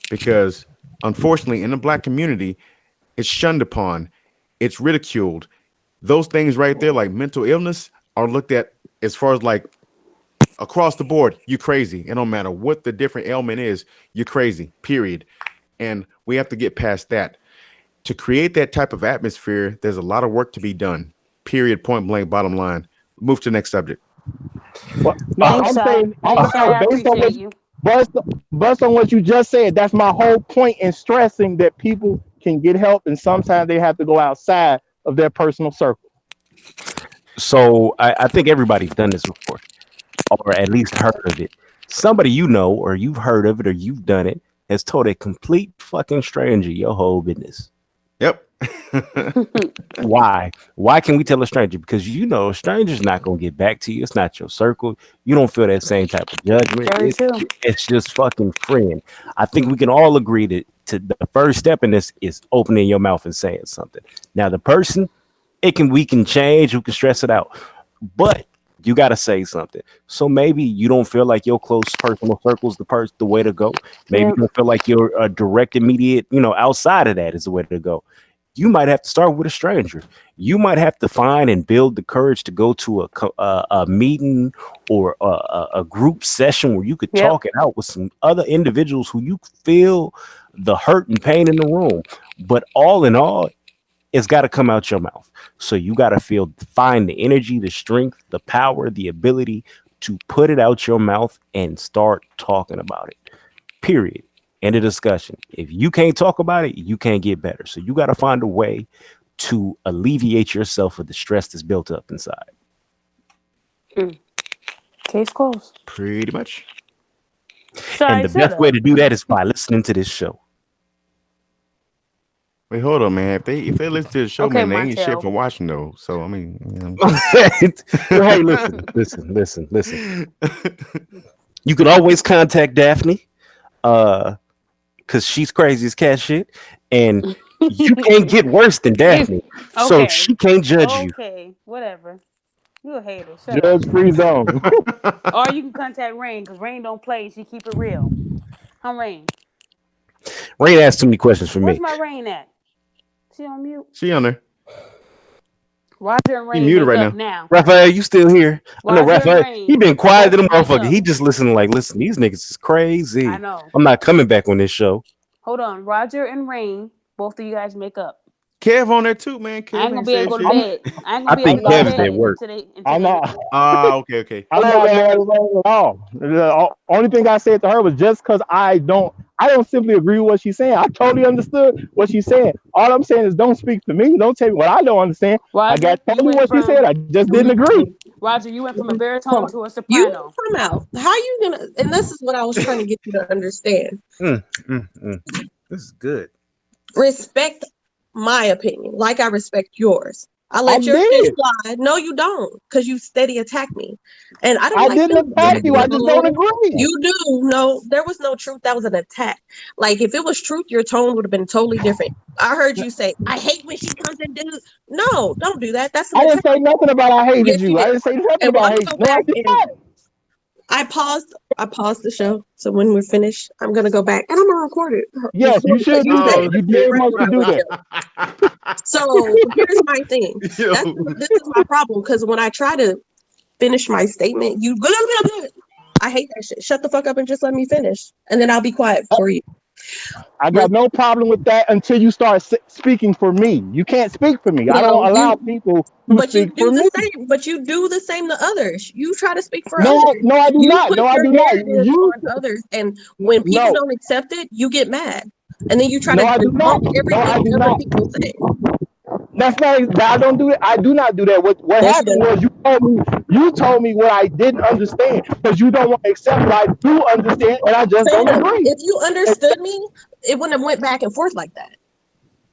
because unfortunately in the Black community, it's shunned upon, it's ridiculed. Those things right there, like mental illness, are looked at as far as like across the board. You crazy. It don't matter what the different ailment is, you're crazy, period. And we have to get past that. To create that type of atmosphere, there's a lot of work to be done, period, point blank, bottom line. Move to the next subject. Well, no, I'm saying based on what on what you just said, that's my whole point in stressing that people can get help, and sometimes they have to go outside of their personal circle. So I think everybody's done this before, or at least heard of it. Somebody you know, or you've heard of it, or you've done it, has told a complete fucking stranger your whole business. Yep. Why? Why can we tell a stranger? Because you know a stranger's not gonna get back to you. It's not your circle. You don't feel that same type of judgment. It's just fucking friend. I think we can all agree that the first step in this is opening your mouth and saying something. Now the person, we can change, we can stress it out, but you gotta say something. So maybe you don't feel like your close personal circle is the way to go. Maybe you don't feel like your direct, immediate, outside of that is the way to go. You might have to start with a stranger. You might have to find and build the courage to go to a meeting or a group session where you could talk it out with some other individuals who you feel the hurt and pain in the room. But all in all, it's got to come out your mouth. So you got to find the energy, the strength, the power, the ability to put it out your mouth and start talking about it. Period. End of discussion. If you can't talk about it, you can't get better. So you got to find a way to alleviate yourself of the stress that's built up inside. Case closed. Pretty much. And the best way to do that is by listening to this show. Wait, hold on, man. If they listen to the show, Okay, man, they ain't Martel. shit for watching though. So I mean, Hey, listen. You can always contact Daphne, because she's crazy as cat shit, and you can't get worse than Daphne. So Okay. she can't judge you. Okay, whatever. You a hater. Shut up. Judge free zone. Or you can contact Rain, because Rain don't play. She keep it real. I'm Rain. Rain asked too many questions for Where's me. my Rain at? She on mute. she on there. Roger and Rain muted make right up now. Raphael, you still here? I know Roger Raphael. and Rain. He been quiet to the Make motherfucker. up. He just listening listen, these niggas is crazy. I know. I'm not coming back on this show. Hold on. Roger and Rain, both of you guys make up. Kev on there too, man. Kev I ain't gonna be able to go to bed. I ain't I gonna be think able to go to Kevin's bed at work. I'm not. Okay. I'm not mad at her at all. The only thing I said to her was just because I don't simply agree with what she's saying. I totally understood what she's saying. All I'm saying is don't speak to me. Don't tell me what I don't understand. I got totally what she said. I just didn't agree. Roger, you went from a baritone to a You soprano. come out. How you gonna? And this is what I was trying to get you to understand. This is good. Respect my opinion, like I respect yours. I let I your did. shit slide. No, you don't, because you steady attack me, and I don't. I like didn't that. attack you. I just don't agree. You do. No, there was no truth. That was an attack. Like if it was truth, your tone would have been totally different. I heard you say, "I hate when she comes and do." No, don't do that. That's an I didn't attack. say nothing about I hated Yes, you. I didn't say nothing And about we'll hate. go No, I back did and not. I paused the show. So when we're finished, I'm gonna go back and I'm gonna record it. Yes, you should do that. You very much should do that. So here's my thing. This is my problem, because when I try to finish my statement, you I hate that shit. Shut the fuck up and just let me finish, and then I'll be quiet for you. I got no problem with that until you start speaking for me. You can't speak for me. I No, don't allow you- people to But you speak for do me. the same. But you do the same to others. You try to speak for No, others. no, I do You not. put No, I your do not. narrative You, on others, and when people no, don't accept it, you get mad, and then you try no, to I do not. debunk No, I everything do other not. people say. That's not. I don't do that. I do not do that. What Yes, happened you was you told me what I didn't understand because you don't want to accept what I do understand, and I just don't Sam, agree. if you understood me, it wouldn't have went back and forth like that.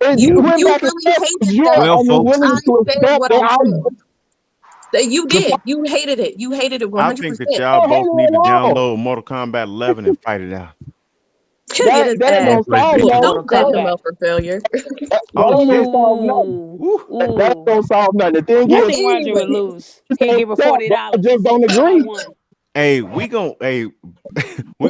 It You went back and really forth because hated you're that Well, folks, unwilling I to said accept what that I I. said. That you The did. You hated it. You hated it I think 100%. that y'all don't hate both it need at to all. download Mortal Kombat 11 and fight it out. Get his That ain't ass. gonna Right solve there. Mortal nothing. Don't set him Kombat. up for failure. That Oh ain't gonna shit. solve nothing. Ooh, That's ooh. gonna solve nothing. The thing I is, think Roger would Anyway, lose. He'd give her accept, but I $40 and just say, don't "Tell her I agree. won." Hey, we gonna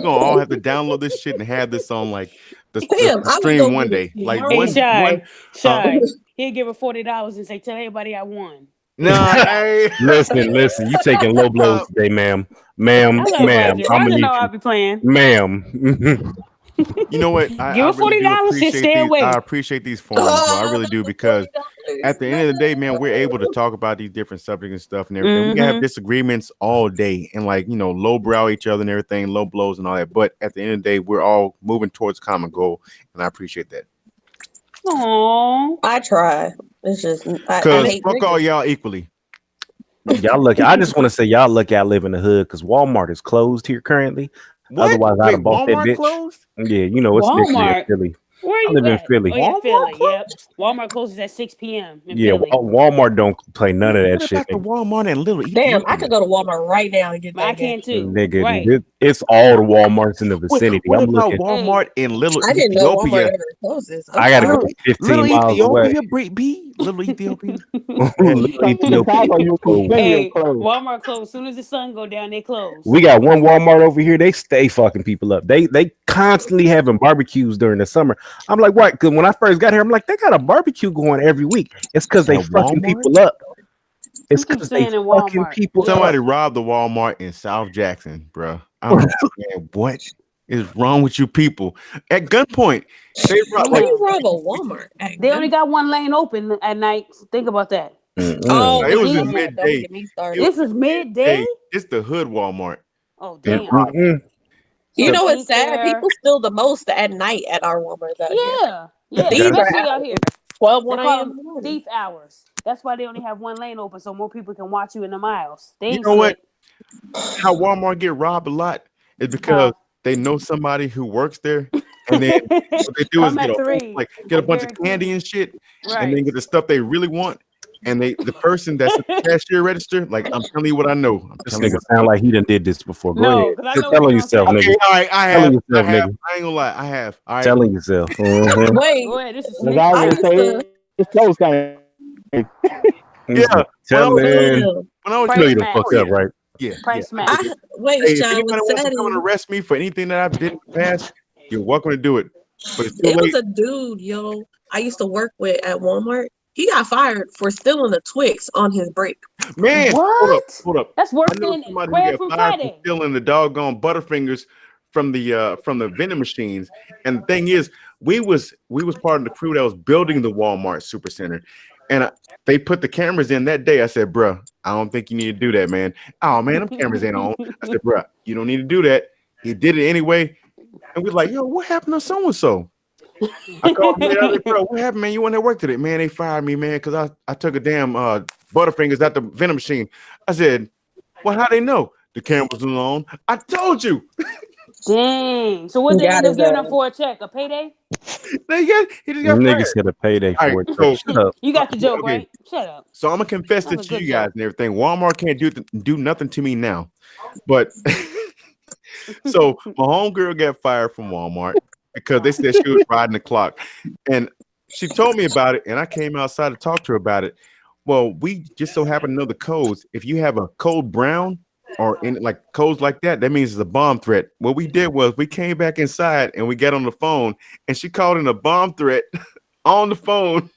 all have to download this shit and have this on like the Sam, I would go stream one get it. day. Like Hey, one Shy, huh? He'd give her $40 and say, "Tell everybody I won." Nah, hey. listen. You taking low blows today, ma'am. Ma'am, I love ma'am. Roger. I'm gonna Roger need know I'll you, be playing. ma'am. You know what? Give I her really do $40 and appreciate stay these. I away. appreciate these forums, bro. I really do because at the end of the day, man, we're able to talk about these different subjects and stuff and everything. We can have disagreements all day and like lowbrow each other and everything, low blows and all that. But at the end of the day, we're all moving towards a common goal, and I appreciate that. Aww. I try. It's just I Cause hate fuck all niggas. y'all equally. Y'all lucky. I just want to say y'all lucky I live in the hood because Walmart is closed here currently. What? Otherwise, I'd Wait, have bought that Walmart bitch. closed? Yeah, it's literally in Walmart. Philly. Where I are live you in at? Philly. Oh yeah, Walmart Philly. closed? Yep. Walmart closes at 6 p.m. in Yeah, Philly. Walmart don't play none of that Put it shit, back to nigga. Walmart and Little Damn, I Ethiopia. could go to Walmart right now and get I that game. can too. Nigga, Right. it's all the Walmarts in the vicinity. What I'm about looking. Walmart in Little I didn't know Walmart Ethiopia? ever closes. I'm I gotta go sorry. 15 Little miles away. Ethiopia, B? Little Ethiopia? Little Chicago, Ethiopia. you Oh, plenty of Hey, clothes. Walmart closed. As soon as the sun go down, they close. we got one Walmart over here. They stay fucking people up. They constantly having barbecues during the summer. I'm like, what? Because when I first got here, I'm like, they got a barbecue going every week. It's because they At fucking Walmart? people up. It's You keep because they staying in fucking Walmart. people Somebody up. robbed the Walmart in South Jackson, bro. I'm like, man, what is wrong with you people? At gunpoint, they robbed How like you rob a Walmart? They only got one lane open at night. Think about that. Oh, it was see, in don't midday. get me It started. was This is midday. midday. It's the hood Walmart. Oh They damn. robbed it. You So know what's sad? daycare. People steal the most at night at our Walmart out here. Yeah, These are especially out here. 12, They 1 call a.m. in them the morning. thief hours. That's why they only have one lane open, so more people can watch you in the miles. They You ain't know what? slick. How Walmart get robbed a lot is because they know somebody who works there, and then what they do is Come get at a 3. get a I bunch of guarantee candy you. and shit, and Right. then get the stuff they really want. And the person that's at the cashier register, like I'm telling you what I know. I'm This telling you nigga what I sound know. like he done did this before. Go No, ahead. because I know Tell what on you're yourself, gonna say. nigga. Okay, all right, I Tell on have. yourself, nigga. I ain't gonna lie, I have. All right. Telling yourself. Mhm. Wait, Go ahead. This is As snitch I I always used time. say, to. it's close time. Yeah. When I Telling. was Ugh. when I was You know Price you done fucked match. up, right? yeah. Price match. Wait, Hey, if Sean, anybody what's wants to sad come and is arrest me for anything that I did in the past, you're welcome to do it. But it's too it was late. a dude, yo, I used to work with at Walmart. He got fired for stealing a Twix on his break. Man, What? hold up. That's worse I know than somebody who Crab got from fired for Friday. stealing the doggone Butterfingers from the vending machines. And the thing is, we was part of the crew that was building the Walmart Supercenter, and they put the cameras in that day. I said, "Bruh, I don't think you need to do that, man." Oh man, them cameras ain't on. I said, "Bruh, you don't need to do that." He did it anyway, and we're like, "Yo, what happened to so and so?" I called him later. I was like, "Bro, what happened, man? You went to work today, man? They fired me, man, because I took a damn Butterfingers out the vending machine." I said, "Well, how they know the camera was on?" I told you. Dang. So what they Got end up his giving ass. him for a check? A payday? He just got Niggas fired. get a payday All for right, it. so Shut up. You got the joke, okay. right? Shut up. So I'm gonna confess That this was a to good you guys joke. and everything. Walmart can't do nothing to me now, but so my homegirl got fired from Walmart because they said she was riding the clock, and she told me about it, and I came outside to talk to her about it. Well, we just so happen to know the codes. If you have a code brown or in like codes like that, that means it's a bomb threat. What we did was we came back inside and we got on the phone, and she called in a bomb threat on the phone.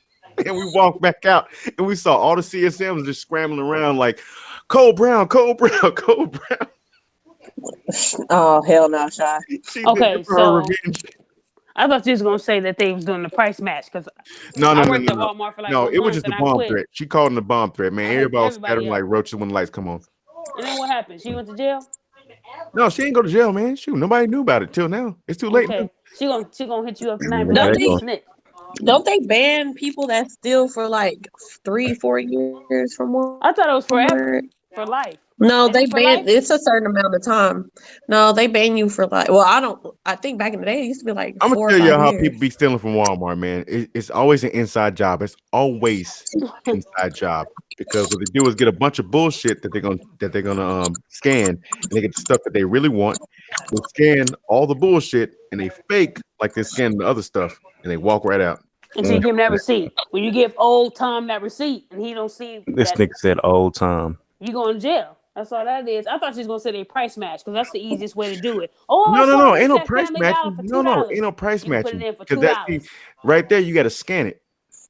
And we walked back out and we saw all the CSMs just scrambling around like Cole Brown, Cole Brown, Cole Brown. Oh, hell no, Shy. She did Okay, it for her so revenge. I thought you was gonna say that they was doing the price match because No, I worked at Walmart for like No, 1 it was month just a and I bomb quit. threat. She called in a bomb threat, man. I hooked Everybody was everybody scattering like up. roaches when the lights come on. And then what happened? She went to jail? No, she ain't go to jail, man. Shoot, nobody knew about it till now. It's too late. Okay. She gonna hit you up tonight, Yeah, but Don't don't they be a gonna- snitch. Don't they ban people that steal for like 3-4 years from one? I thought it was forever, for life. No, Is they it for ban. life? It's a certain amount of time. No, they ban you for like. Well, I don't. I think back in the day, it used to be like I'm 4 gonna or tell you 5 how years. people be stealing from Walmart, man. It's always an inside job. It's always an inside job because what they do is get a bunch of bullshit that they're gonna scan, and they get the stuff that they really want. They scan all the bullshit and they fake like they're scanning the other stuff, and they walk right out. Until you give him that receipt. When you give old Tom that receipt and he don't see This that, nigga said old time. you go in jail. That's all that is. I thought she was gonna say they price match because that's the easiest way to do it. Oh, No, I ain't saw no this at price Family Dollar matching. for No, $2. ain't no price You can put it matching in for because that's $2. right there. You got to scan it.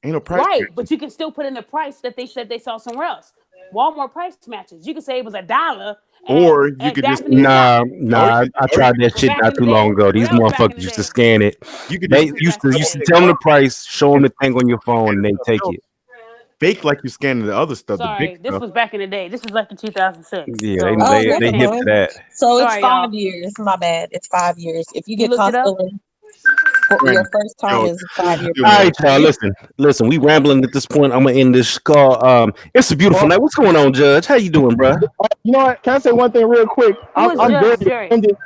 Ain't no price. Right, matching. but you can still put in the price that they said they saw somewhere else. Walmart price matches. You can say it was $1. Or you could just Nah, Or you- I or tried you- that shit Back not in too the long day. ago. These That was back in motherfuckers the used to day. scan it. You could They just used to tell them the price, show them the thing on your phone, and they take it. fake like you scanning the other stuff. The Sorry, big this stuff. was back in the day. This was like in 2006. Yeah, So, they hip to that. So it's Sorry, 5 y'all. years. My bad. It's 5 years. If you You get looked caught it up? stealing, your first time is 5 years. All right, y'all. Listen. We rambling at this point. I'm gonna end this call. It's a beautiful night. What's going on, Judge? How you doing, bro? You know what? Can I say one thing real quick? I'm very offended.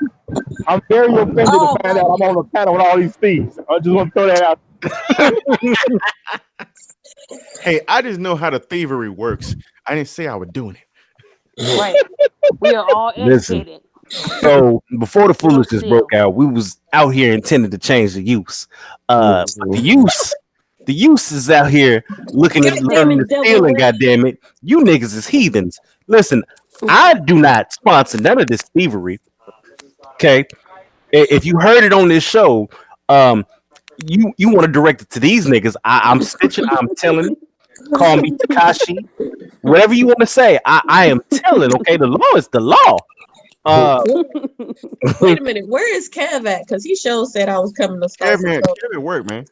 I'm very offended to find out I'm on a panel with all these thieves. I just want to throw that out. Hey, I just know how the thievery works. I didn't say I was doing it. Right. We are all Listen. educated. So before the foolishness broke out, we was out here intending to change the use. But the use is out here looking at learning to steal, and goddamn it, you niggas is heathens. Listen, I do not sponsor none of this thievery. Okay, if you heard it on this show, you want to direct it to these niggas. I'm stitching. I'm telling. Call me Takashi. Whatever you want to say, I am telling. Okay, the law is the law. Wait a minute. Where is Kev at? Because he sure said I was coming to start. Kevin at work, man.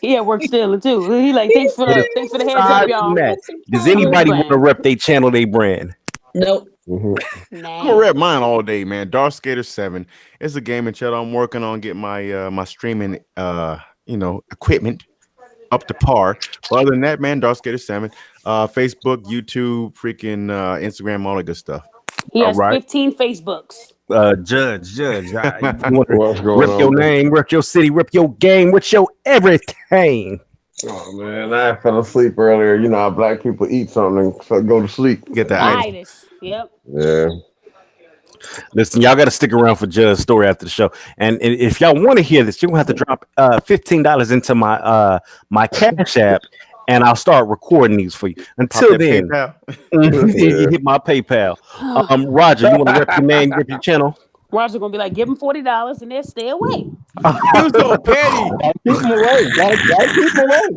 He at work stealing too. He like thanks for the heads up, Aside y'all. from that, does anybody want to rep their channel, they brand? Nope. I'm gonna rep mine all day, man. Darth Skater 7. It's a gaming channel. I'm working on getting my my streaming equipment up to par. But other than that, man, Darth Skater 7. Facebook, YouTube, freaking Instagram, all that good stuff. He has All right. 15 Facebooks. Judge, you want to What's going rip your on? name, rip your city, rip your game, rip your everything. Oh man, I fell asleep earlier. You know how black people eat something and go to sleep. Get the Itis. Yep. Yeah. Listen, y'all got to stick around for Judge's story after the show. And if y'all want to hear this, you're gonna have to drop $15 into my my Cash App, and I'll start recording these for you. Until that then, PayPal. you hit my PayPal. Roger, you want to rep your name, rep your channel? Roger gonna be like, give him $40 and then stay away. You so petty. Keep them away. Gotta keep them away.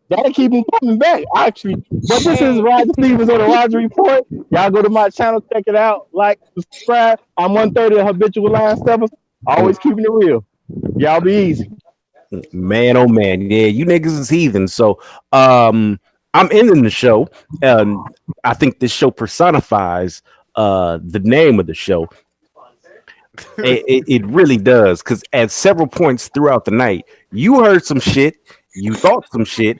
Gotta keep them coming back. Actually, but this is Roger Stevens on the Roger Report. Y'all go to my channel, check it out, like, subscribe. I'm 130 of Habitual Line Steppers. Always keeping it real. Y'all be easy. Man, oh man, yeah, you niggas is heathen. So, I'm ending the show. I think this show personifies the name of the show. It really does, because at several points throughout the night, you heard some shit, you thought some shit,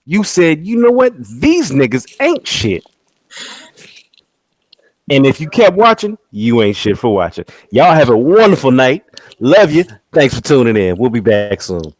you said, you know what, these niggas ain't shit. And if you kept watching, you ain't shit for watching. Y'all have a wonderful night. Love you. Thanks for tuning in. We'll be back soon.